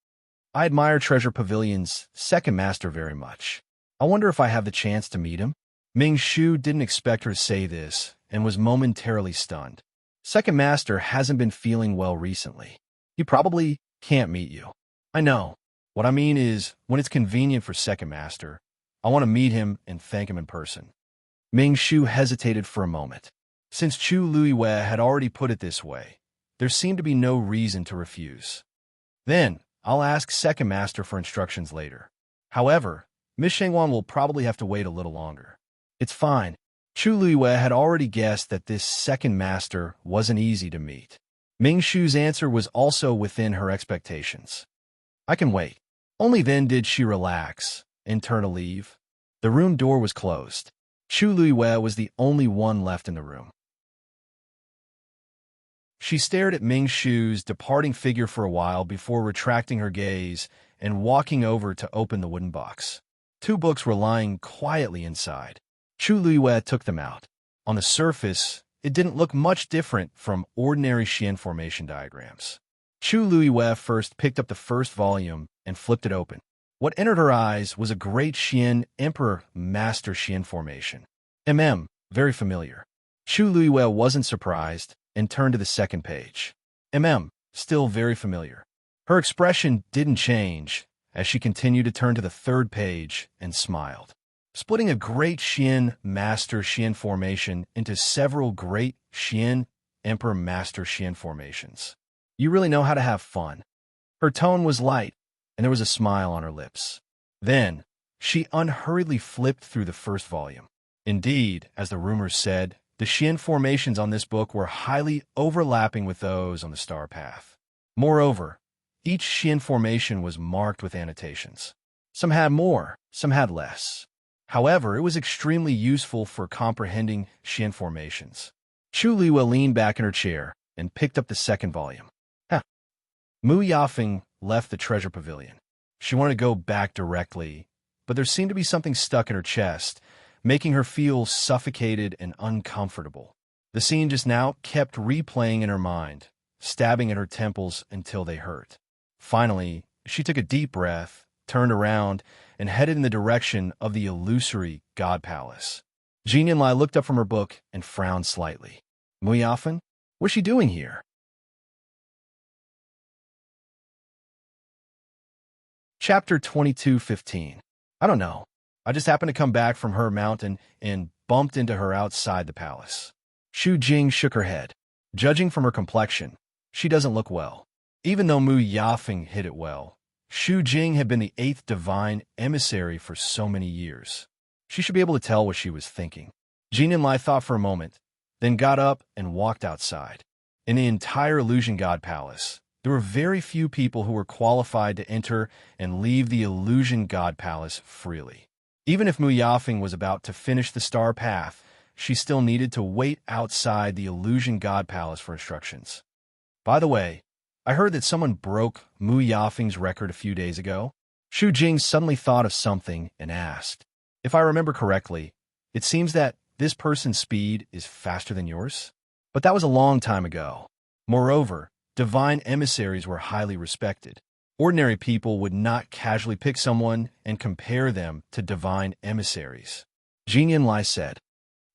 I admire Treasure Pavilion's second master very much. I wonder if I have the chance to meet him? Ming Shu didn't expect her to say this and was momentarily stunned. Second master hasn't been feeling well recently. He probably can't meet you. I know. What I mean is, when it's convenient for second master, I want to meet him and thank him in person. Ming Shu hesitated for a moment. Since Chu Luwei had already put it this way, there seemed to be no reason to refuse. Then, I'll ask second master for instructions later. However, Miss Shangwan will probably have to wait a little longer. It's fine. Chu Luwei had already guessed that this second master wasn't easy to meet. Ming Shu's answer was also within her expectations. I can wait. Only then did she relax and turn to leave. The room door was closed. Chu Luwei was the only one left in the room. She stared at Ming Shu's departing figure for a while before retracting her gaze and walking over to open the wooden box. 2 books were lying quietly inside. Chu Luwei took them out. On the surface, it didn't look much different from ordinary Xian formation diagrams. Chu Luiyue first picked up the first volume and flipped it open. What entered her eyes was a great Xian Emperor Master Xian formation. Very familiar. Chu Luiyue wasn't surprised and turned to the second page. Still very familiar. Her expression didn't change as she continued to turn to the third page and smiled. Splitting a great Xian Master Xian formation into several great Xian Emperor Master Xian formations. You really know how to have fun. Her tone was light, and there was a smile on her lips. Then, she unhurriedly flipped through the first volume. Indeed, as the rumors said, the Xian formations on this book were highly overlapping with those on the star path. Moreover, each Xian formation was marked with annotations. Some had more, some had less. However, it was extremely useful for comprehending Xian formations. Chu Liwa leaned back in her chair and picked up the second volume. Mu Yafeng left the treasure pavilion. She wanted to go back directly, but there seemed to be something stuck in her chest, making her feel suffocated and uncomfortable. The scene just now kept replaying in her mind, stabbing at her temples until they hurt. Finally, she took a deep breath, turned around, and headed in the direction of the illusory God Palace. Jin Yunlai looked up from her book and frowned slightly. Mu Yafeng? What's she doing here? Chapter 22:15. I don't know. I just happened to come back from her mountain and bumped into her outside the palace. Xu Jing shook her head. Judging from her complexion, she doesn't look well. Even though Mu Yafeng hid it well, Xu Jing had been the 8th divine emissary for so many years. She should be able to tell what she was thinking. Jin Yunlai thought for a moment, then got up and walked outside. In the entire Illusion God Palace, there were very few people who were qualified to enter and leave the Illusion God Palace freely. Even if Mu Yafeng was about to finish the star path, she still needed to wait outside the Illusion God Palace for instructions. By the way, I heard that someone broke Mu Yafeng's record a few days ago. Xu Jing suddenly thought of something and asked, if I remember correctly, it seems that this person's speed is faster than yours? But that was a long time ago. Moreover, divine emissaries were highly respected. Ordinary people would not casually pick someone and compare them to divine emissaries. Jin Yunlai said,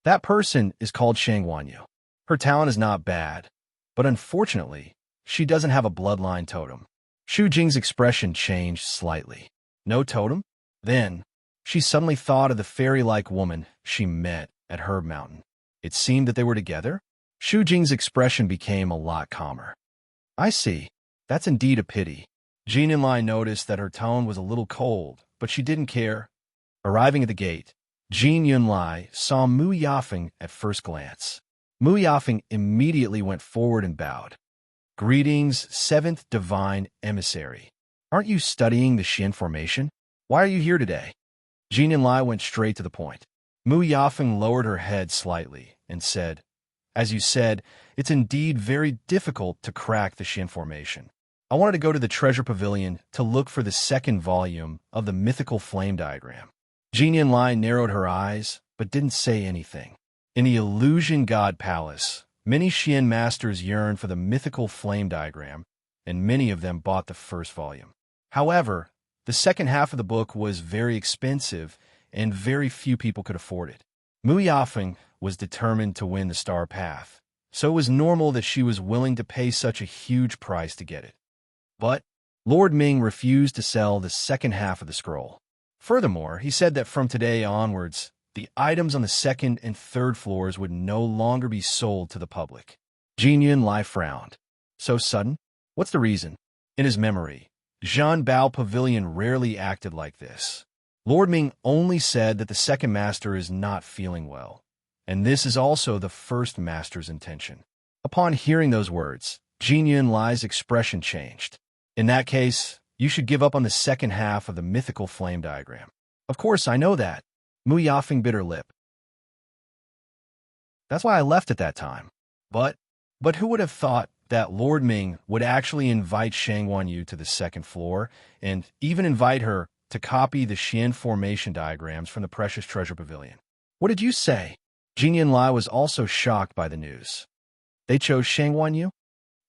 that person is called Shang Wanyu. Her talent is not bad, but unfortunately, she doesn't have a bloodline totem. Xu Jing's expression changed slightly. No totem? Then, she suddenly thought of the fairy-like woman she met at Herb Mountain. It seemed that they were together. Xu Jing's expression became a lot calmer. I see. That's indeed a pity. Jin Yunlai noticed that her tone was a little cold, but she didn't care. Arriving at the gate, Jin Yunlai saw Mu Yafeng at first glance. Mu Yafeng immediately went forward and bowed. Greetings, 7th Divine Emissary. Aren't you studying the Xian formation? Why are you here today? Jin Yunlai went straight to the point. Mu Yafeng lowered her head slightly and said, as you said, it's indeed very difficult to crack the Xian formation. I wanted to go to the treasure pavilion to look for the second volume of the mythical flame diagram. Jin Yunlai narrowed her eyes, but didn't say anything. In the Illusion God Palace, many Xian masters yearned for the mythical flame diagram, and many of them bought the first volume. However, the second half of the book was very expensive, and very few people could afford it. Mu Yafeng was determined to win the star path, so it was normal that she was willing to pay such a huge price to get it. But Lord Ming refused to sell the second half of the scroll. Furthermore, he said that from today onwards, the items on the second and third floors would no longer be sold to the public. Jin Yunlai frowned. So sudden? What's the reason? In his memory, Zhan Bao Pavilion rarely acted like this. Lord Ming only said that the second master is not feeling well, and this is also the first master's intention. Upon hearing those words, Jin Yunlai's expression changed. In that case, you should give up on the second half of the mythical flame diagram. Of course, I know that. Mu Yafeng bit her lip. That's why I left at that time. But who would have thought that Lord Ming would actually invite Shang Wanyu to the second floor and even invite her to copy the Xian formation diagrams from the precious treasure pavilion? What did you say? Jin Lai was also shocked by the news. They chose Shangguan Yu?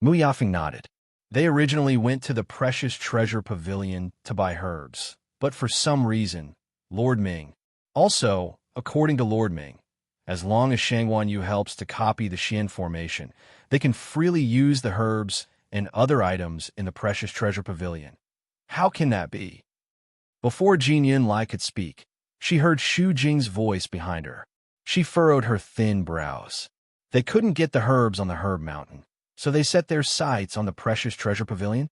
Mu Yafeng nodded. They originally went to the Precious Treasure Pavilion to buy herbs, but for some reason, Lord Ming. Also, according to Lord Ming, as long as Shangguan Yu helps to copy the Xian formation, they can freely use the herbs and other items in the Precious Treasure Pavilion. How can that be? Before Jin Lai could speak, she heard Xu Jing's voice behind her. She furrowed her thin brows. They couldn't get the herbs on the Herb Mountain, so they set their sights on the Precious Treasure Pavilion.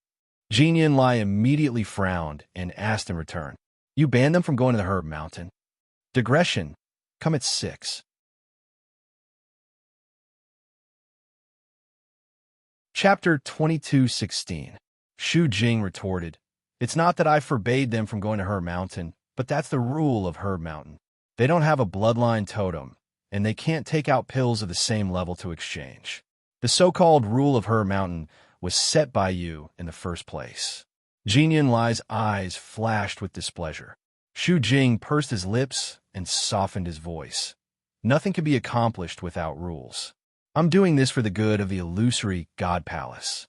Jin Lai immediately frowned and asked in return, "You banned them from going to the Herb Mountain? Digression, come at 6. Chapter 22:16. Xu Jing retorted, "It's not that I forbade them from going to Herb Mountain, but that's the rule of Herb Mountain. They don't have a bloodline totem, and they can't take out pills of the same level to exchange. The so-called rule of Herb Mountain was set by you in the first place." Jin Lai's eyes flashed with displeasure. Xu Jing pursed his lips and softened his voice. "Nothing can be accomplished without rules. I'm doing this for the good of the illusory God Palace."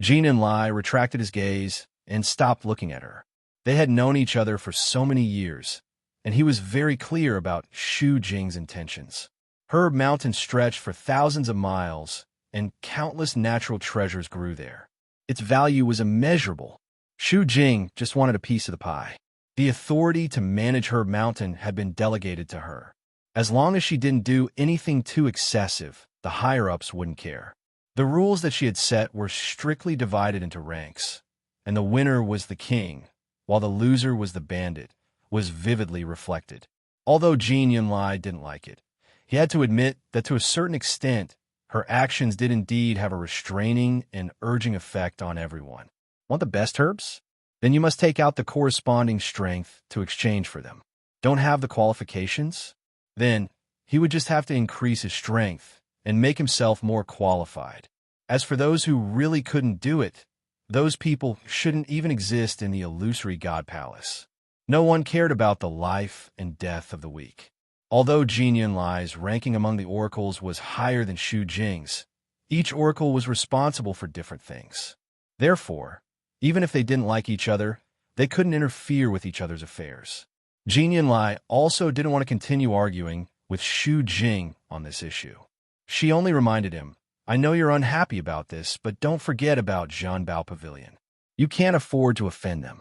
Jin Lai retracted his gaze and stopped looking at her. They had known each other for so many years, and he was very clear about Xu Jing's intentions. Herb Mountain stretched for thousands of miles, and countless natural treasures grew there. Its value was immeasurable. Xu Jing just wanted a piece of the pie. The authority to manage Herb Mountain had been delegated to her. As long as she didn't do anything too excessive, the higher-ups wouldn't care. The rules that she had set were strictly divided into ranks, and the winner was the king, while the loser was the bandit, was vividly reflected. Although Jin Lai didn't like it, he had to admit that to a certain extent, her actions did indeed have a restraining and urging effect on everyone. Want the best herbs? Then you must take out the corresponding strength to exchange for them. Don't have the qualifications? Then he would just have to increase his strength and make himself more qualified. As for those who really couldn't do it, those people shouldn't even exist in the illusory God Palace. No one cared about the life and death of the weak. Although Jin Lai's ranking among the oracles was higher than Xu Jing's, each oracle was responsible for different things. Therefore, even if they didn't like each other, they couldn't interfere with each other's affairs. Jin Lai also didn't want to continue arguing with Xu Jing on this issue. She only reminded him, "I know you're unhappy about this, but don't forget about Zhanbao Pavilion. You can't afford to offend them."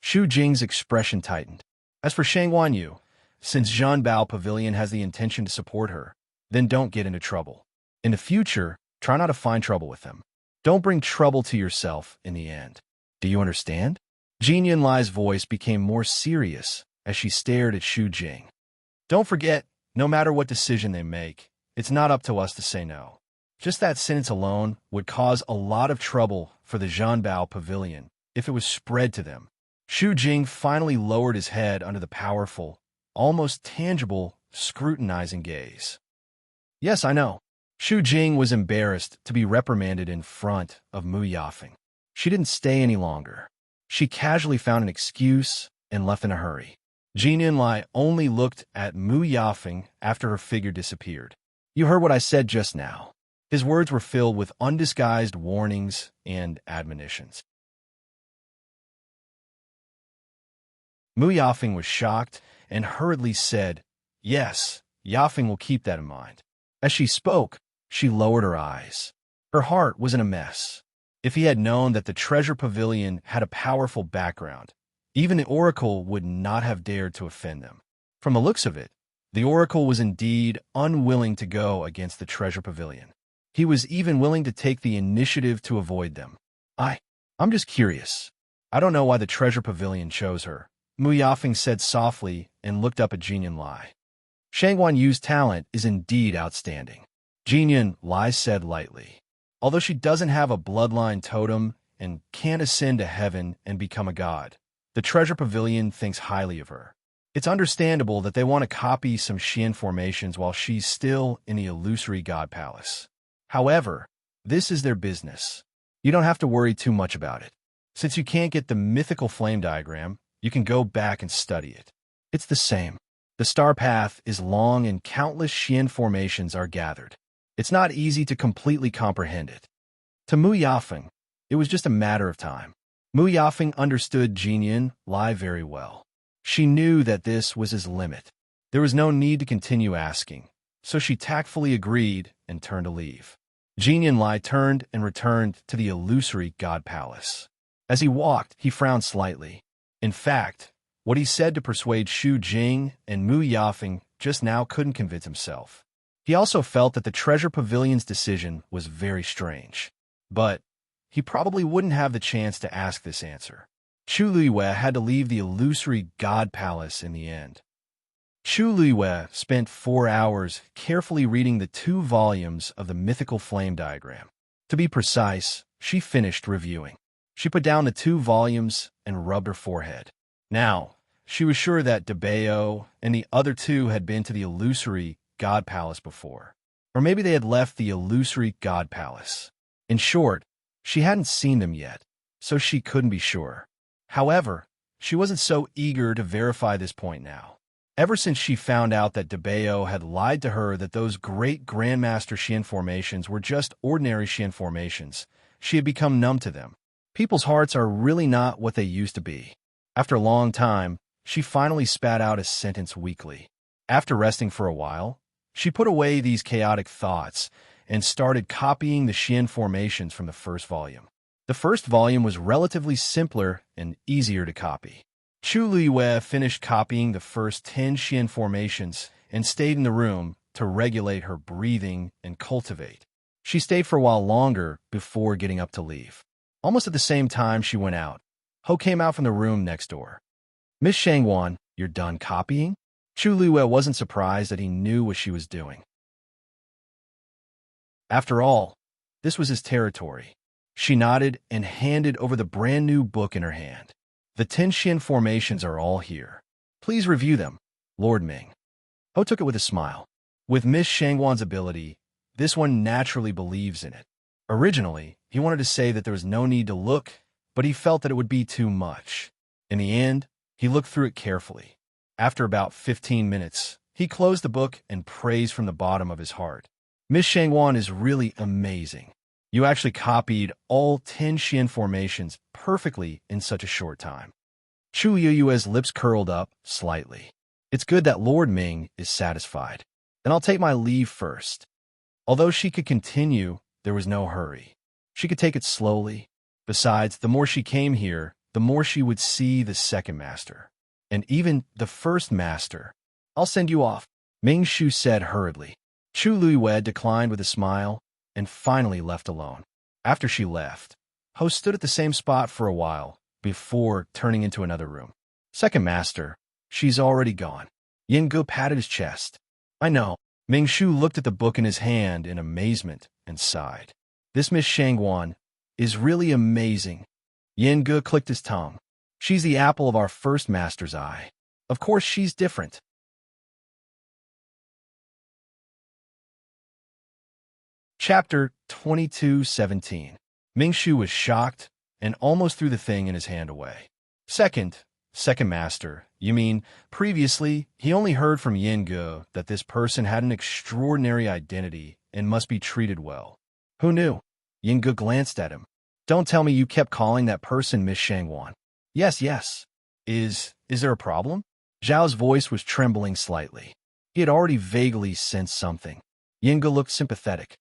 Xu Jing's expression tightened. As for Shangguan Yu, since Zhanbao Pavilion has the intention to support her, then don't get into trouble. In the future, try not to find trouble with them. Don't bring trouble to yourself in the end. Do you understand? Jin Lai's voice became more serious as she stared at Xu Jing. "Don't forget, no matter what decision they make, it's not up to us to say no." Just that sentence alone would cause a lot of trouble for the Zhanbao Pavilion if it was spread to them. Xu Jing finally lowered his head under the powerful, almost tangible, scrutinizing gaze. "Yes, I know." Xu Jing was embarrassed to be reprimanded in front of Mu Yafeng. She didn't stay any longer. She casually found an excuse and left in a hurry. Jin Lai only looked at Mu Yafeng after her figure disappeared. "You heard what I said just now." His words were filled with undisguised warnings and admonitions. Mu Yafeng was shocked and hurriedly said, "Yes, Yafeng will keep that in mind." As she spoke, she lowered her eyes. Her heart was in a mess. If he had known that the Treasure Pavilion had a powerful background, even the Oracle would not have dared to offend them. From the looks of it, the Oracle was indeed unwilling to go against the Treasure Pavilion. He was even willing to take the initiative to avoid them. I'm just curious. I don't know why the Treasure Pavilion chose her," Mu Yafeng said softly and looked up at Jin Lai. "Shangguan Yu's talent is indeed outstanding," Jin Lai said lightly. "Although she doesn't have a bloodline totem and can't ascend to heaven and become a god, the Treasure Pavilion thinks highly of her. It's understandable that they want to copy some Xian formations while she's still in the illusory God Palace. However, this is their business. You don't have to worry too much about it. Since you can't get the mythical flame diagram, you can go back and study it. It's the same." The star path is long and countless Xian formations are gathered. It's not easy to completely comprehend it. To Mu Yafeng, it was just a matter of time. Mu Yafeng understood Jinyan Lai very well. She knew that this was his limit. There was no need to continue asking, so she tactfully agreed and turned to leave. Jinyan Lai turned and returned to the illusory God Palace. As he walked, he frowned slightly. In fact, what he said to persuade Xu Jing and Mu Yafeng just now couldn't convince himself. He also felt that the Treasure Pavilion's decision was very strange. But he probably wouldn't have the chance to ask this answer. Chu Luiyue had to leave the illusory God Palace in the end. Chu Luiyue spent 4 hours carefully reading the 2 volumes of the mythical flame diagram. To be precise, she finished reviewing. She put down the 2 volumes and rubbed her forehead. Now, she was sure that DeBeo and the other 2 had been to the illusory God Palace before. Or maybe they had left the illusory God Palace. In short, she hadn't seen them yet, so she couldn't be sure. However, she wasn't so eager to verify this point now. Ever since she found out that DeBeo had lied to her that those great Grandmaster Xian formations were just ordinary Xian formations, she had become numb to them. People's hearts are really not what they used to be. After a long time, she finally spat out a sentence weakly. After resting for a while, she put away these chaotic thoughts and started copying the Xian formations from the first volume. The first volume was relatively simpler and easier to copy. Chu Luiyue finished copying the first 10 Xian formations and stayed in the room to regulate her breathing and cultivate. She stayed for a while longer before getting up to leave. Almost at the same time she went out, Ho came out from the room next door. "Miss Shangwan, you're done copying?" Chu Luiyue wasn't surprised that he knew what she was doing. After all, this was his territory. She nodded and handed over the brand new book in her hand. "The 10 Xian formations are all here. Please review them, Lord Ming." Ho took it with a smile. With Miss Shangwan's ability, this one naturally believes in it. Originally, he wanted to say that there was no need to look, but he felt that it would be too much. In the end, he looked through it carefully. After about 15 minutes, he closed the book and praised from the bottom of his heart. "Miss Shangwan is really amazing. You actually copied all 10 Xian formations perfectly in such a short time." Chu Yueyue's lips curled up slightly. "It's good that Lord Ming is satisfied. Then I'll take my leave first." Although she could continue, there was no hurry. She could take it slowly. Besides, the more she came here, the more she would see the second master. And even the first master. "I'll send you off," Ming Shu said hurriedly. Chu Luiyue declined with a smile and finally left alone. After she left, Ho stood at the same spot for a while before turning into another room. "Second master, she's already gone." Yin Gu patted his chest. "I know." Ming Shu looked at the book in his hand in amazement and sighed. "This Miss Shangwan is really amazing." Yin Gu clicked his tongue. "She's the apple of our first master's eye. Of course she's different." Chapter 22:17. Ming Shu was shocked and almost threw the thing in his hand away. Second master, you mean, previously he only heard from Yin Gu that this person had an extraordinary identity and must be treated well. Who knew? Yin Gu glanced at him. "Don't tell me you kept calling that person Miss Shangwan." Yes. Is there a problem?" Zhao's voice was trembling slightly. He had already vaguely sensed something. Yin Gu looked sympathetic.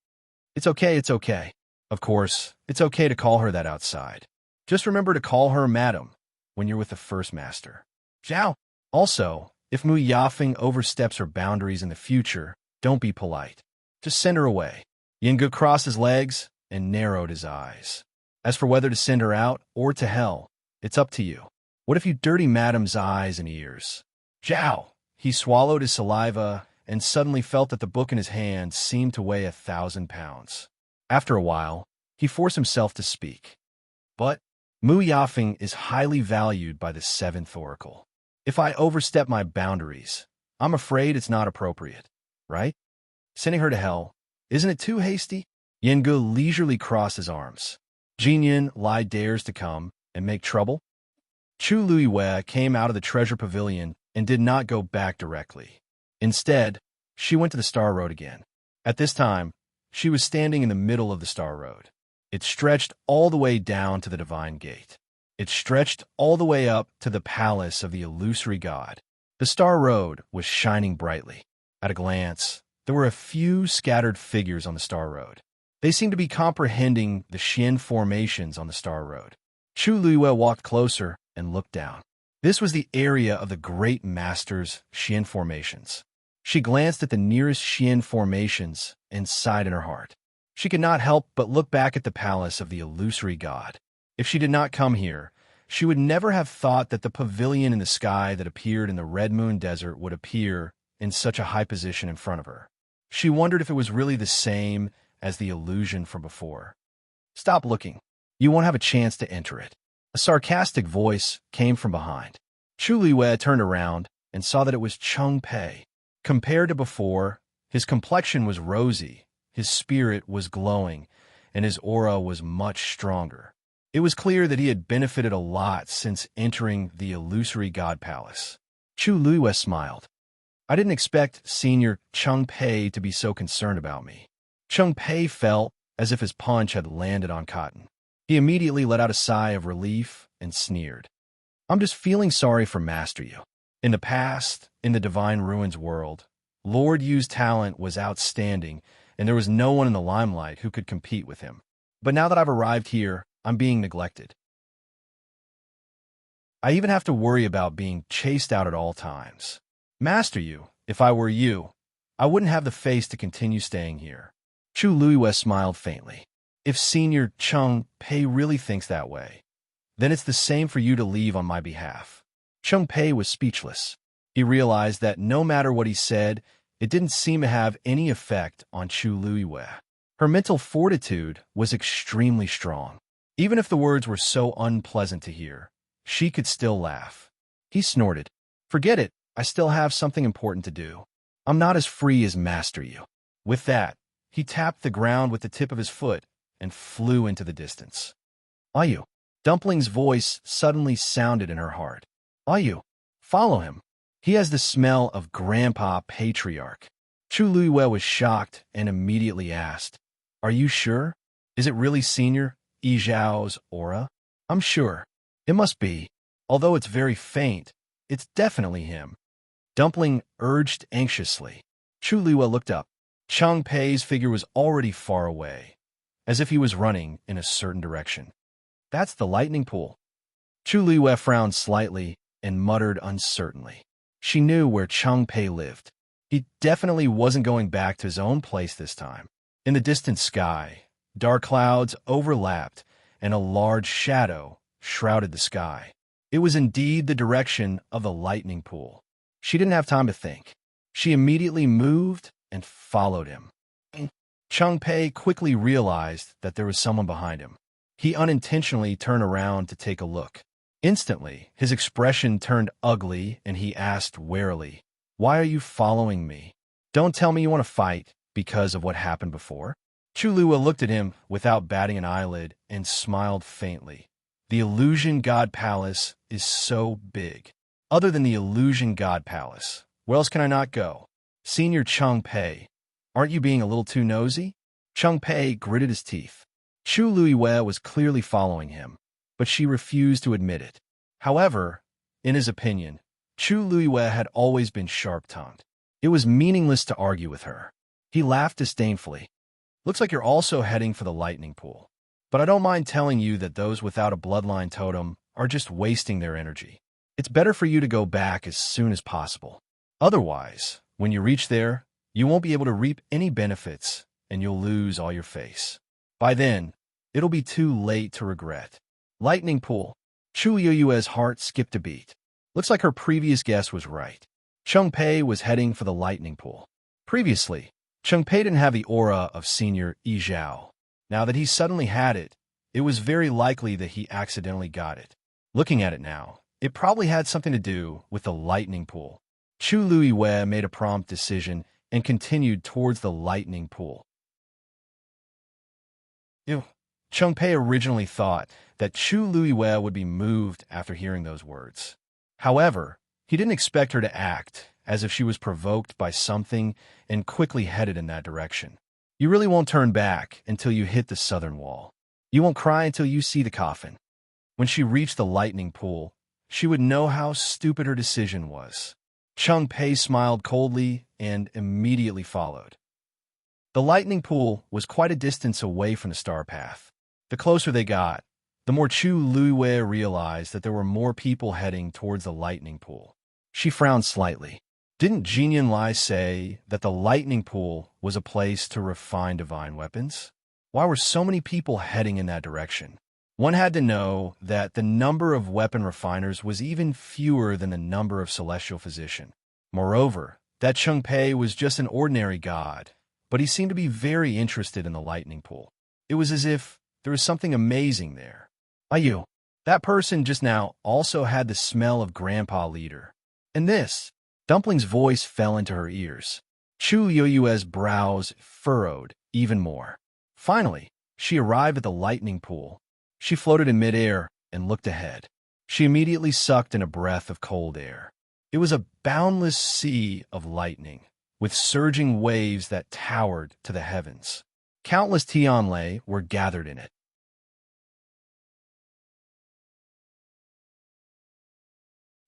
It's okay. Of course, it's okay to call her that outside. Just remember to call her Madam when you're with the first master. Zhao. Also, if Mu Yafeng oversteps her boundaries in the future, don't be polite. Just send her away." Yin Gu crossed his legs and narrowed his eyes. "As for whether to send her out or to hell, it's up to you. What if you dirty Madam's eyes and ears?" Zhao. He swallowed his saliva and suddenly felt that the book in his hand seemed to weigh 1,000 pounds. After a while, he forced himself to speak. "But Mu Yafeng is highly valued by the 7th Oracle. If I overstep my boundaries, I'm afraid it's not appropriate, right? Sending her to hell, isn't it too hasty?" Yin Gu leisurely crossed his arms. "Jinyan Lai dares to come and make trouble?" Chu Luiyue came out of the treasure pavilion and did not go back directly. Instead, she went to the Star Road again. At this time, she was standing in the middle of the Star Road. It stretched all the way down to the Divine Gate. It stretched all the way up to the palace of the illusory god. The Star Road was shining brightly. At a glance, there were a few scattered figures on the Star Road. They seemed to be comprehending the Xian formations on the Star Road. Chu Luiyue walked closer and looked down. This was the area of the Great Master's Xian formations. She glanced at the nearest Xian formations and sighed in her heart. She could not help but look back at the palace of the illusory god. If she did not come here, she would never have thought that the pavilion in the sky that appeared in the Red Moon Desert would appear in such a high position in front of her. She wondered if it was really the same as the illusion from before. "Stop looking. You won't have a chance to enter it." A sarcastic voice came from behind. Chu Luiyue turned around and saw that it was Cheng Pei. Compared to before, his complexion was rosy, his spirit was glowing, and his aura was much stronger. It was clear that he had benefited a lot since entering the illusory god palace. Chu Luiyue smiled. "I didn't expect Senior Cheng Pei to be so concerned about me." Cheng Pei felt as if his punch had landed on cotton. He immediately let out a sigh of relief and sneered. "I'm just feeling sorry for Master Yu. In the past, in the Divine Ruins world, Lord Yu's talent was outstanding, and there was no one in the limelight who could compete with him. But now that I've arrived here, I'm being neglected. I even have to worry about being chased out at all times. Master Yu, if I were you, I wouldn't have the face to continue staying here." Chu Luiyue smiled faintly. "If Senior Cheng Pei really thinks that way, then it's the same for you to leave on my behalf." Cheng Pei was speechless. He realized that no matter what he said, it didn't seem to have any effect on Chu Luiyue. Her mental fortitude was extremely strong. Even if the words were so unpleasant to hear, she could still laugh. He snorted. "Forget it. I still have something important to do. I'm not as free as Master Yu." With that, he tapped the ground with the tip of his foot and flew into the distance. "Ayu." Dumpling's voice suddenly sounded in her heart. "Ayu, follow him. He has the smell of Grandpa Patriarch." Chu Luiyue was shocked and immediately asked, "Are you sure? Is it really Senior Yi Zhao's aura?" "I'm sure. It must be. Although it's very faint, it's definitely him." Dumpling urged anxiously. Chu Luiyue looked up. Cheng Pei's figure was already far away, as if he was running in a certain direction. "That's the lightning pool." Chu Luiyue frowned slightly and muttered uncertainly. She knew where Cheng Pei lived. He definitely wasn't going back to his own place this time. In the distant sky, dark clouds overlapped, and a large shadow shrouded the sky. It was indeed the direction of the lightning pool. She didn't have time to think. She immediately moved and followed him. Cheng Pei quickly realized that there was someone behind him. He unintentionally turned around to take a look. Instantly, his expression turned ugly, and he asked warily, "Why are you following me? Don't tell me you want to fight because of what happened before?" Chu Luiyue looked at him without batting an eyelid and smiled faintly. "The Illusion God Palace is so big. Other than the Illusion God Palace, where else can I not go? Senior Cheng Pei, aren't you being a little too nosy?" Cheng Pei gritted his teeth. Chu Luiyue was clearly following him, but she refused to admit it. However, in his opinion, Chu Luiyue had always been sharp-tongued. It was meaningless to argue with her. He laughed disdainfully. "Looks like you're also heading for the lightning pool. But I don't mind telling you that those without a bloodline totem are just wasting their energy. It's better for you to go back as soon as possible. Otherwise, when you reach there, you won't be able to reap any benefits, and you'll lose all your face. By then, it'll be too late to regret." Lightning pool. Chu Luiyue's heart skipped a beat. Looks like her previous guess was right. Cheng Pei was heading for the lightning pool. Previously, Cheng Pei didn't have the aura of Senior Yi Zhao. Now that he suddenly had it, it was very likely that he accidentally got it. Looking at it now, it probably had something to do with the lightning pool. Chu Luiyue made a prompt decision and continued towards the lightning pool. Cheng Pei originally thought that Chu Luiyue would be moved after hearing those words. However, He didn't expect her to act as if she was provoked by something and quickly headed in that direction. You really won't turn back until you hit the southern wall. You won't cry until you see the coffin. When she reached the lightning pool, she would know how stupid her decision was. Chang Pei smiled coldly and immediately followed. The lightning pool was quite a distance away from the star path. The closer they got, the more Chu Luiwei realized that there were more people heading towards the lightning pool. She frowned slightly. Didn't Jinyan Lai say that the lightning pool was a place to refine divine weapons? Why were so many people heading in that direction? One had to know that the number of weapon refiners was even fewer than the number of celestial physicians. Moreover, that Cheng Pei was just an ordinary god, but he seemed to be very interested in the lightning pool. It was as if there was something amazing there. Ayu, that person just now also had the smell of Grandpa Leader. And this, Dumpling's voice fell into her ears. Chu Yoyue's brows furrowed even more. Finally, she arrived at the lightning pool. She floated in midair and looked ahead. She immediately sucked in a breath of cold air. It was a boundless sea of lightning, with surging waves that towered to the heavens. Countless Tianlei were gathered in it.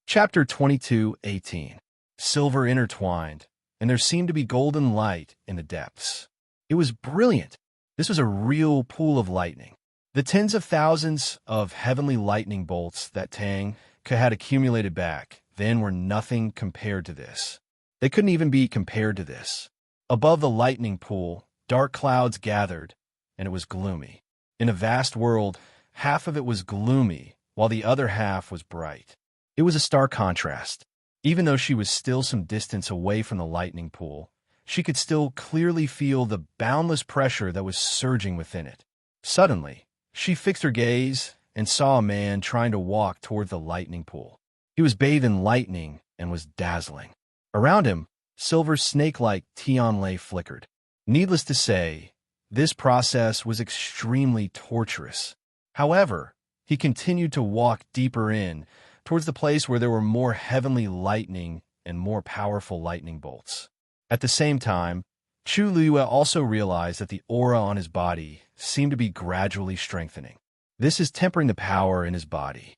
Chapter 22:18. Silver intertwined, and there seemed to be golden light in the depths. It was brilliant. This was a real pool of lightning. The tens of thousands of heavenly lightning bolts that Tang had accumulated back then were nothing compared to this. They couldn't even be compared to this. Above the lightning pool, dark clouds gathered, and it was gloomy. In a vast world, half of it was gloomy, while the other half was bright. It was a stark contrast. Even though she was still some distance away from the lightning pool, she could still clearly feel the boundless pressure that was surging within it. Suddenly, she fixed her gaze and saw a man trying to walk toward the lightning pool. He was bathed in lightning and was dazzling. Around him, silver snake-like Tianlei flickered. Needless to say, this process was extremely torturous. However, he continued to walk deeper in, towards the place where there were more heavenly lightning and more powerful lightning bolts. At the same time, Chu Luiyue also realized that the aura on his body seemed to be gradually strengthening. This is tempering the power in his body.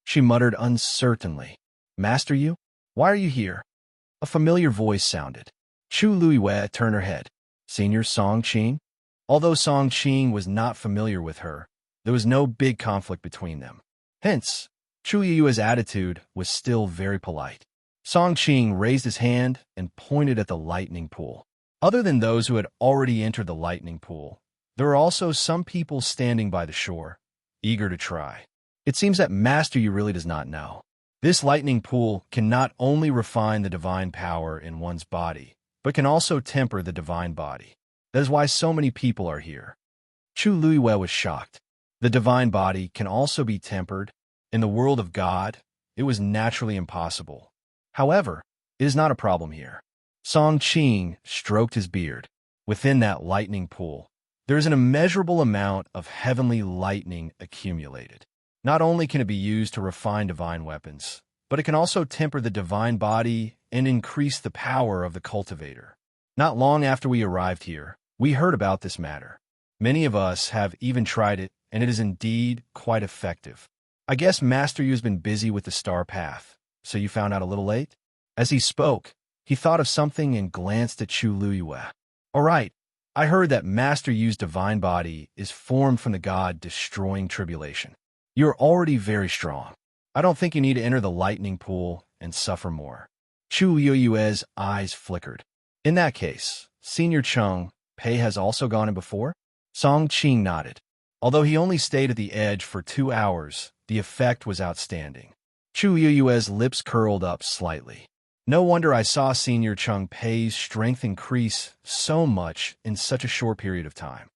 She muttered uncertainly, "Master Yu, why are you here?" A familiar voice sounded. Chu Luiyue turned her head. Senior Song Qing? Although Song Qing was not familiar with her, there was no big conflict between them. Hence, Chu Yue's attitude was still very polite. Song Qing raised his hand and pointed at the lightning pool. Other than those who had already entered the lightning pool, there were also some people standing by the shore, eager to try. It seems that Master Yu really does not know. This lightning pool can not only refine the divine power in one's body, but can also temper the divine body. That is why so many people are here. Chu Luiyue was shocked. The divine body can also be tempered. In the world of God, it was naturally impossible. However, it is not a problem here. Song Qing stroked his beard. Within that lightning pool, there is an immeasurable amount of heavenly lightning accumulated. Not only can it be used to refine divine weapons, but it can also temper the divine body and increase the power of the cultivator. Not long after we arrived here, we heard about this matter. Many of us have even tried it, and it is indeed quite effective. I guess Master Yu has been busy with the star path, so you found out a little late? As he spoke, he thought of something and glanced at Chu Luiyue. All right, I heard that Master Yu's divine body is formed from the god destroying tribulation. You're already very strong. I don't think you need to enter the lightning pool and suffer more. Chu Yue's eyes flickered. In that case, Senior Cheng Pei has also gone in before? Song Qing nodded. Although he only stayed at the edge for 2 hours, the effect was outstanding. Chu Yue's lips curled up slightly. No wonder I saw Senior Cheng Pei's strength increase so much in such a short period of time.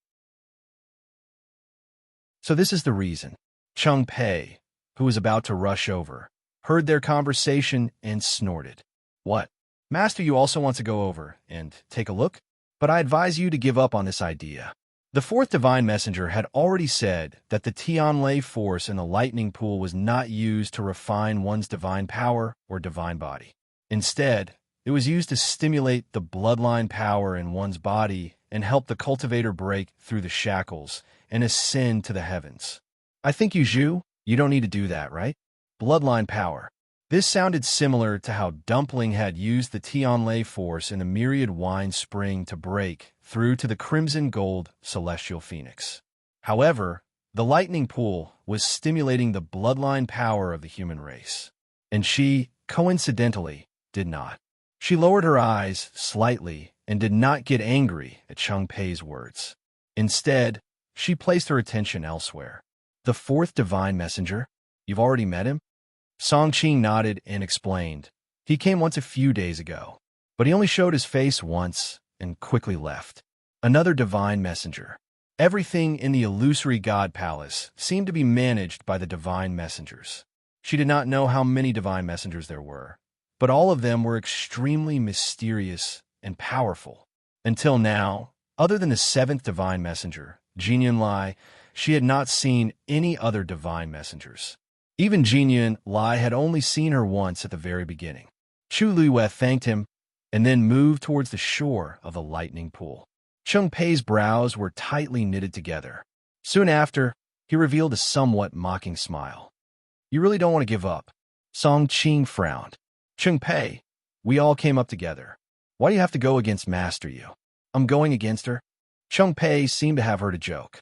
So this is the reason. Cheng Pei, who was about to rush over, heard their conversation and snorted. What? Master Yu also wants to go over and take a look? But I advise you to give up on this idea. The fourth divine messenger had already said that the Tianlei force in the lightning pool was not used to refine one's divine power or divine body. Instead, it was used to stimulate the bloodline power in one's body and help the cultivator break through the shackles and ascend to the heavens. I think you don't need to do that, right? Bloodline power. This sounded similar to how Dumpling had used the Tianlei force in the myriad wine spring to break through to the crimson gold celestial phoenix. However, the lightning pool was stimulating the bloodline power of the human race, and she, coincidentally, did not. She lowered her eyes slightly and did not get angry at Changpei's words. Instead, she placed her attention elsewhere. The fourth divine messenger? You've already met him? Songqing nodded and explained. He came once a few days ago, but he only showed his face once and quickly left. Another divine messenger. Everything in the illusory god palace seemed to be managed by the divine messengers. She did not know how many divine messengers there were, but all of them were extremely mysterious and powerful. Until now, other than the seventh divine messenger, Jinyan Lai, she had not seen any other divine messengers. Even Jinyan Lai had only seen her once at the very beginning. Chu Luiyue thanked him and then moved towards the shore of the lightning pool. Changpei's brows were tightly knitted together. Soon after, he revealed a somewhat mocking smile. You really don't want to give up. Songqing frowned. Changpei, we all came up together. Why do you have to go against Master Yu? I'm going against her? Changpei seemed to have heard a joke.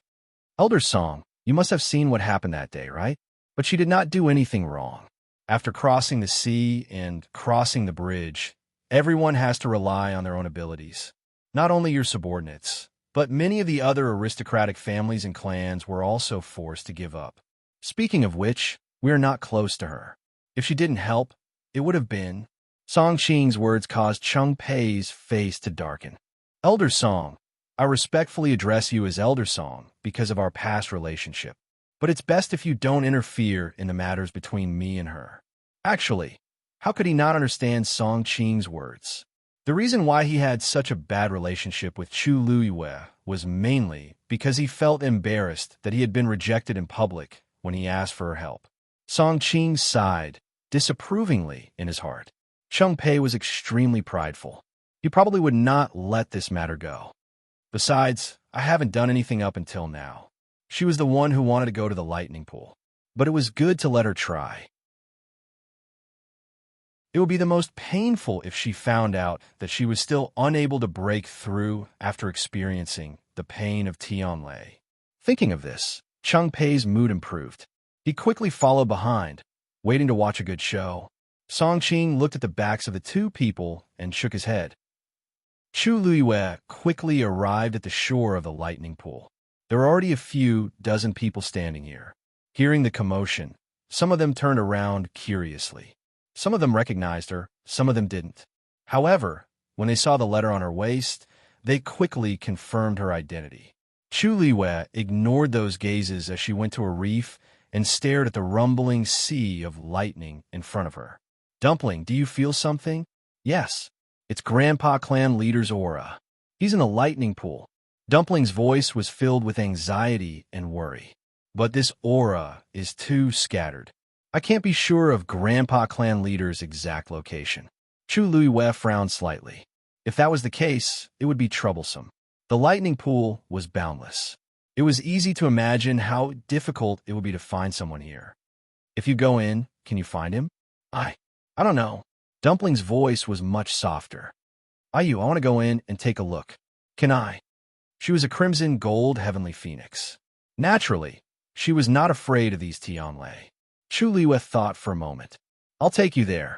Elder Song, you must have seen what happened that day, right? But she did not do anything wrong. After crossing the sea and crossing the bridge, everyone has to rely on their own abilities. Not only your subordinates, but many of the other aristocratic families and clans were also forced to give up. Speaking of which, we are not close to her. If she didn't help, it would have been. Songqing's words caused Changpei's face to darken. Elder Song, I respectfully address you as Elder Song because of our past relationship. But it's best if you don't interfere in the matters between me and her. Actually, how could he not understand Songqing's words? The reason why he had such a bad relationship with Chu Luiyue was mainly because he felt embarrassed that he had been rejected in public when he asked for her help. Songqing sighed disapprovingly in his heart. Changpei was extremely prideful. He probably would not let this matter go. Besides, I haven't done anything up until now. She was the one who wanted to go to the lightning pool, but it was good to let her try. It would be the most painful if she found out that she was still unable to break through after experiencing the pain of Tianlei. Thinking of this, Changpei's mood improved. He quickly followed behind, waiting to watch a good show. Songqing looked at the backs of the two people and shook his head. Chu Luiyue quickly arrived at the shore of the lightning pool. There were already a few dozen people standing here. Hearing the commotion, some of them turned around curiously. Some of them recognized her, some of them didn't. However, when they saw the letter on her waist, they quickly confirmed her identity. Chu Luiyue ignored those gazes as she went to a reef and stared at the rumbling sea of lightning in front of her. Dumpling, do you feel something? Yes. It's Grandpa Clan Leader's aura. He's in the lightning pool. Dumpling's voice was filled with anxiety and worry. But this aura is too scattered. I can't be sure of Grandpa Clan Leader's exact location. Chu Luiyue frowned slightly. If that was the case, it would be troublesome. The lightning pool was boundless. It was easy to imagine how difficult it would be to find someone here. If you go in, can you find him? I don't know. Dumpling's voice was much softer. I want to go in and take a look. Can I? She was a crimson gold heavenly phoenix. Naturally, she was not afraid of these Tianlei. Chu Luiyue thought for a moment. I'll take you there.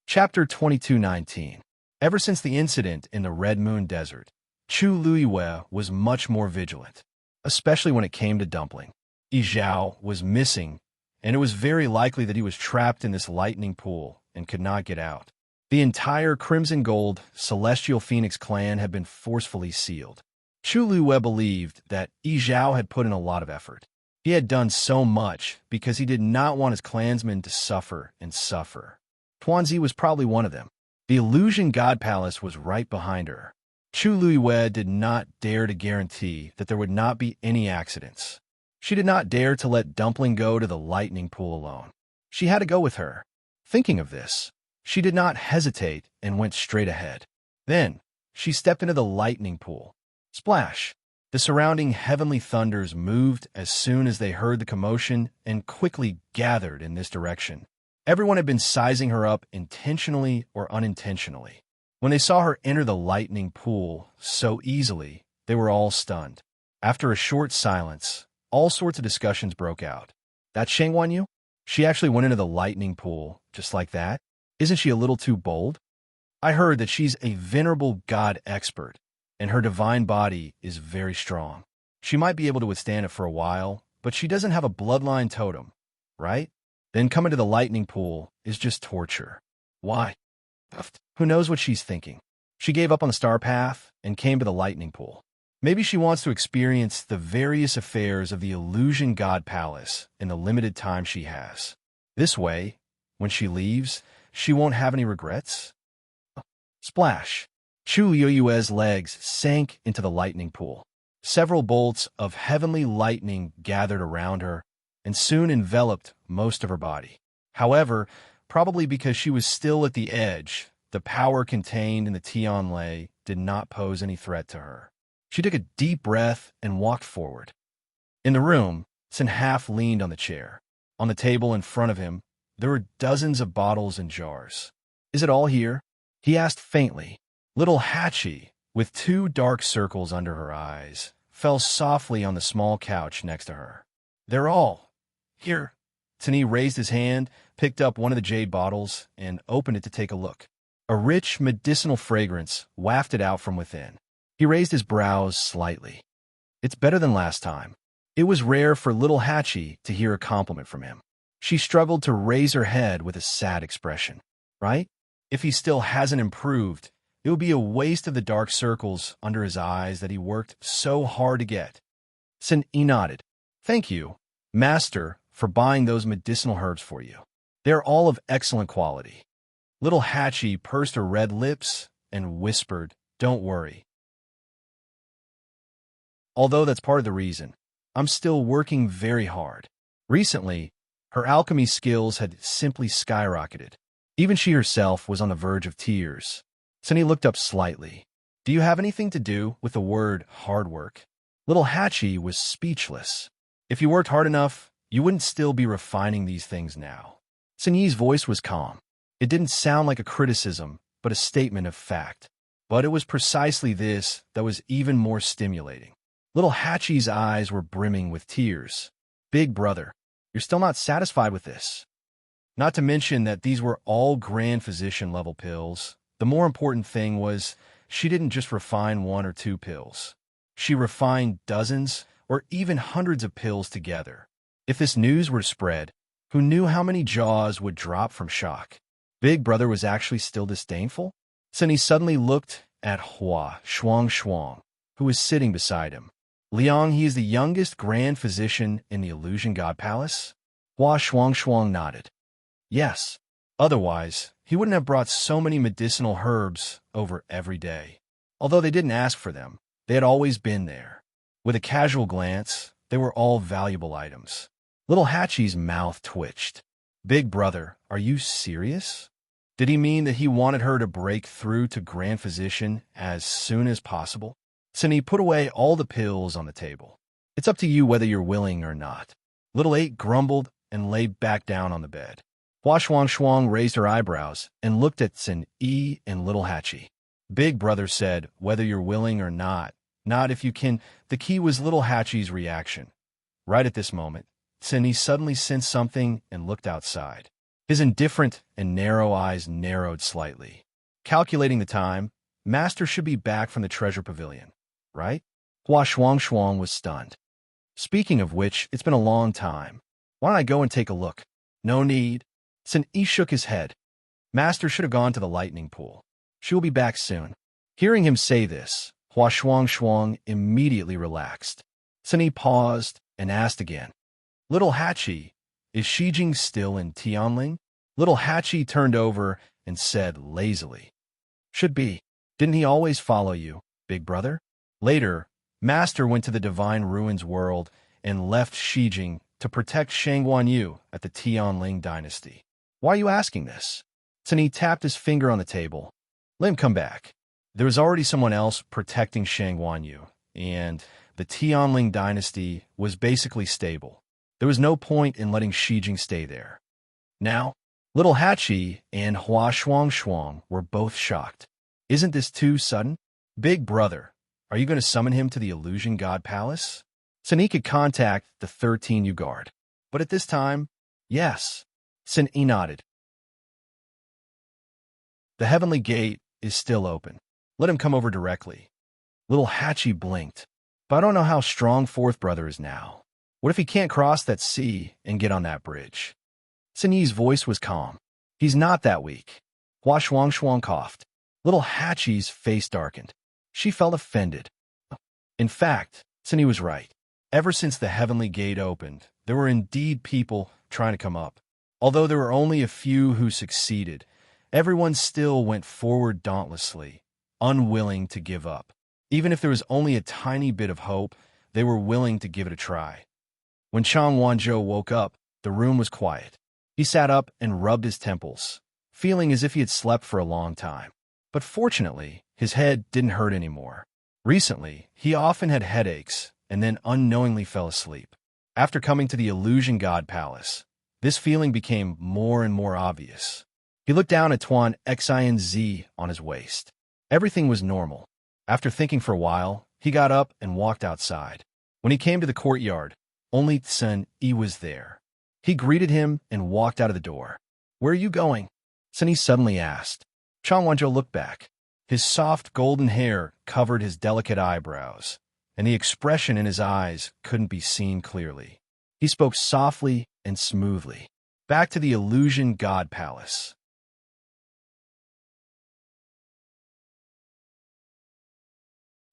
Chapter 2219. Ever since the incident in the Red Moon Desert, Chu Luiyue was much more vigilant, especially when it came to Dumpling. Yi Zhao was missing, and it was very likely that he was trapped in this lightning pool and could not get out. The entire Crimson Gold Celestial Phoenix clan had been forcefully sealed. Chu Luiyue believed that Yi Zhao had put in a lot of effort. He had done so much because he did not want his clansmen to suffer and suffer. Tuanzi was probably one of them. The illusion god palace was right behind her. Chu Luiyue did not dare to guarantee that there would not be any accidents. She did not dare to let Dumpling go to the lightning pool alone. She had to go with her. Thinking of this, she did not hesitate and went straight ahead. Then, she stepped into the lightning pool. Splash! The surrounding heavenly thunders moved as soon as they heard the commotion and quickly gathered in this direction. Everyone had been sizing her up intentionally or unintentionally. When they saw her enter the lightning pool so easily, they were all stunned. After a short silence, all sorts of discussions broke out. That Sheng Wan Yu? She actually went into the lightning pool just like that? Isn't she a little too bold? I heard that she's a venerable god expert, and her divine body is very strong. She might be able to withstand it for a while, but she doesn't have a bloodline totem, right? Then coming to the lightning pool is just torture. Why? Who knows what she's thinking? She gave up on the star path and came to the lightning pool. Maybe she wants to experience the various affairs of the illusion god palace in the limited time she has. This way, when she leaves, she won't have any regrets. Splash! Chu Luiyue's legs sank into the lightning pool. Several bolts of heavenly lightning gathered around her and soon enveloped most of her body. However, probably because she was still at the edge, the power contained in the Tianlei did not pose any threat to her. She took a deep breath and walked forward. In the room, Sin half leaned on the chair. On the table in front of him, there were dozens of bottles and jars. "Is it all here?" he asked faintly. Little Hatchie, with 2 dark circles under her eyes, fell softly on the small couch next to her. "They're all here." Tini raised his hand, picked up one of the jade bottles, and opened it to take a look. A rich, medicinal fragrance wafted out from within. He raised his brows slightly. "It's better than last time." It was rare for little Hatchie to hear a compliment from him. She struggled to raise her head with a sad expression. Right? If he still hasn't improved, it would be a waste of the dark circles under his eyes that he worked so hard to get. Sin nodded. "Thank you, Master, for buying those medicinal herbs for you. They're all of excellent quality." Little Hatchie pursed her red lips and whispered, "Don't worry. Although that's part of the reason, I'm still working very hard." Recently, her alchemy skills had simply skyrocketed. Even she herself was on the verge of tears. Sunny looked up slightly. "Do you have anything to do with the word hard work?" Little Hatchie was speechless. "If you worked hard enough, you wouldn't still be refining these things now." Sun Yi's voice was calm. It didn't sound like a criticism, but a statement of fact. But it was precisely this that was even more stimulating. Little Hatchie's eyes were brimming with tears. "Big brother, you're still not satisfied with this?" Not to mention that these were all Grand Physician level pills. The more important thing was she didn't just refine 1 or 2 pills. She refined dozens or even hundreds of pills together. If this news were to spread, who knew how many jaws would drop from shock? Big brother was actually still disdainful? Sunny suddenly looked at Hua Shuang, who was sitting beside him. "Liang, he is the youngest Grand Physician in the Illusion God Palace?" Hua Shuang nodded. "Yes. Otherwise, he wouldn't have brought so many medicinal herbs over every day. Although they didn't ask for them, they had always been there. With a casual glance, they were all valuable items." Little Hatchie's mouth twitched. "Big brother, are you serious? Did he mean that he wanted her to break through to Grand Physician as soon as possible?" Sunny put away all the pills on the table. "It's up to you whether you're willing or not." Little 8 grumbled and lay back down on the bed. Hua Shuang raised her eyebrows and looked at Sin Yi and Little Hatchie. "Big brother said whether you're willing or not if you can." The key was Little Hatchie's reaction. Right at this moment, Sin Yi suddenly sensed something and looked outside. His indifferent and narrow eyes narrowed slightly. Calculating the time, Master should be back from the treasure pavilion, right? Hua Shuang was stunned. "Speaking of which, it's been a long time. Why don't I go and take a look?" "No need." Sin Yi shook his head. "Master should have gone to the lightning pool. She will be back soon." Hearing him say this, Hua Shuang immediately relaxed. Sin Yi paused and asked again, "Little Hatchie, is Shijing still in Tianling?" Little Hatchie turned over and said lazily, Should be. Didn't he always follow you, big brother? Later, Master went to the Divine Ruins world and left Shijing to protect Shangguan Yu at the Tianling dynasty. Why are you asking this? Sun tapped his finger on the table. Let him come back. There was already someone else protecting Shangguan Yu, and the Tianling dynasty was basically stable. There was no point in letting Shijing stay there. Now, little Hachi and Hua Shuang were both shocked. Isn't this too sudden? Big brother, are you going to summon him to the Illusion God Palace? Sun could contact the 13 U Guard. But at this time, yes. Sun nodded. The Heavenly Gate is still open. Let him come over directly. Little Hachi blinked. But I don't know how strong fourth brother is now. What if he can't cross that sea and get on that bridge? Sun Yi's voice was calm. He's not that weak. Hua Shuang coughed. Little Hachi's face darkened. She felt offended. In fact, Sun Yi was right. Ever since the Heavenly Gate opened, there were indeed people trying to come up. Although there were only a few who succeeded, everyone still went forward dauntlessly, unwilling to give up. Even if there was only a tiny bit of hope, they were willing to give it a try. When Chang Wanzhou woke up, the room was quiet. He sat up and rubbed his temples, feeling as if he had slept for a long time. But fortunately, his head didn't hurt anymore. Recently, he often had headaches and then unknowingly fell asleep. After coming to the Illusion God Palace, this feeling became more and more obvious. He looked down at Tuan Xinz on his waist. Everything was normal. After thinking for a while, he got up and walked outside. When he came to the courtyard, only Sun Yi was there. He greeted him and walked out of the door. Where are you going? Sun Yi suddenly asked. Chang Wanzhou looked back. His soft golden hair covered his delicate eyebrows, and the expression in his eyes couldn't be seen clearly. He spoke softly and smoothly. Back to the Illusion God Palace.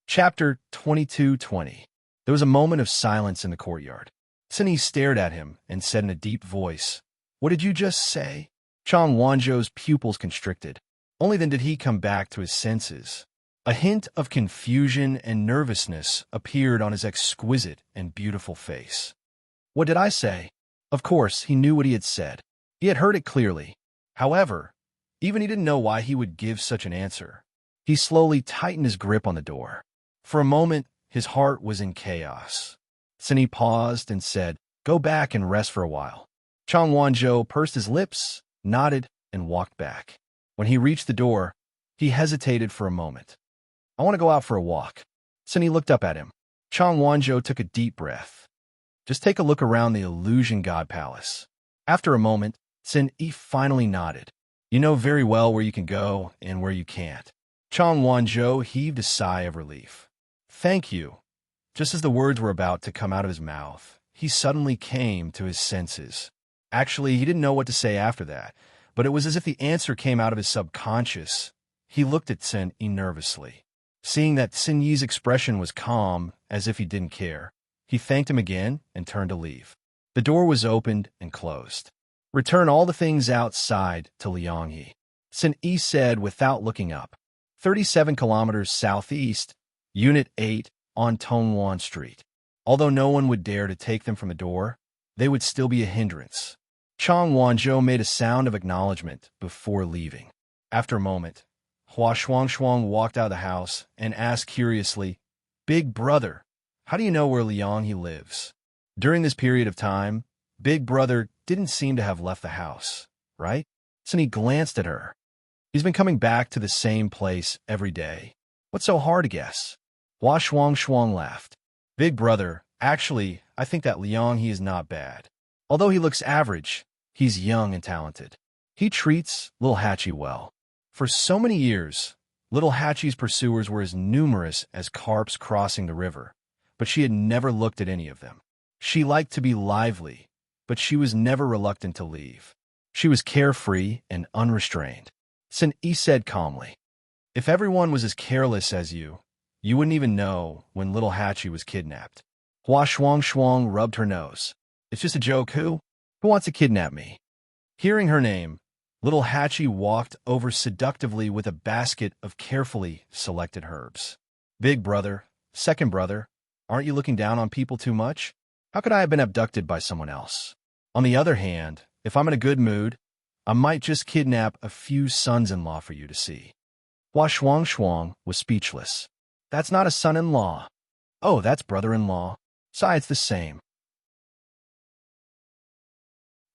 Chapter 22:20. There was a moment of silence in the courtyard. Sun Yi stared at him and said in a deep voice, "What did you just say?" Chang Wanzhou's pupils constricted. Only then did he come back to his senses. A hint of confusion and nervousness appeared on his exquisite and beautiful face. What did I say? Of course, he knew what he had said. He had heard it clearly. However, even he didn't know why he would give such an answer. He slowly tightened his grip on the door. For a moment, his heart was in chaos. Sun Yi paused and said, "Go back and rest for a while." Chang Wanzhou pursed his lips, nodded, and walked back. When he reached the door, he hesitated for a moment. "I want to go out for a walk." Sun Yi looked up at him. Chang Wanzhou took a deep breath. "Just take a look around the Illusion God Palace." After a moment, Sun Yi finally nodded. "You know very well where you can go and where you can't." Chang Wanzhou heaved a sigh of relief. "Thank you." Just as the words were about to come out of his mouth, he suddenly came to his senses. Actually, he didn't know what to say after that, but it was as if the answer came out of his subconscious. He looked at Sun Yi nervously. Seeing that Sun Yi's expression was calm, as if he didn't care, he thanked him again and turned to leave. The door was opened and closed. "Return all the things outside to Lianghe," Sun Yi said without looking up. 37 kilometers southeast, Unit 8 on Tongwan Street. Although no one would dare to take them from the door, they would still be a hindrance. Chang Wanzhou made a sound of acknowledgement before leaving. After a moment, Hua Shuang walked out of the house and asked curiously, "Big brother, how do you know where Lianghe lives?" During this period of time, Big brother didn't seem to have left the house, right? Sun Yi glanced at her. He's been coming back to the same place every day. What's so hard to guess? Hua Shuang laughed. "Big brother, actually, I think that Lianghe is not bad. Although he looks average, he's young and talented. He treats little Hachi well. For so many years, little Hachi's pursuers were as numerous as carps crossing the river, but she had never looked at any of them. She liked to be lively, but she was never reluctant to leave. She was carefree and unrestrained." Sun Yi said calmly, "If everyone was as careless as you wouldn't even know when little Hachi was kidnapped." Hua Shuang rubbed her nose. "It's just a joke. Who wants to kidnap me?" Hearing her name, Little Hatchie walked over seductively with a basket of carefully selected herbs. Big brother, second brother, aren't you looking down on people too much? How could I have been abducted by someone else? On the other hand, if I'm in a good mood, I might just kidnap a few sons-in-law for you to see. Hua Shuang was speechless. That's not a son-in-law. Oh, that's brother-in-law. It's the same.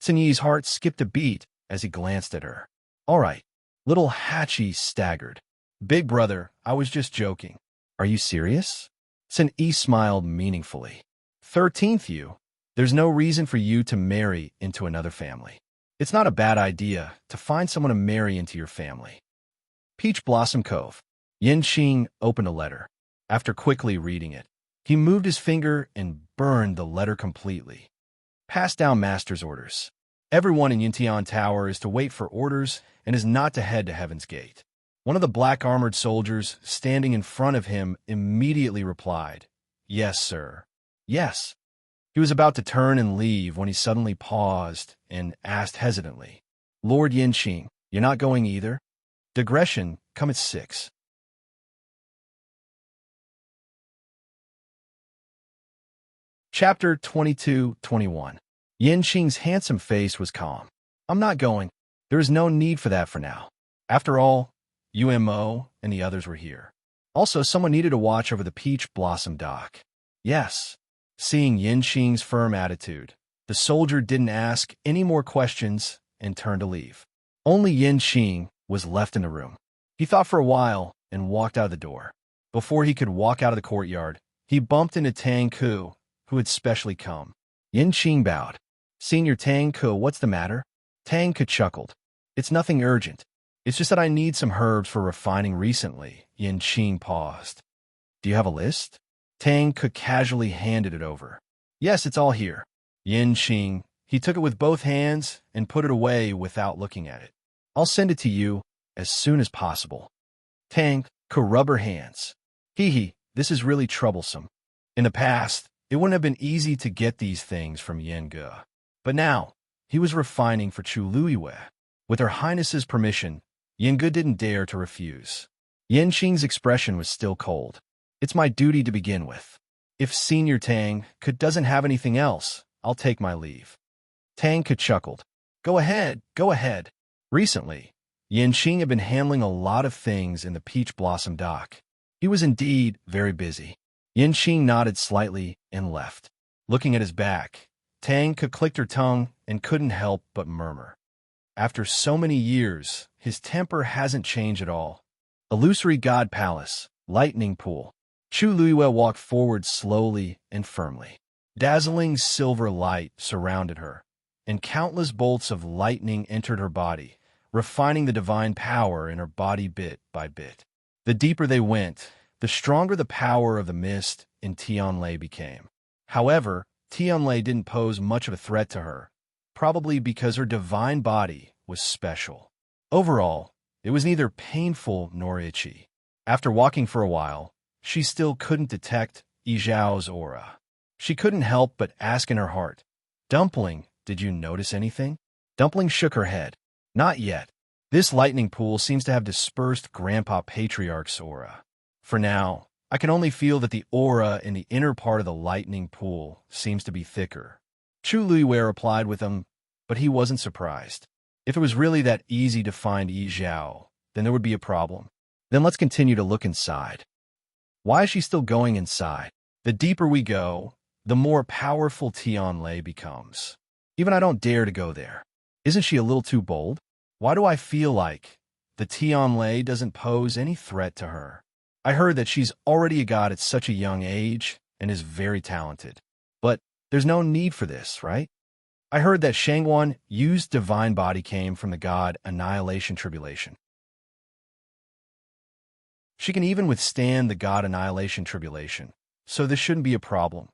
Sun Yi's heart skipped a beat as he glanced at her. All right. Little Hatchie staggered. Big brother, I was just joking. Are you serious? Sun Yi smiled meaningfully. 13th you. There's no reason for you to marry into another family. It's not a bad idea to find someone to marry into your family. Peach Blossom Cove. Yanqing opened a letter. After quickly reading it, he moved his finger and burned the letter completely. Pass down master's orders. Everyone in Yintian Tower is to wait for orders and is not to head to Heaven's Gate. One of the black-armored soldiers standing in front of him immediately replied, Yes, sir. Yes. He was about to turn and leave when he suddenly paused and asked hesitantly, Lord Yanqing, you're not going either? Digression, come at 6. Chapter 22-21. Yanqing's handsome face was calm. I'm not going. There is no need for that for now. After all, UMO and the others were here. Also, someone needed to watch over the Peach Blossom dock. Yes. Seeing Yanqing's firm attitude, the soldier didn't ask any more questions and turned to leave. Only Yanqing was left in the room. He thought for a while and walked out of the door. Before he could walk out of the courtyard, he bumped into Tang Ku, who had specially come. Yanqing bowed. Senior Tang Ku, what's the matter? Tang Ku chuckled. It's nothing urgent. It's just that I need some herbs for refining recently. Yanqing paused. Do you have a list? Tang Ku casually handed it over. Yes, it's all here. Yanqing, he took it with both hands and put it away without looking at it. I'll send it to you as soon as possible. Tang Ku rubbed her hands. This is really troublesome. In the past, it wouldn't have been easy to get these things from Yengu. But now, he was refining for Chu Luiyue. With Her Highness's permission, Yengu didn't dare to refuse. Yanqing's expression was still cold. It's my duty to begin with. If Senior Tang Ku doesn't have anything else, I'll take my leave. Tang Ku chuckled. Go ahead, go ahead. Recently, Yanqing had been handling a lot of things in the Peach Blossom dock. He was indeed very busy. Yanqing nodded slightly and left. Looking at his back, Tang Ku clicked her tongue and couldn't help but murmur. After so many years, his temper hasn't changed at all. Illusory God Palace, Lightning Pool. Chu Luiyue walked forward slowly and firmly. Dazzling silver light surrounded her, and countless bolts of lightning entered her body, refining the divine power in her body bit by bit. The deeper they went, the stronger the power of the mist in Tianlei became. However, Tianlei didn't pose much of a threat to her, probably because her divine body was special. Overall, it was neither painful nor itchy. After walking for a while, she still couldn't detect Yi Zhao's aura. She couldn't help but ask in her heart, Dumpling, did you notice anything? Dumpling shook her head. Not yet. This lightning pool seems to have dispersed Grandpa Patriarch's aura. For now, I can only feel that the aura in the inner part of the lightning pool seems to be thicker. Chu Luiyue replied with him, but he wasn't surprised. If it was really that easy to find Yi Zhao, then there would be a problem. Then let's continue to look inside. Why is she still going inside? The deeper we go, the more powerful Tianlei becomes. Even I don't dare to go there. Isn't she a little too bold? Why do I feel like the Tianlei doesn't pose any threat to her? I heard that she's already a god at such a young age and is very talented. But there's no need for this, right? I heard that Shangwan Yu's divine body came from the god Annihilation Tribulation. She can even withstand the god Annihilation Tribulation, so this shouldn't be a problem,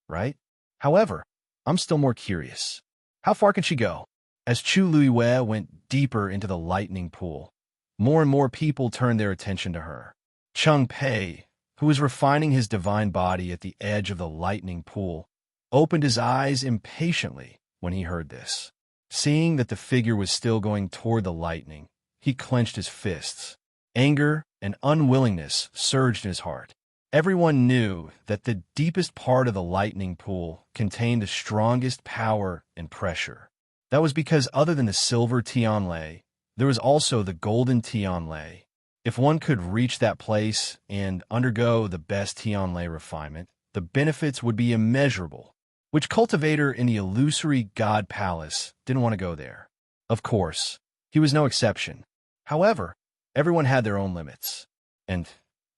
right? However, I'm still more curious. How far can she go? As Chu Luiyue went deeper into the lightning pool, more and more people turned their attention to her. Cheng Pei, who was refining his divine body at the edge of the lightning pool, opened his eyes impatiently when he heard this. Seeing that the figure was still going toward the lightning, he clenched his fists. Anger and unwillingness surged in his heart. Everyone knew that the deepest part of the lightning pool contained the strongest power and pressure. That was because other than the silver Tianlei, there was also the golden Tianlei. If one could reach that place and undergo the best Tianlei refinement, the benefits would be immeasurable. Which cultivator in the illusory god palace didn't want to go there? Of course, he was no exception. However, everyone had their own limits. And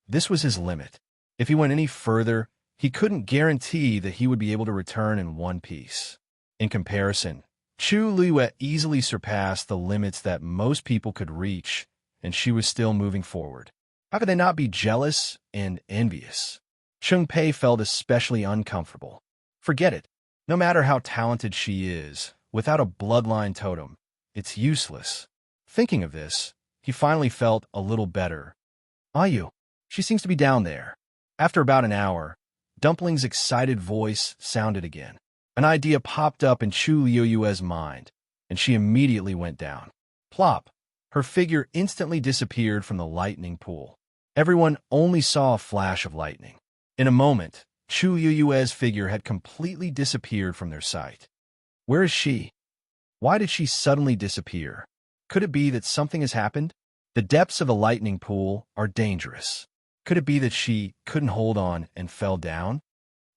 this was his limit. If he went any further, he couldn't guarantee that he would be able to return in one piece. In comparison, Chu Liyue easily surpassed the limits that most people could reach, and she was still moving forward. How could they not be jealous and envious? Cheng Pei felt especially uncomfortable. Forget it. No matter how talented she is, without a bloodline totem, it's useless. Thinking of this, he finally felt a little better. Ayu, she seems to be down there. After about an hour, Dumpling's excited voice sounded again. An idea popped up in Chu Liyue's mind, and she immediately went down. Plop! Her figure instantly disappeared from the lightning pool. Everyone only saw a flash of lightning. In a moment, Chu Liyue's figure had completely disappeared from their sight. Where is she? Why did she suddenly disappear? Could it be that something has happened? The depths of a lightning pool are dangerous. Could it be that she couldn't hold on and fell down?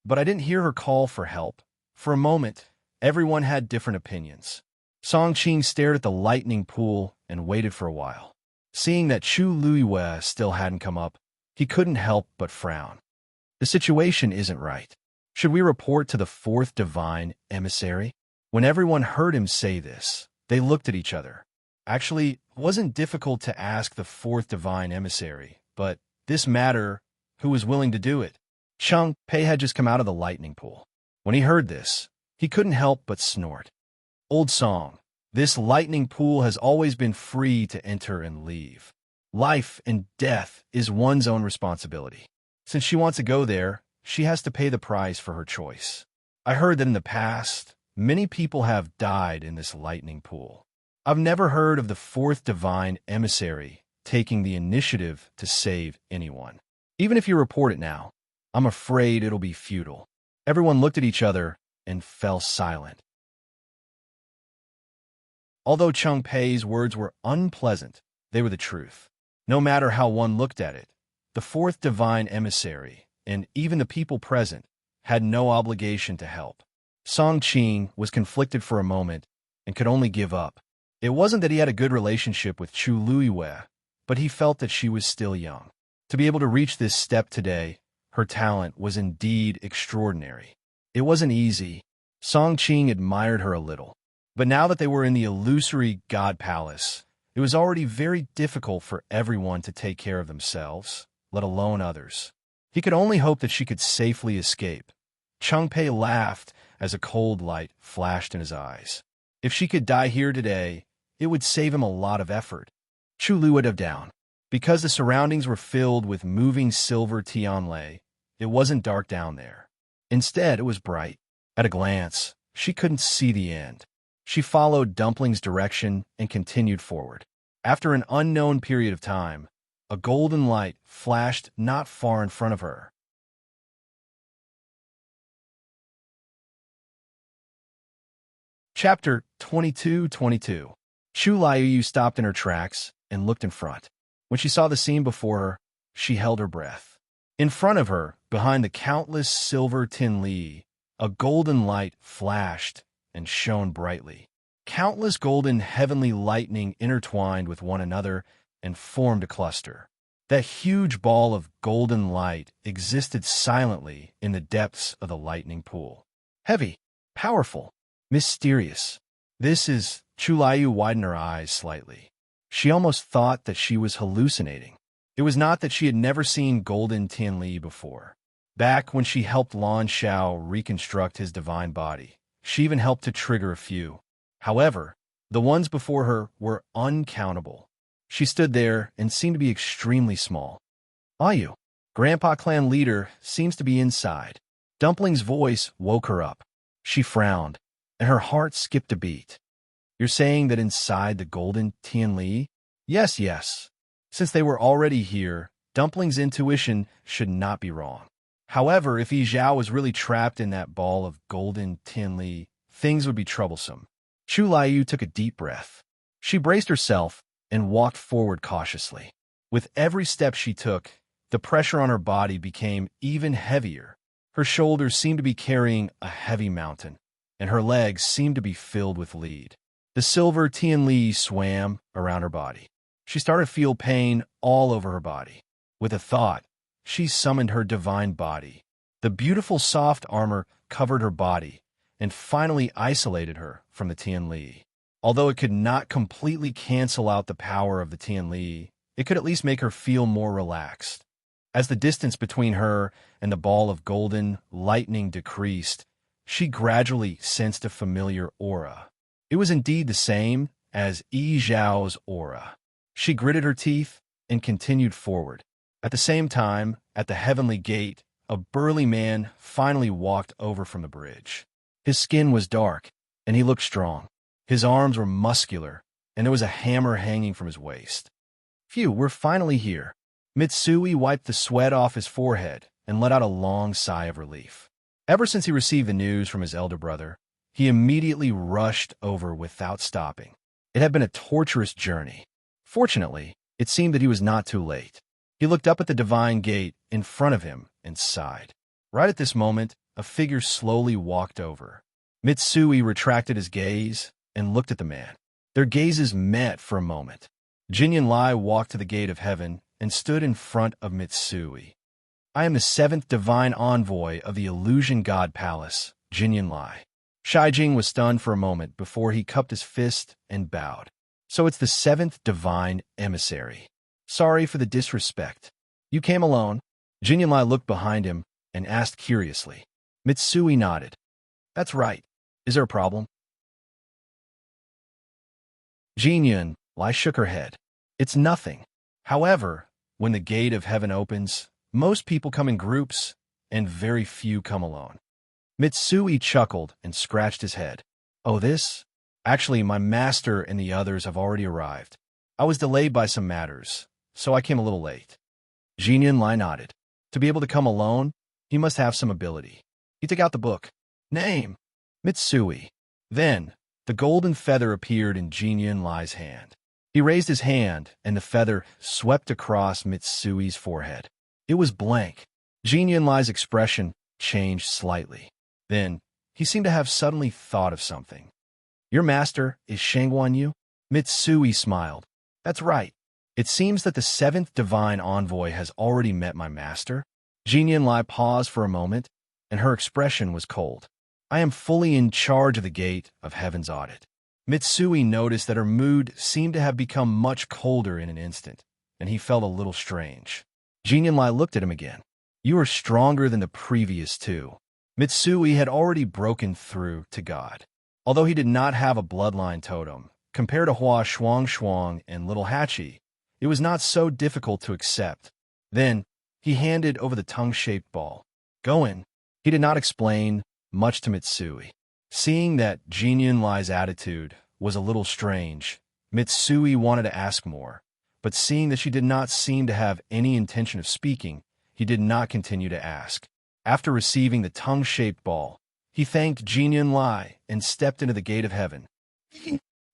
But I didn't hear her call for help. For a moment, everyone had different opinions. Song Qing stared at the lightning pool and waited for a while. Seeing that Chu Liyue still hadn't come up, he couldn't help but frown. The situation isn't right. Should we report to the fourth divine emissary? When everyone heard him say this, they looked at each other. Actually, it wasn't difficult to ask the fourth divine emissary, but this matter, who was willing to do it? Cheng Pei had just come out of the lightning pool. When he heard this, he couldn't help but snort. Old song. This lightning pool has always been free to enter and leave. Life and death is one's own responsibility. Since she wants to go there, she has to pay the price for her choice. I heard that in the past, many people have died in this lightning pool. I've never heard of the fourth divine emissary taking the initiative to save anyone. Even if you report it now, I'm afraid it'll be futile. Everyone looked at each other and fell silent. Although Cheng Pei's words were unpleasant, they were the truth. No matter how one looked at it, the fourth divine emissary, and even the people present, had no obligation to help. Song Qing was conflicted for a moment and could only give up. It wasn't that he had a good relationship with Chu Liyue, but he felt that she was still young. To be able to reach this step today, her talent was indeed extraordinary. It wasn't easy. Song Qing admired her a little. But now that they were in the illusory god palace, it was already very difficult for everyone to take care of themselves, let alone others. He could only hope that she could safely escape. Cheng Pei laughed as a cold light flashed in his eyes. If she could die here today, it would save him a lot of effort. Chu Lu would have down. Because the surroundings were filled with moving silver Tianlei, it wasn't dark down there. Instead, it was bright. At a glance, she couldn't see the end. She followed Dumpling's direction and continued forward. After an unknown period of time, a golden light flashed not far in front of her. Chapter 22-22. Chu Liyue stopped in her tracks and looked in front. When she saw the scene before her, she held her breath. In front of her, behind the countless silver tin li, a golden light flashed and shone brightly. Countless golden heavenly lightning intertwined with one another and formed a cluster. That huge ball of golden light existed silently in the depths of the lightning pool. Heavy, powerful, mysterious. This is... Chu Liyue widened her eyes slightly. She almost thought that she was hallucinating. It was not that she had never seen golden Tianli before. Back when she helped Lan Xiao reconstruct his divine body, she even helped to trigger a few. However, the ones before her were uncountable. She stood there and seemed to be extremely small. Ayu, Grandpa Clan leader, seems to be inside. Dumpling's voice woke her up. She frowned, and her heart skipped a beat. You're saying that inside the golden Tianli? Yes, yes. Since they were already here, Dumpling's intuition should not be wrong. However, if Yi Zhao was really trapped in that ball of golden Tianli, things would be troublesome. Chu Liu took a deep breath. She braced herself and walked forward cautiously. With every step she took, the pressure on her body became even heavier. Her shoulders seemed to be carrying a heavy mountain, and her legs seemed to be filled with lead. The silver Tianli swam around her body. She started to feel pain all over her body. With a thought, she summoned her divine body. The beautiful soft armor covered her body and finally isolated her from the Tianli. Although it could not completely cancel out the power of the Tianli, it could at least make her feel more relaxed. As the distance between her and the ball of golden lightning decreased, she gradually sensed a familiar aura. It was indeed the same as Yi Zhao's aura. She gritted her teeth and continued forward. At the same time, at the heavenly gate, a burly man finally walked over from the bridge. His skin was dark, and he looked strong. His arms were muscular, and there was a hammer hanging from his waist. Phew, we're finally here. Mitsui wiped the sweat off his forehead and let out a long sigh of relief. Ever since he received the news from his elder brother, he immediately rushed over without stopping. It had been a torturous journey. Fortunately, it seemed that he was not too late. He looked up at the divine gate in front of him and sighed. Right at this moment, a figure slowly walked over. Mitsui retracted his gaze and looked at the man. Their gazes met for a moment. Jinyan Lai walked to the gate of heaven and stood in front of Mitsui. I am the seventh divine envoy of the Illusion God Palace, Jinyan Lai. Shijing was stunned for a moment before he cupped his fist and bowed. So it's the seventh divine emissary. Sorry for the disrespect. You came alone? Jinyan Lai looked behind him and asked curiously. Mitsui nodded. That's right. Is there a problem? Jinyan Lai shook her head. It's nothing. However, when the gate of heaven opens, most people come in groups, and very few come alone. Mitsui chuckled and scratched his head. Oh, this? Actually, my master and the others have already arrived. I was delayed by some matters, so I came a little late. Jinyan Lai nodded. To be able to come alone, he must have some ability. He took out the book. Name? Mitsui. Then, the golden feather appeared in Jinyan Lai's hand. He raised his hand, and the feather swept across Mitsui's forehead. It was blank. Jinyan Lai's expression changed slightly. Then, he seemed to have suddenly thought of something. Your master is Shangguan Yu? Mitsui smiled. That's right. It seems that the seventh divine envoy has already met my master. Jinyan Lai paused for a moment, and her expression was cold. I am fully in charge of the gate of heaven's audit. Mitsui noticed that her mood seemed to have become much colder in an instant, and he felt a little strange. Jinyan Lai looked at him again. You are stronger than the previous two. Mitsui had already broken through to God. Although he did not have a bloodline totem, compared to Hua Shuang and Little Hachi, it was not so difficult to accept. Then, he handed over the tongue-shaped ball. Go in. He did not explain much to Mitsui. Seeing that Jinyan Lai's attitude was a little strange, Mitsui wanted to ask more, but seeing that she did not seem to have any intention of speaking, he did not continue to ask. After receiving the tongue-shaped ball, he thanked Jinyan Lai and stepped into the gate of heaven.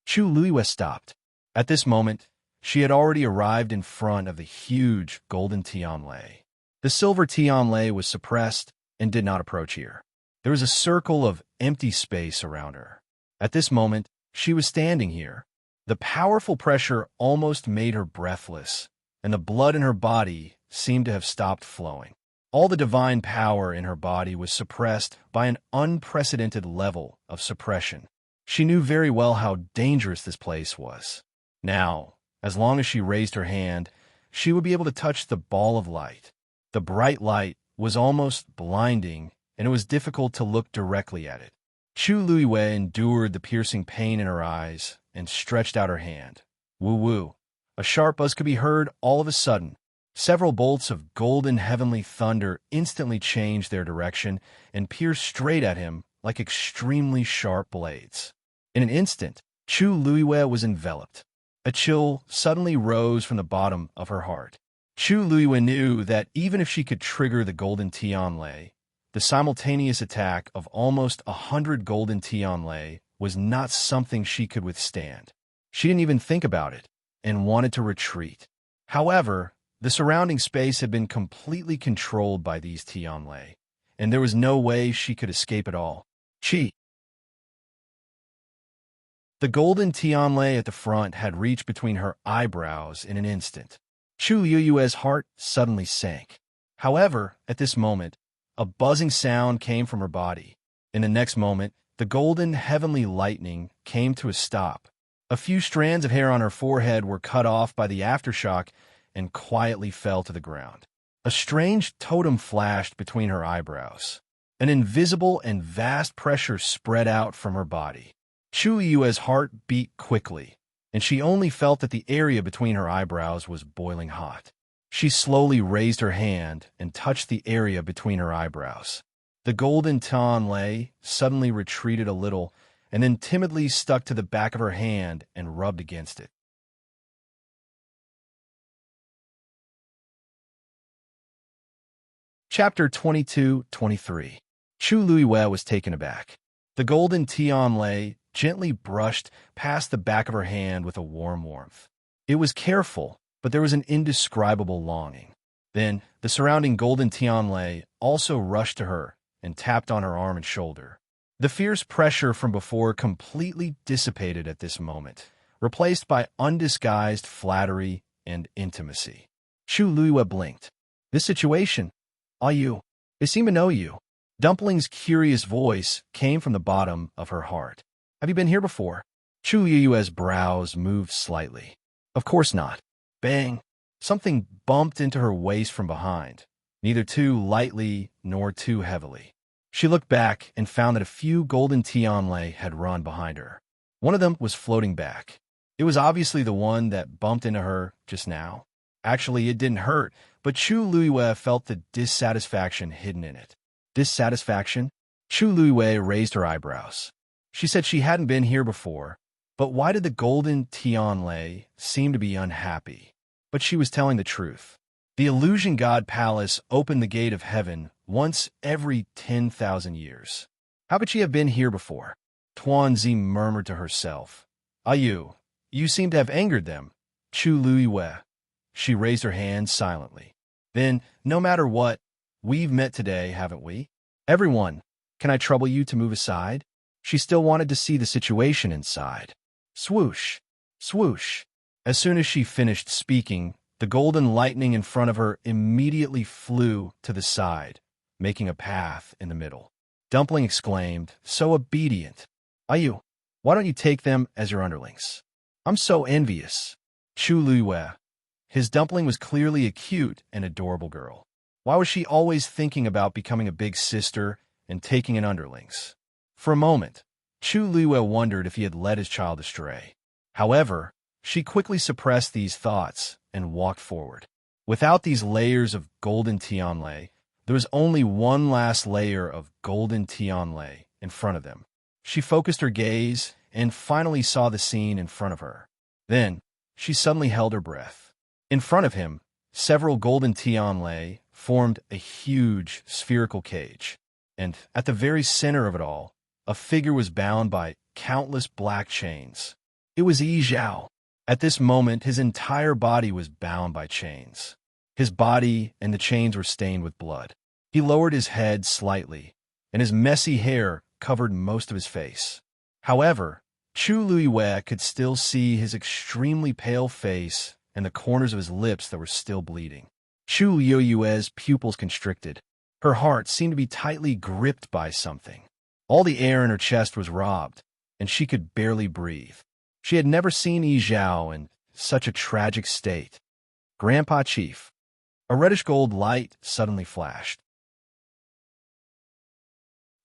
Chu Luiyue stopped. At this moment, she had already arrived in front of the huge golden Tianlei. The silver Tianlei was suppressed and did not approach here. There was a circle of empty space around her. At this moment, she was standing here. The powerful pressure almost made her breathless, and the blood in her body seemed to have stopped flowing. All the divine power in her body was suppressed by an unprecedented level of suppression. She knew very well how dangerous this place was. Now, as long as she raised her hand, she would be able to touch the ball of light. The bright light was almost blinding, and it was difficult to look directly at it. Chu Luiyue endured the piercing pain in her eyes and stretched out her hand. Woo-woo. A sharp buzz could be heard all of a sudden. Several bolts of golden heavenly thunder instantly changed their direction and pierced straight at him like extremely sharp blades. In an instant, Chu Luiyue was enveloped. A chill suddenly rose from the bottom of her heart. Chu Luiyue knew that even if she could trigger the golden Tianlei, the simultaneous attack of almost 100 golden Tianlei was not something she could withstand. She didn't even think about it and wanted to retreat. However, the surrounding space had been completely controlled by these Tianlei, and there was no way she could escape at all. Chi. The golden Tianlei at the front had reached between her eyebrows in an instant. Chu Yueyue's heart suddenly sank. However, at this moment, a buzzing sound came from her body. In the next moment, the golden heavenly lightning came to a stop. A few strands of hair on her forehead were cut off by the aftershock and quietly fell to the ground. A strange totem flashed between her eyebrows. An invisible and vast pressure spread out from her body. Chu Yue's heart beat quickly, and she only felt that the area between her eyebrows was boiling hot. She slowly raised her hand and touched the area between her eyebrows. The golden Tianlei suddenly retreated a little and then timidly stuck to the back of her hand and rubbed against it. Chapter 22-23. Chu Luiyue was taken aback. The golden Tianlei gently brushed past the back of her hand with a warm warmth. It was careful, but there was an indescribable longing. Then, the surrounding golden Tianlei also rushed to her and tapped on her arm and shoulder. The fierce pressure from before completely dissipated at this moment, replaced by undisguised flattery and intimacy. Chu Luiyue blinked. This situation? Are you? I seem to know you. Dumpling's curious voice came from the bottom of her heart. Have you been here before? Chu Yueyue's brows moved slightly. Of course not. Bang! Something bumped into her waist from behind, neither too lightly nor too heavily. She looked back and found that a few golden Tianlei had run behind her. One of them was floating back. It was obviously the one that bumped into her just now. Actually, it didn't hurt, but Chu Luiyue felt the dissatisfaction hidden in it. Dissatisfaction? Chu Luiyue raised her eyebrows. She said she hadn't been here before, but why did the golden Tianlei seem to be unhappy? But she was telling the truth. The illusion god palace opened the gate of heaven once every 10,000 years. How could she have been here before? Tuanzi murmured to herself. You seem to have angered them. Chu Luiyue. She raised her hand silently. Then, no matter what, we've met today, haven't we? Everyone, can I trouble you to move aside? She still wanted to see the situation inside. Swoosh, swoosh. As soon as she finished speaking, the golden lightning in front of her immediately flew to the side, making a path in the middle. Dumpling exclaimed, so obedient. You, why don't you take them as your underlings? I'm so envious. Chu Luiyue. His Dumpling was clearly a cute and adorable girl. Why was she always thinking about becoming a big sister and taking in underlings? For a moment, Chu Luiyue wondered if he had led his child astray. However, she quickly suppressed these thoughts and walked forward. Without these layers of golden Tianlei, there was only one last layer of golden Tianlei in front of them. She focused her gaze and finally saw the scene in front of her. Then, she suddenly held her breath. In front of him, several golden Tianlei formed a huge spherical cage, and at the very center of it all, a figure was bound by countless black chains. It was Yi Zhao. At this moment, his entire body was bound by chains. His body and the chains were stained with blood. He lowered his head slightly, and his messy hair covered most of his face. However, Chu Luiyue could still see his extremely pale face and the corners of his lips that were still bleeding. Chu Yueyue's pupils constricted. Her heart seemed to be tightly gripped by something. All the air in her chest was robbed, and she could barely breathe. She had never seen Yi Zhao in such a tragic state. Grandpa Chief. A reddish-gold light suddenly flashed.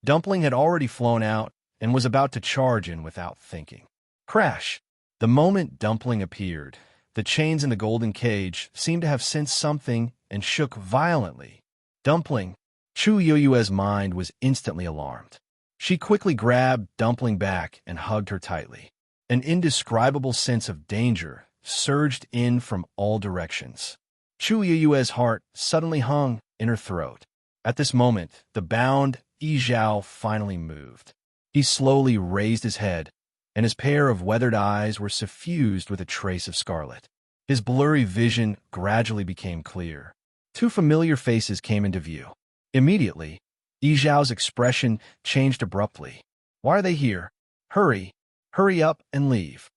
Dumpling had already flown out and was about to charge in without thinking. Crash! The moment Dumpling appeared, the chains in the golden cage seemed to have sensed something and shook violently. Dumpling. Chu Yueyue's mind was instantly alarmed. She quickly grabbed Dumpling back and hugged her tightly. An indescribable sense of danger surged in from all directions. Chu Yue's heart suddenly hung in her throat. At this moment, the bound Yi Zhao finally moved. He slowly raised his head, and his pair of weathered eyes were suffused with a trace of scarlet. His blurry vision gradually became clear. Two familiar faces came into view. Immediately, Yi Zhao's expression changed abruptly. "Why are they here? Hurry, hurry up and leave."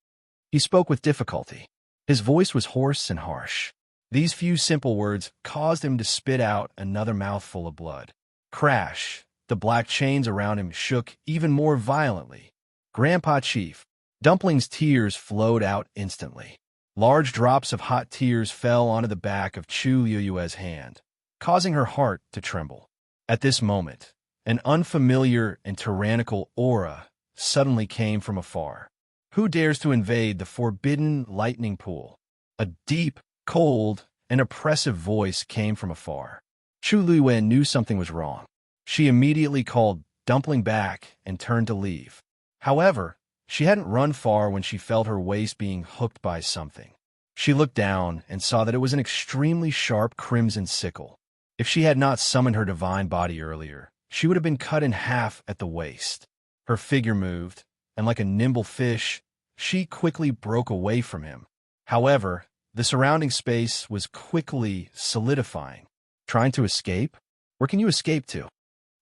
He spoke with difficulty. His voice was hoarse and harsh. These few simple words caused him to spit out another mouthful of blood. Crash! The black chains around him shook even more violently. "Grandpa Chief." Dumpling's tears flowed out instantly. Large drops of hot tears fell onto the back of Chu Yue's hand, causing her heart to tremble. At this moment, an unfamiliar and tyrannical aura suddenly came from afar. Who dares to invade the forbidden lightning pool? A deep, cold, and oppressive voice came from afar. Chu Liyue knew something was wrong. She immediately called Dumpling back and turned to leave. However, she hadn't run far when she felt her waist being hooked by something. She looked down and saw that it was an extremely sharp crimson sickle. If she had not summoned her divine body earlier, she would have been cut in half at the waist. Her figure moved, and like a nimble fish, she quickly broke away from him. However, the surrounding space was quickly solidifying. Trying to escape? Where can you escape to?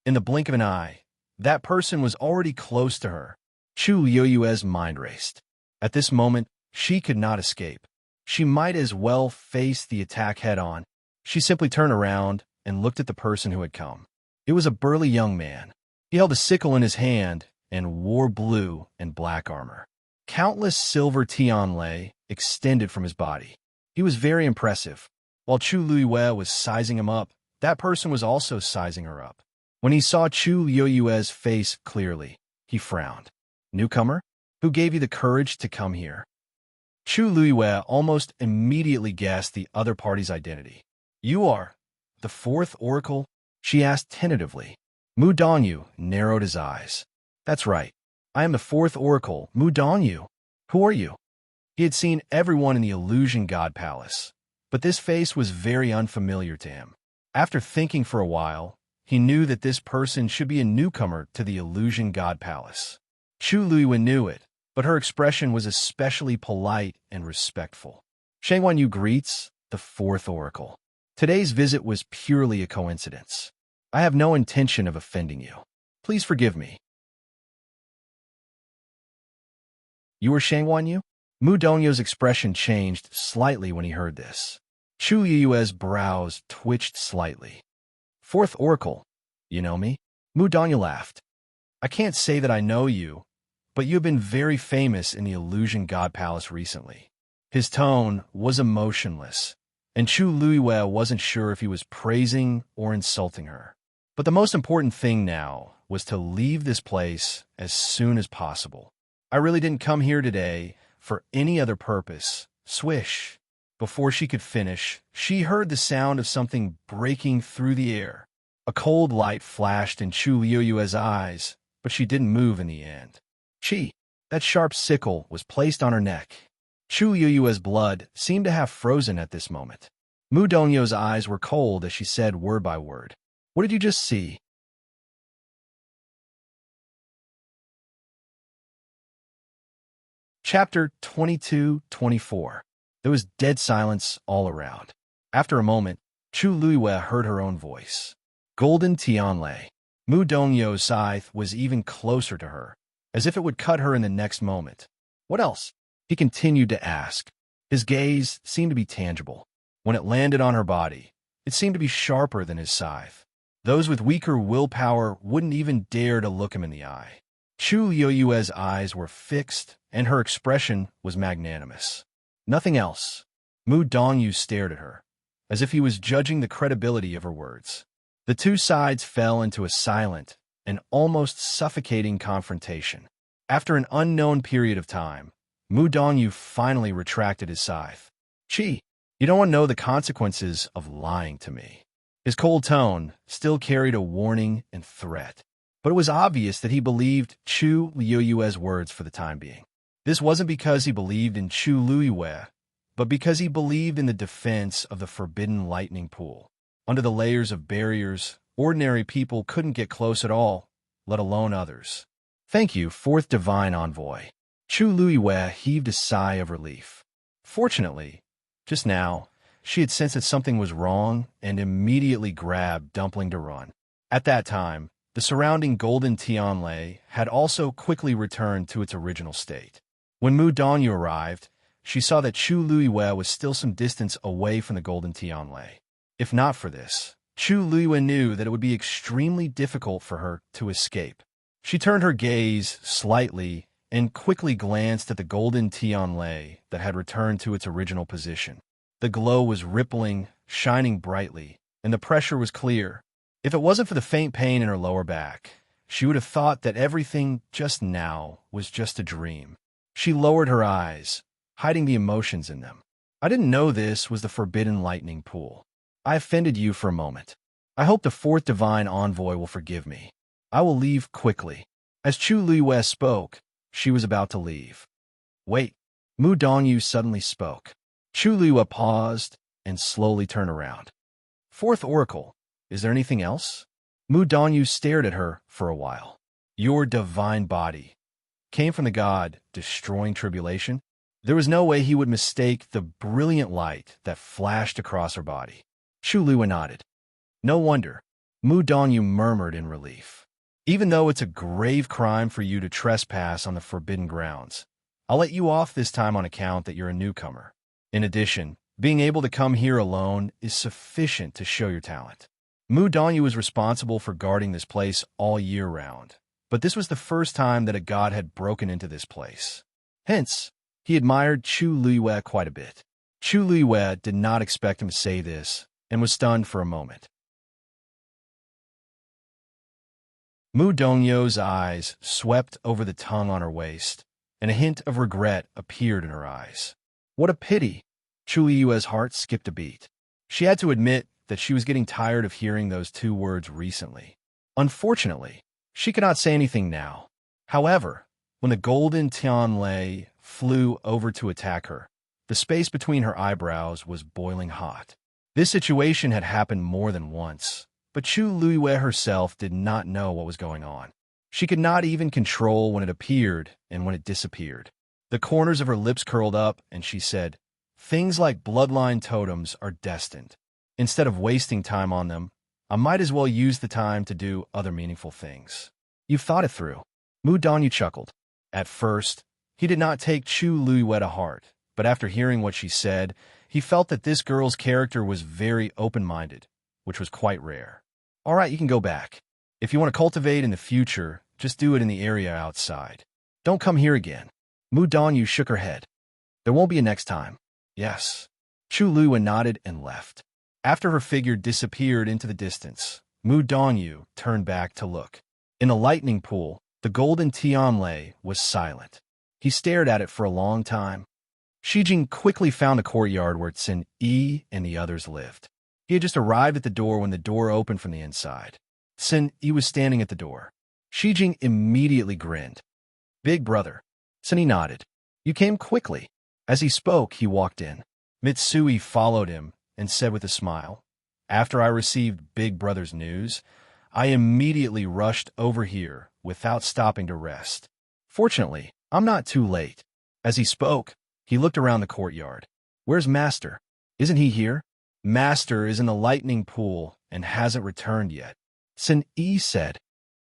In the blink of an eye, that person was already close to her. Chu Yue's mind raced. At this moment, she could not escape. She might as well face the attack head-on. She simply turned around and looked at the person who had come. It was a burly young man. He held a sickle in his hand and wore blue and black armor. Countless silver tianlei extended from his body. He was very impressive. While Chu Liyue was sizing him up, that person was also sizing her up. When he saw Chu Yue's face clearly, he frowned. "Newcomer? Who gave you the courage to come here?" Chu Liyue almost immediately guessed the other party's identity. "You are the fourth oracle?" she asked tentatively. Mu Dongyu narrowed his eyes. "That's right. I am the fourth oracle, Mu Dongyu. Who are you?" He had seen everyone in the Illusion God Palace, but this face was very unfamiliar to him. After thinking for a while, he knew that this person should be a newcomer to the Illusion God Palace. Chu Liyue knew it, but her expression was especially polite and respectful. "Shangwan Yu greets the fourth oracle. Today's visit was purely a coincidence. I have no intention of offending you. Please forgive me." "You are Shangwan Yu?" Mu Dongyu's expression changed slightly when he heard this. Chu Yue's brows twitched slightly. "Fourth oracle, you know me?" Mu Dongyu laughed. "I can't say that I know you, but you have been very famous in the Illusion God Palace recently." His tone was emotionless, and Chu Liyue wasn't sure if he was praising or insulting her. But the most important thing now was to leave this place as soon as possible. "I really didn't come here today for any other purpose." Swish! Before she could finish, she heard the sound of something breaking through the air. A cold light flashed in Chu Yue's eyes, but she didn't move in the end. Chi! That sharp sickle was placed on her neck. Chu Yue's blood seemed to have frozen at this moment. Mu Dongyu's eyes were cold as she said word by word. "What did you just see?" Chapter 22-24. There was dead silence all around. After a moment, Chu Liyue heard her own voice. "Golden Tianlei." Mu Dongyu's scythe was even closer to her, as if it would cut her in the next moment. "What else?" he continued to ask. His gaze seemed to be tangible. When it landed on her body, it seemed to be sharper than his scythe. Those with weaker willpower wouldn't even dare to look him in the eye. Chu Yue's eyes were fixed, and her expression was magnanimous. Nothing else. Mu Dongyu stared at her, as if he was judging the credibility of her words. The two sides fell into a silent and almost suffocating confrontation. After an unknown period of time, Mu Dongyu finally retracted his scythe. "Chi, you don't want to know the consequences of lying to me." His cold tone still carried a warning and threat, but it was obvious that he believed Chu Yue's words for the time being. This wasn't because he believed in Chu Luiyue, but because he believed in the defense of the forbidden lightning pool. Under the layers of barriers, ordinary people couldn't get close at all, let alone others. Thank you, fourth divine envoy. Chu Luiyue heaved a sigh of relief. Fortunately, just now, she had sensed that something was wrong and immediately grabbed Dumpling to run. At that time, the surrounding golden Tianlei had also quickly returned to its original state. When Mu Dongyu arrived, she saw that Chu Luiyue was still some distance away from the golden Tianlei. If not for this, Chu Luiyue knew that it would be extremely difficult for her to escape. She turned her gaze slightly and quickly glanced at the golden Tianlei that had returned to its original position. The glow was rippling, shining brightly, and the pressure was clear. If it wasn't for the faint pain in her lower back, she would have thought that everything just now was just a dream. She lowered her eyes, hiding the emotions in them. I didn't know this was the forbidden lightning pool. I offended you for a moment. I hope the fourth divine envoy will forgive me. I will leave quickly. As Chu Luiyue spoke, she was about to leave. Wait. Mu Dongyu suddenly spoke. Chu Luiyue paused and slowly turned around. Fourth oracle, is there anything else? Mu Dongyu stared at her for a while. Your divine body came from the god destroying tribulation? There was no way he would mistake the brilliant light that flashed across her body. Chu Luiyue nodded. No wonder, Mu Dongyu murmured in relief. Even though it's a grave crime for you to trespass on the forbidden grounds, I'll let you off this time on account that you're a newcomer. In addition, being able to come here alone is sufficient to show your talent. Mu Dongyu was responsible for guarding this place all year round, but this was the first time that a god had broken into this place. Hence, he admired Chu Luiyue quite a bit. Chu Luiyue did not expect him to say this and was stunned for a moment. Mu Dongyu's eyes swept over the tongue on her waist, and a hint of regret appeared in her eyes. What a pity! Chu Luiyue's heart skipped a beat. She had to admit that she was getting tired of hearing those two words recently. Unfortunately, she could not say anything now. However, when the golden Tianlei flew over to attack her, the space between her eyebrows was boiling hot. This situation had happened more than once, but Chu Luiyue herself did not know what was going on. She could not even control when it appeared and when it disappeared. The corners of her lips curled up, and she said, "Things like bloodline totems are destined. Instead of wasting time on them, I might as well use the time to do other meaningful things." You've thought it through. Mu Dongyu chuckled. At first, he did not take Chu Luiyue to heart, but after hearing what she said, he felt that this girl's character was very open-minded, which was quite rare. All right, you can go back. If you want to cultivate in the future, just do it in the area outside. Don't come here again. Mu Dongyu shook her head. There won't be a next time. Yes. Chu Luiyue nodded and left. After her figure disappeared into the distance, Mu Dongyu turned back to look. In the lightning pool, the golden Tianlei was silent. He stared at it for a long time. Shijing quickly found the courtyard where Xin Yi and the others lived. He had just arrived at the door when the door opened from the inside. Xin Yi was standing at the door. Shijing immediately grinned. Big brother. Xin Yi nodded. You came quickly. As he spoke, he walked in. Mitsui followed him and said with a smile, After I received Big Brother's news, I immediately rushed over here without stopping to rest. Fortunately, I'm not too late. As he spoke, he looked around the courtyard. Where's Master? Isn't he here? Master is in the lightning pool and hasn't returned yet. Xin Yi said.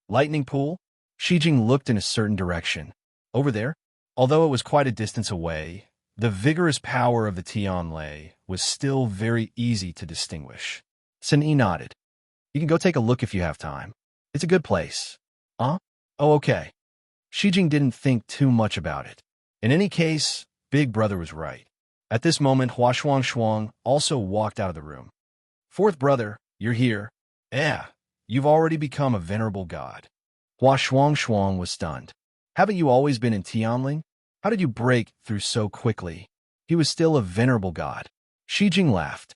Lightning pool? Shijing looked in a certain direction. Over there? Although it was quite a distance away, the vigorous power of the Tianlei was still very easy to distinguish. Xin Yi nodded. You can go take a look if you have time. It's a good place. Huh? Oh, okay. Shijing didn't think too much about it. In any case, Big Brother was right. At this moment, Hua Shuang also walked out of the room. Fourth brother, you're here. Yeah, you've already become a venerable god. Hua Shuang was stunned. Haven't you always been in Tianling? How did you break through so quickly? He was still a venerable god. Shijing laughed.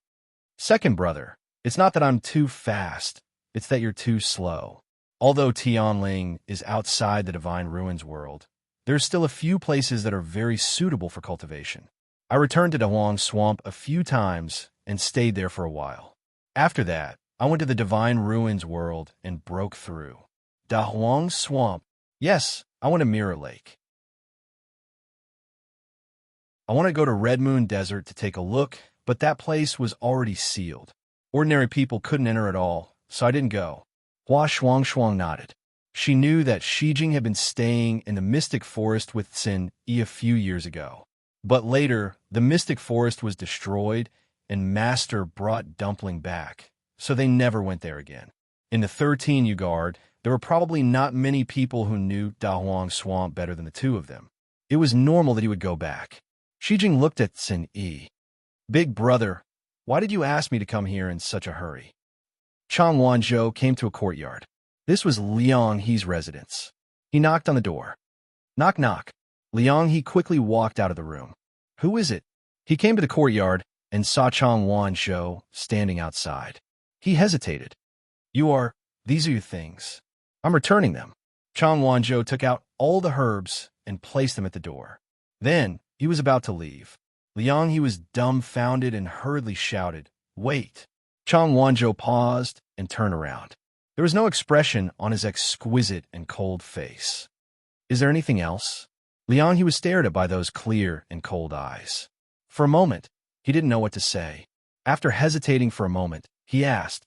Second brother, it's not that I'm too fast, it's that you're too slow. Although Tianling is outside the Divine Ruins world, There's still a few places that are very suitable for cultivation. I returned to Dahuang Swamp a few times and stayed there for a while. After that, I went to the Divine Ruins world and broke through. Dahuang Swamp. Yes, I went to Mirror Lake. I want to go to Red Moon Desert to take a look, but that place was already sealed. Ordinary people couldn't enter at all, so I didn't go. Hua Shuang nodded. She knew that Shijing had been staying in the Mystic Forest with Xin Yi a few years ago. But later, the Mystic Forest was destroyed, and Master brought Dumpling back, so they never went there again. In the 13 Guard, there were probably not many people who knew Dahuang Swamp better than the two of them. It was normal that he would go back. Shijing looked at Xin Yi. Big brother, why did you ask me to come here in such a hurry? Chang Wanzhou came to a courtyard. This was Liang He's residence. He knocked on the door. Knock, knock. Liang He quickly walked out of the room. Who is it? He came to the courtyard and saw Chang Wanzhou standing outside. He hesitated. These are your things. I'm returning them. Chang Wanzhou took out all the herbs and placed them at the door. Then he was about to leave. Liang He was dumbfounded and hurriedly shouted, Wait! Chang Wanzhou paused and turned around. There was no expression on his exquisite and cold face. Is there anything else? Liang He was stared at by those clear and cold eyes. For a moment, he didn't know what to say. After hesitating for a moment, he asked,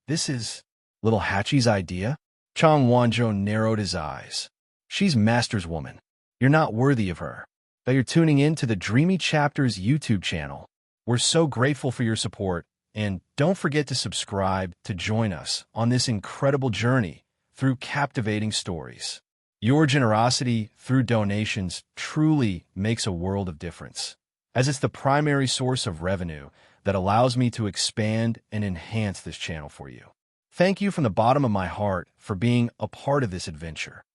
This is little Hachi's idea? Chang Wanzhou narrowed his eyes. She's Master's woman. You're not worthy of her. That you're tuning in to the Dreamy Chapters YouTube channel. We're so grateful for your support, and don't forget to subscribe to join us on this incredible journey through captivating stories. Your generosity through donations truly makes a world of difference, as it's the primary source of revenue that allows me to expand and enhance this channel for you. Thank you from the bottom of my heart for being a part of this adventure.